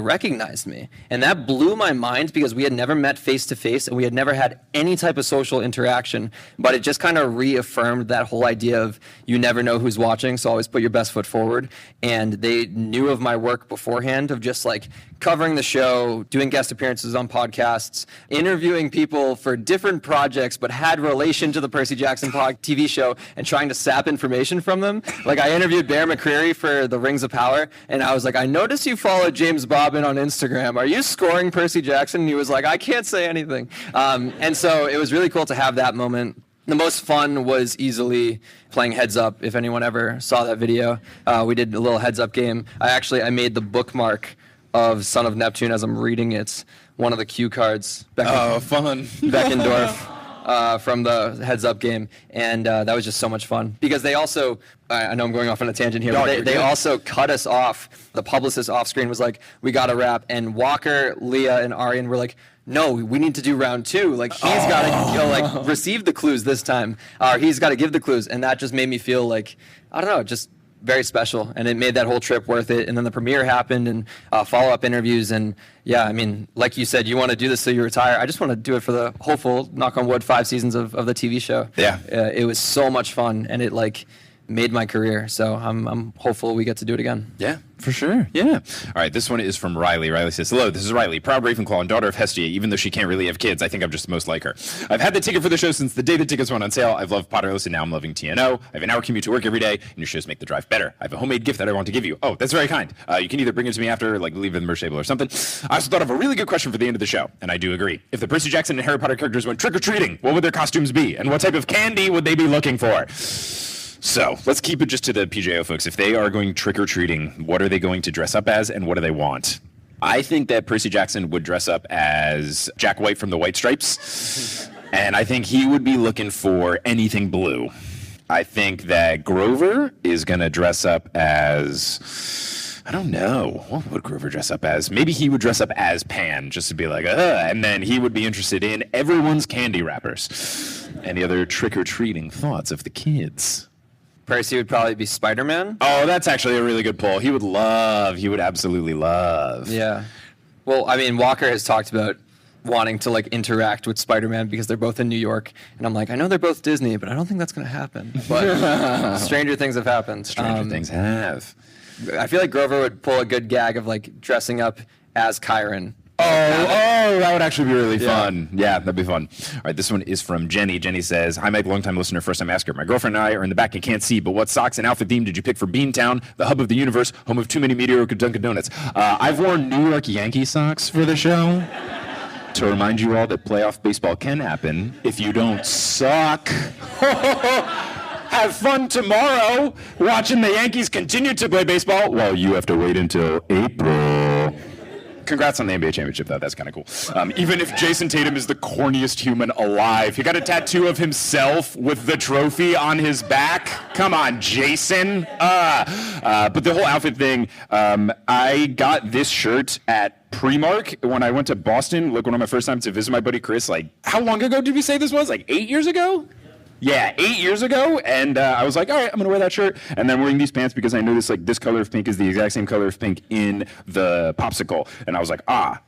recognized me. And that blew my mind because we had never met face to face and we had never had any type of social interaction. But it just kind of reaffirmed that whole idea of you never know who's watching, so always put your best foot forward. And they knew of my work beforehand of just covering the show, doing guest appearances on podcasts, interviewing people for different projects but had relation to the Percy Jackson TV show, and trying to sap information from them. I interviewed Bear McCreary for the Rings of Power, and I was like, I noticed you follow James Bobbin on Instagram. Are you scoring Percy Jackson? And he was like, I can't say anything. And so it was really cool to have that moment. The most fun was easily playing Heads Up. If anyone ever saw that video, we did a little Heads Up game. I made the bookmark of Son of Neptune as I'm reading it. One of the cue cards. Fun. Beckendorf. From the Heads Up game, and that was just so much fun because they also, I know I'm going off on a tangent here, but they also cut us off. The publicist off screen was like, we got to wrap, and Walker, Leah, and Aryan were like, no, we need to do round two. He's got to receive the clues this time, or he's got to give the clues, and that just made me feel I don't know, just very special, and it made that whole trip worth it. And then the premiere happened, and follow-up interviews, and yeah, I mean, like you said, you want to do this till you retire. I just want to do it for the hopeful, knock on wood, 5 seasons of the TV show. Yeah. It was so much fun, and it like made my career. So I'm hopeful we get to do it again. Yeah, for sure. Yeah. All right, this one is from Riley. Riley says, hello, this is Riley, proud Ravenclaw and daughter of Hestia. Even though she can't really have kids, I think I'm just most like her. I've had the ticket for the show since the day the tickets went on sale. I've loved Potterless, and now I'm loving TNO. I have an hour commute to work every day, and your shows make the drive better. I have a homemade gift that I want to give you. Oh, that's very kind. You can either bring it to me after, like leave it in the merch table or something. I also thought of a really good question for the end of the show, and I do agree. If the Percy Jackson and Harry Potter characters went trick-or-treating, what would their costumes be? And what type of candy would they be looking for? So let's keep it just to the PJO folks. If they are going trick-or-treating, what are they going to dress up as, and what do they want? I think that Percy Jackson would dress up as Jack White from the White Stripes, and I think he would be looking for anything blue. I think that Grover is going to dress up as, I don't know, what would Grover dress up as? Maybe he would dress up as Pan, just to be like, and then he would be interested in everyone's candy wrappers. Any other trick-or-treating thoughts of the kids? Percy would probably be Spider-Man. Oh, that's actually a really good poll. He would absolutely love. Yeah. Well, I mean, Walker has talked about wanting to like interact with Spider-Man because they're both in New York, and I'm like, I know they're both Disney, but I don't think that's going to happen. But stranger things have happened. Stranger things have. I feel like Grover would pull a good gag of like dressing up as Chiron. Oh, that would actually be really fun. Yeah, that'd be fun. All right, this one is from Jenny. Jenny says, hi, Mike, long-time listener, first-time asker. My girlfriend and I are in the back and can't see, but what socks and outfit theme did you pick for Beantown, the hub of the universe, home of too many mediocre Dunkin' Donuts? I've worn New York Yankee socks for the show to remind you all that playoff baseball can happen if you don't suck. Have fun tomorrow watching the Yankees continue to play baseball while you have to wait until April. Congrats on the NBA championship, though. That's kind of cool. Even if Jason Tatum is the corniest human alive, he got a tattoo of himself with the trophy on his back. Come on, Jason. But the whole outfit thing, I got this shirt at Primark when I went to Boston, like one of my first times to visit my buddy Chris. Like, how long ago did we say this was? Like 8 years ago? Yeah, 8 years ago, and I was like, all right, I'm going to wear that shirt, and then wearing these pants because I noticed, like, this color of pink is the exact same color of pink in the popsicle, and I was like,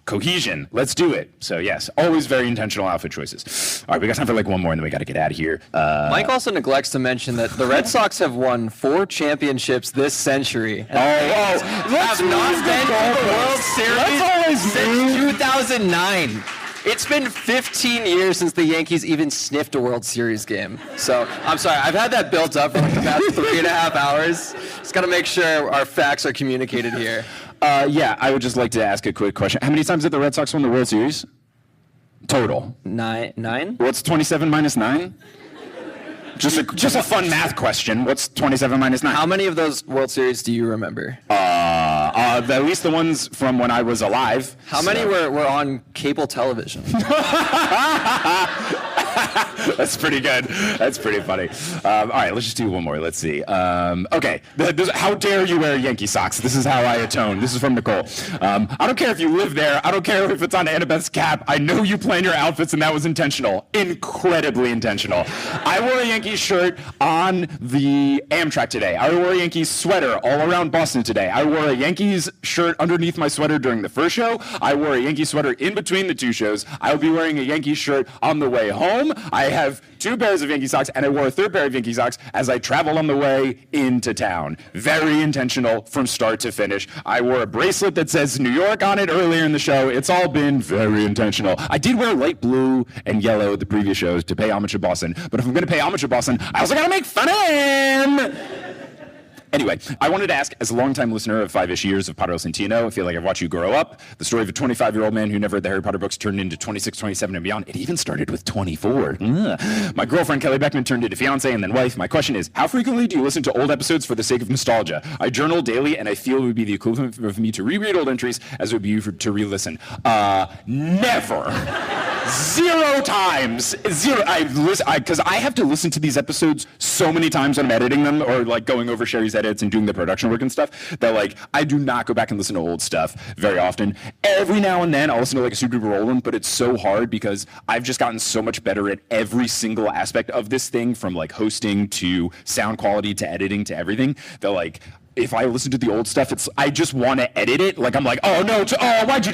cohesion, let's do it. So, yes, always very intentional outfit choices. All right, we got time for, like, one more, and then we got to get out of here. Mike also neglects to mention that the Red Sox have won 4 championships this century. Let's have not been to the World Series since 2009. It's been 15 years since the Yankees even sniffed a World Series game. So, I'm sorry, I've had that built up for like the past 3.5 hours. Just got to make sure our facts are communicated here. Yeah, I would just like to ask a quick question. How many times did the Red Sox win the World Series? Total. 9? What's 27 minus 9? Just a fun math question. What's 27 minus 9? How many of those World Series do you remember? At least the ones from when I was alive. How many were on cable television? That's pretty good. That's pretty funny. All right, let's just do one more. Let's see. Okay. How dare you wear Yankee socks? This is how I atone. This is from Nicole. I don't care if you live there. I don't care if it's on Annabeth's cap. I know you plan your outfits, and that was intentional. Incredibly intentional. I wore a Yankees shirt on the Amtrak today. I wore a Yankees sweater all around Boston today. I wore a Yankees shirt underneath my sweater during the first show. I wore a Yankees sweater in between the 2 shows. I will be wearing a Yankees shirt on the way home. I have 2 pairs of Yankee socks, and I wore a 3rd pair of Yankee socks as I traveled on the way into town. Very intentional from start to finish. I wore a bracelet that says New York on it earlier in the show. It's all been very intentional. I did wear light blue and yellow at the previous shows to pay homage to Boston, but if I'm going to pay homage to Boston, I also got to make fun of him! Anyway, I wanted to ask, as a longtime listener of 5-ish years of Potterless and TNO, I feel like I've watched you grow up. The story of a 25-year-old man who never read the Harry Potter books turned into 26, 27, and beyond. It even started with 24. My girlfriend, Kelly Beckman, turned into fiancé and then wife. My question is, how frequently do you listen to old episodes for the sake of nostalgia? I journal daily, and I feel it would be the equivalent of me to reread old entries as it would be you to re-listen. Never. Zero times. Zero. Because I have to listen to these episodes so many times when I'm editing them or like going over Sherry's edits and doing the production work and stuff that like I do not go back and listen to old stuff very often. Every now and then I'll listen to like a super duper old one, but it's so hard because I've just gotten so much better at every single aspect of this thing, from like hosting to sound quality to editing to everything, that like if I listen to the old stuff, I just want to edit it. Like I'm like, oh no, why'd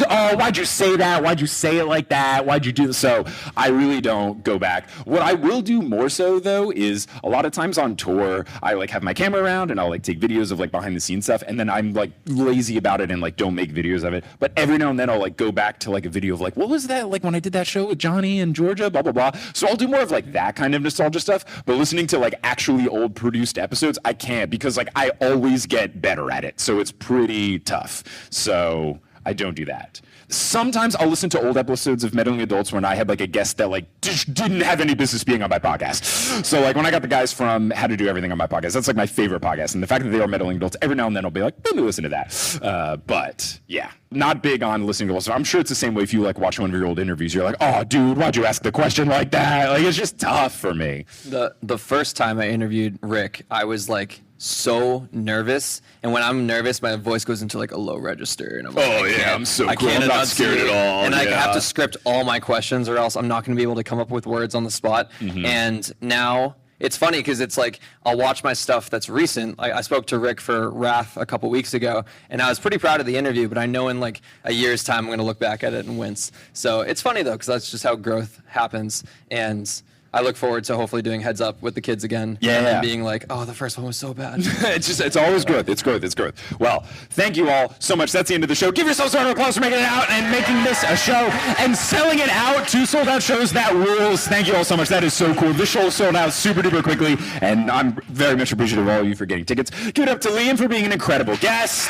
you say that? Why'd you say it like that? Why'd you do this? So I really don't go back. What I will do more so though is a lot of times on tour, I like have my camera around and I'll like take videos of like behind the scenes stuff, and then I'm like lazy about it and like don't make videos of it. But every now and then I'll like go back to like a video of like, what was that like when I did that show with Johnny and Georgia, blah blah blah. So I'll do more of like that kind of nostalgia stuff. But listening to like actually old produced episodes, I can't, because like I always get better at it, so it's pretty tough. So I don't do that. Sometimes I'll listen to old episodes of Meddling Adults when I had like a guest that like didn't have any business being on my podcast. So like when I got the guys from How to Do Everything on my podcast, that's like my favorite podcast. And the fact that they are Meddling Adults, every now and then I'll be like, let me listen to that. But yeah, not big on listening to old stuff. I'm sure it's the same way if you like watch one of your old interviews. You're like, oh dude, why'd you ask the question like that? Like it's just tough for me. The first time I interviewed Rick, I was like so nervous, and when I'm nervous, my voice goes into like a low register, and I'm like, I'm so I cool. can't I'm not scared at all. And I have to script all my questions, or else I'm not going to be able to come up with words on the spot. Mm-hmm. And now it's funny because it's like I'll watch my stuff that's recent. I spoke to Rick for Wrath a couple weeks ago, and I was pretty proud of the interview, but I know in like a year's time I'm going to look back at it and wince. So it's funny though, because that's just how growth happens. And I look forward to hopefully doing Heads Up with the kids again. Yeah. And being like, oh, the first one was so bad. It's always growth. It's growth. Well, thank you all so much. That's the end of the show. Give yourselves a round of applause for making it out and making this a show and selling it out. 2 sold out shows. That rules. Thank you all so much. That is so cool. This show sold out super duper quickly, and I'm very much appreciative of all of you for getting tickets. Give it up to Liam for being an incredible guest.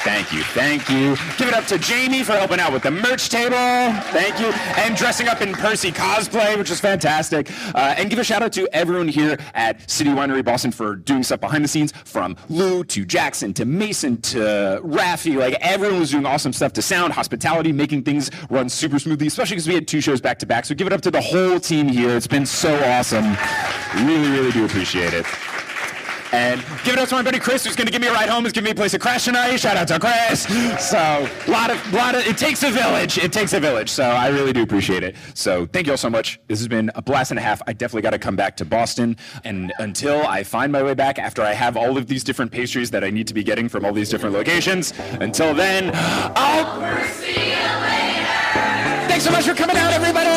Thank you. Give it up to Jamie for helping out with the merch table. Thank you. And dressing up in Percy cosplay, which was fantastic. And give a shout out to everyone here at City Winery Boston for doing stuff behind the scenes, from Lou to Jackson to Mason to Raffy. Like everyone was doing awesome stuff to sound, hospitality, making things run super smoothly, especially because we had 2 shows back to back. So give it up to the whole team here. It's been so awesome. Really, really do appreciate it. And give it up to my buddy Chris, who's going to give me a ride home. He's giving me a place to crash tonight. Shout out to Chris. So a lot of, it takes a village. It takes a village. So I really do appreciate it. So thank you all so much. This has been a blast and a half. I definitely got to come back to Boston. And until I find my way back, after I have all of these different pastries that I need to be getting from all these different locations, until then, I'll see you later. Thanks so much for coming out, everybody.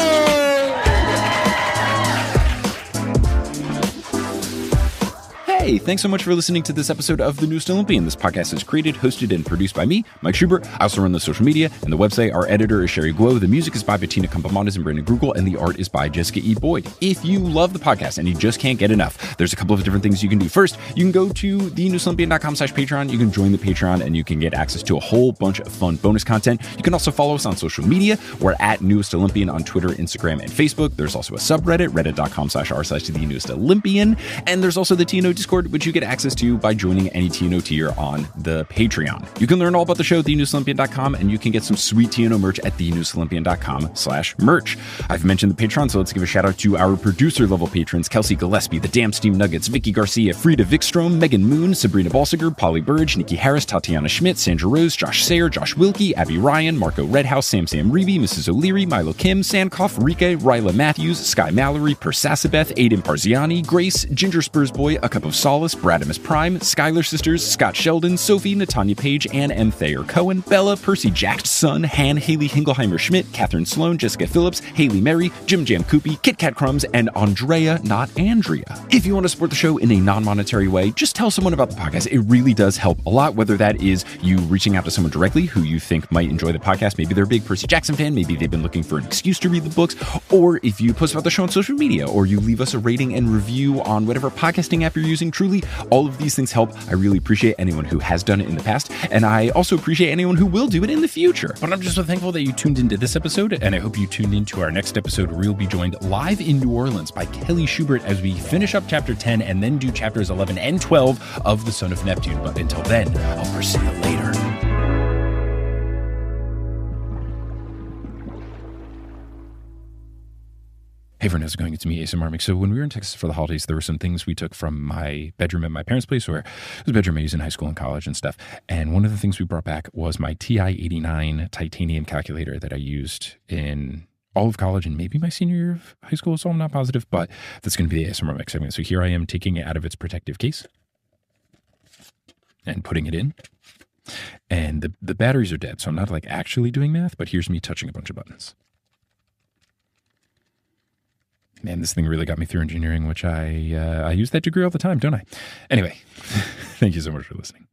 Hey, thanks so much for listening to this episode of The Newest Olympian. This podcast is created, hosted, and produced by me, Mike Schubert. I also run the social media and the website. Our editor is Sherry Guo. The music is by Bettina Campamontes and Brandon Grugel, and the art is by Jessica E. Boyd. If you love the podcast and you just can't get enough, there's a couple of different things you can do. First, you can go to thenewestolympian.com/Patreon. You can join the Patreon, and you can get access to a whole bunch of fun bonus content. You can also follow us on social media. We're at Newest Olympian on Twitter, Instagram, and Facebook. There's also a subreddit, reddit.com/r/thenewestolympian. And there's also the TNO Discord, which you get access to by joining any TNO tier on the Patreon. You can learn all about the show at thenewestolympian.com, and you can get some sweet TNO merch at thenewestolympian.com/merch. I've mentioned the Patreon, so let's give a shout out to our producer level patrons: Kelsey Gillespie, The Damn Steam Nuggets, Vicky Garcia, Frida Vikstrom, Megan Moon, Sabrina Balsiger, Polly Burge, Nikki Harris, Tatiana Schmidt, Sandra Rose, Josh Sayer, Josh Wilkie, Abby Ryan, Marco Redhouse, Sam Reevy, Mrs. O'Leary, Milo Kim, Sandkoff, Rika, Ryla Matthews, Sky Mallory, Persasabeth, Aiden Parziani, Grace, Ginger Spurs Boy, A Cup of Solace, Bradimus Prime, Skylar Sisters, Scott Sheldon, Sophie, Natanya Page, Ann M. Thayer Cohen, Bella, Percy Jackson, Han, Haley Hingelheimer Schmidt, Catherine Sloan, Jessica Phillips, Haley Mary, Jim Jam Koopy, Kit Kat Crumbs, and Andrea, not Andrea. If you want to support the show in a non-monetary way, just tell someone about the podcast. It really does help a lot, whether that is you reaching out to someone directly who you think might enjoy the podcast. Maybe they're a big Percy Jackson fan. Maybe they've been looking for an excuse to read the books. Or if you post about the show on social media, or you leave us a rating and review on whatever podcasting app you're using. Truly, all of these things help. I really appreciate anyone who has done it in the past, and I also appreciate anyone who will do it in the future. But I'm just so thankful that you tuned into this episode, and I hope you tuned into our next episode, where we'll be joined live in New Orleans by Kelly Schubert as we finish up chapter 10 and then do chapters 11 and 12 of The Son of Neptune. But until then, I'll see you later. Hey everyone, how's it going? It's me, ASMR Mix. So when we were in Texas for the holidays, there were some things we took from my bedroom at my parents' place, where it was a bedroom I used in high school and college and stuff. And one of the things we brought back was my TI-89 titanium calculator that I used in all of college and maybe my senior year of high school, so I'm not positive, but that's going to be the ASMR Mix segment. So here I am taking it out of its protective case and putting it in. And the batteries are dead, so I'm not like actually doing math, but here's me touching a bunch of buttons. Man, this thing really got me through engineering, which I use that degree all the time, don't I? Anyway, thank you so much for listening.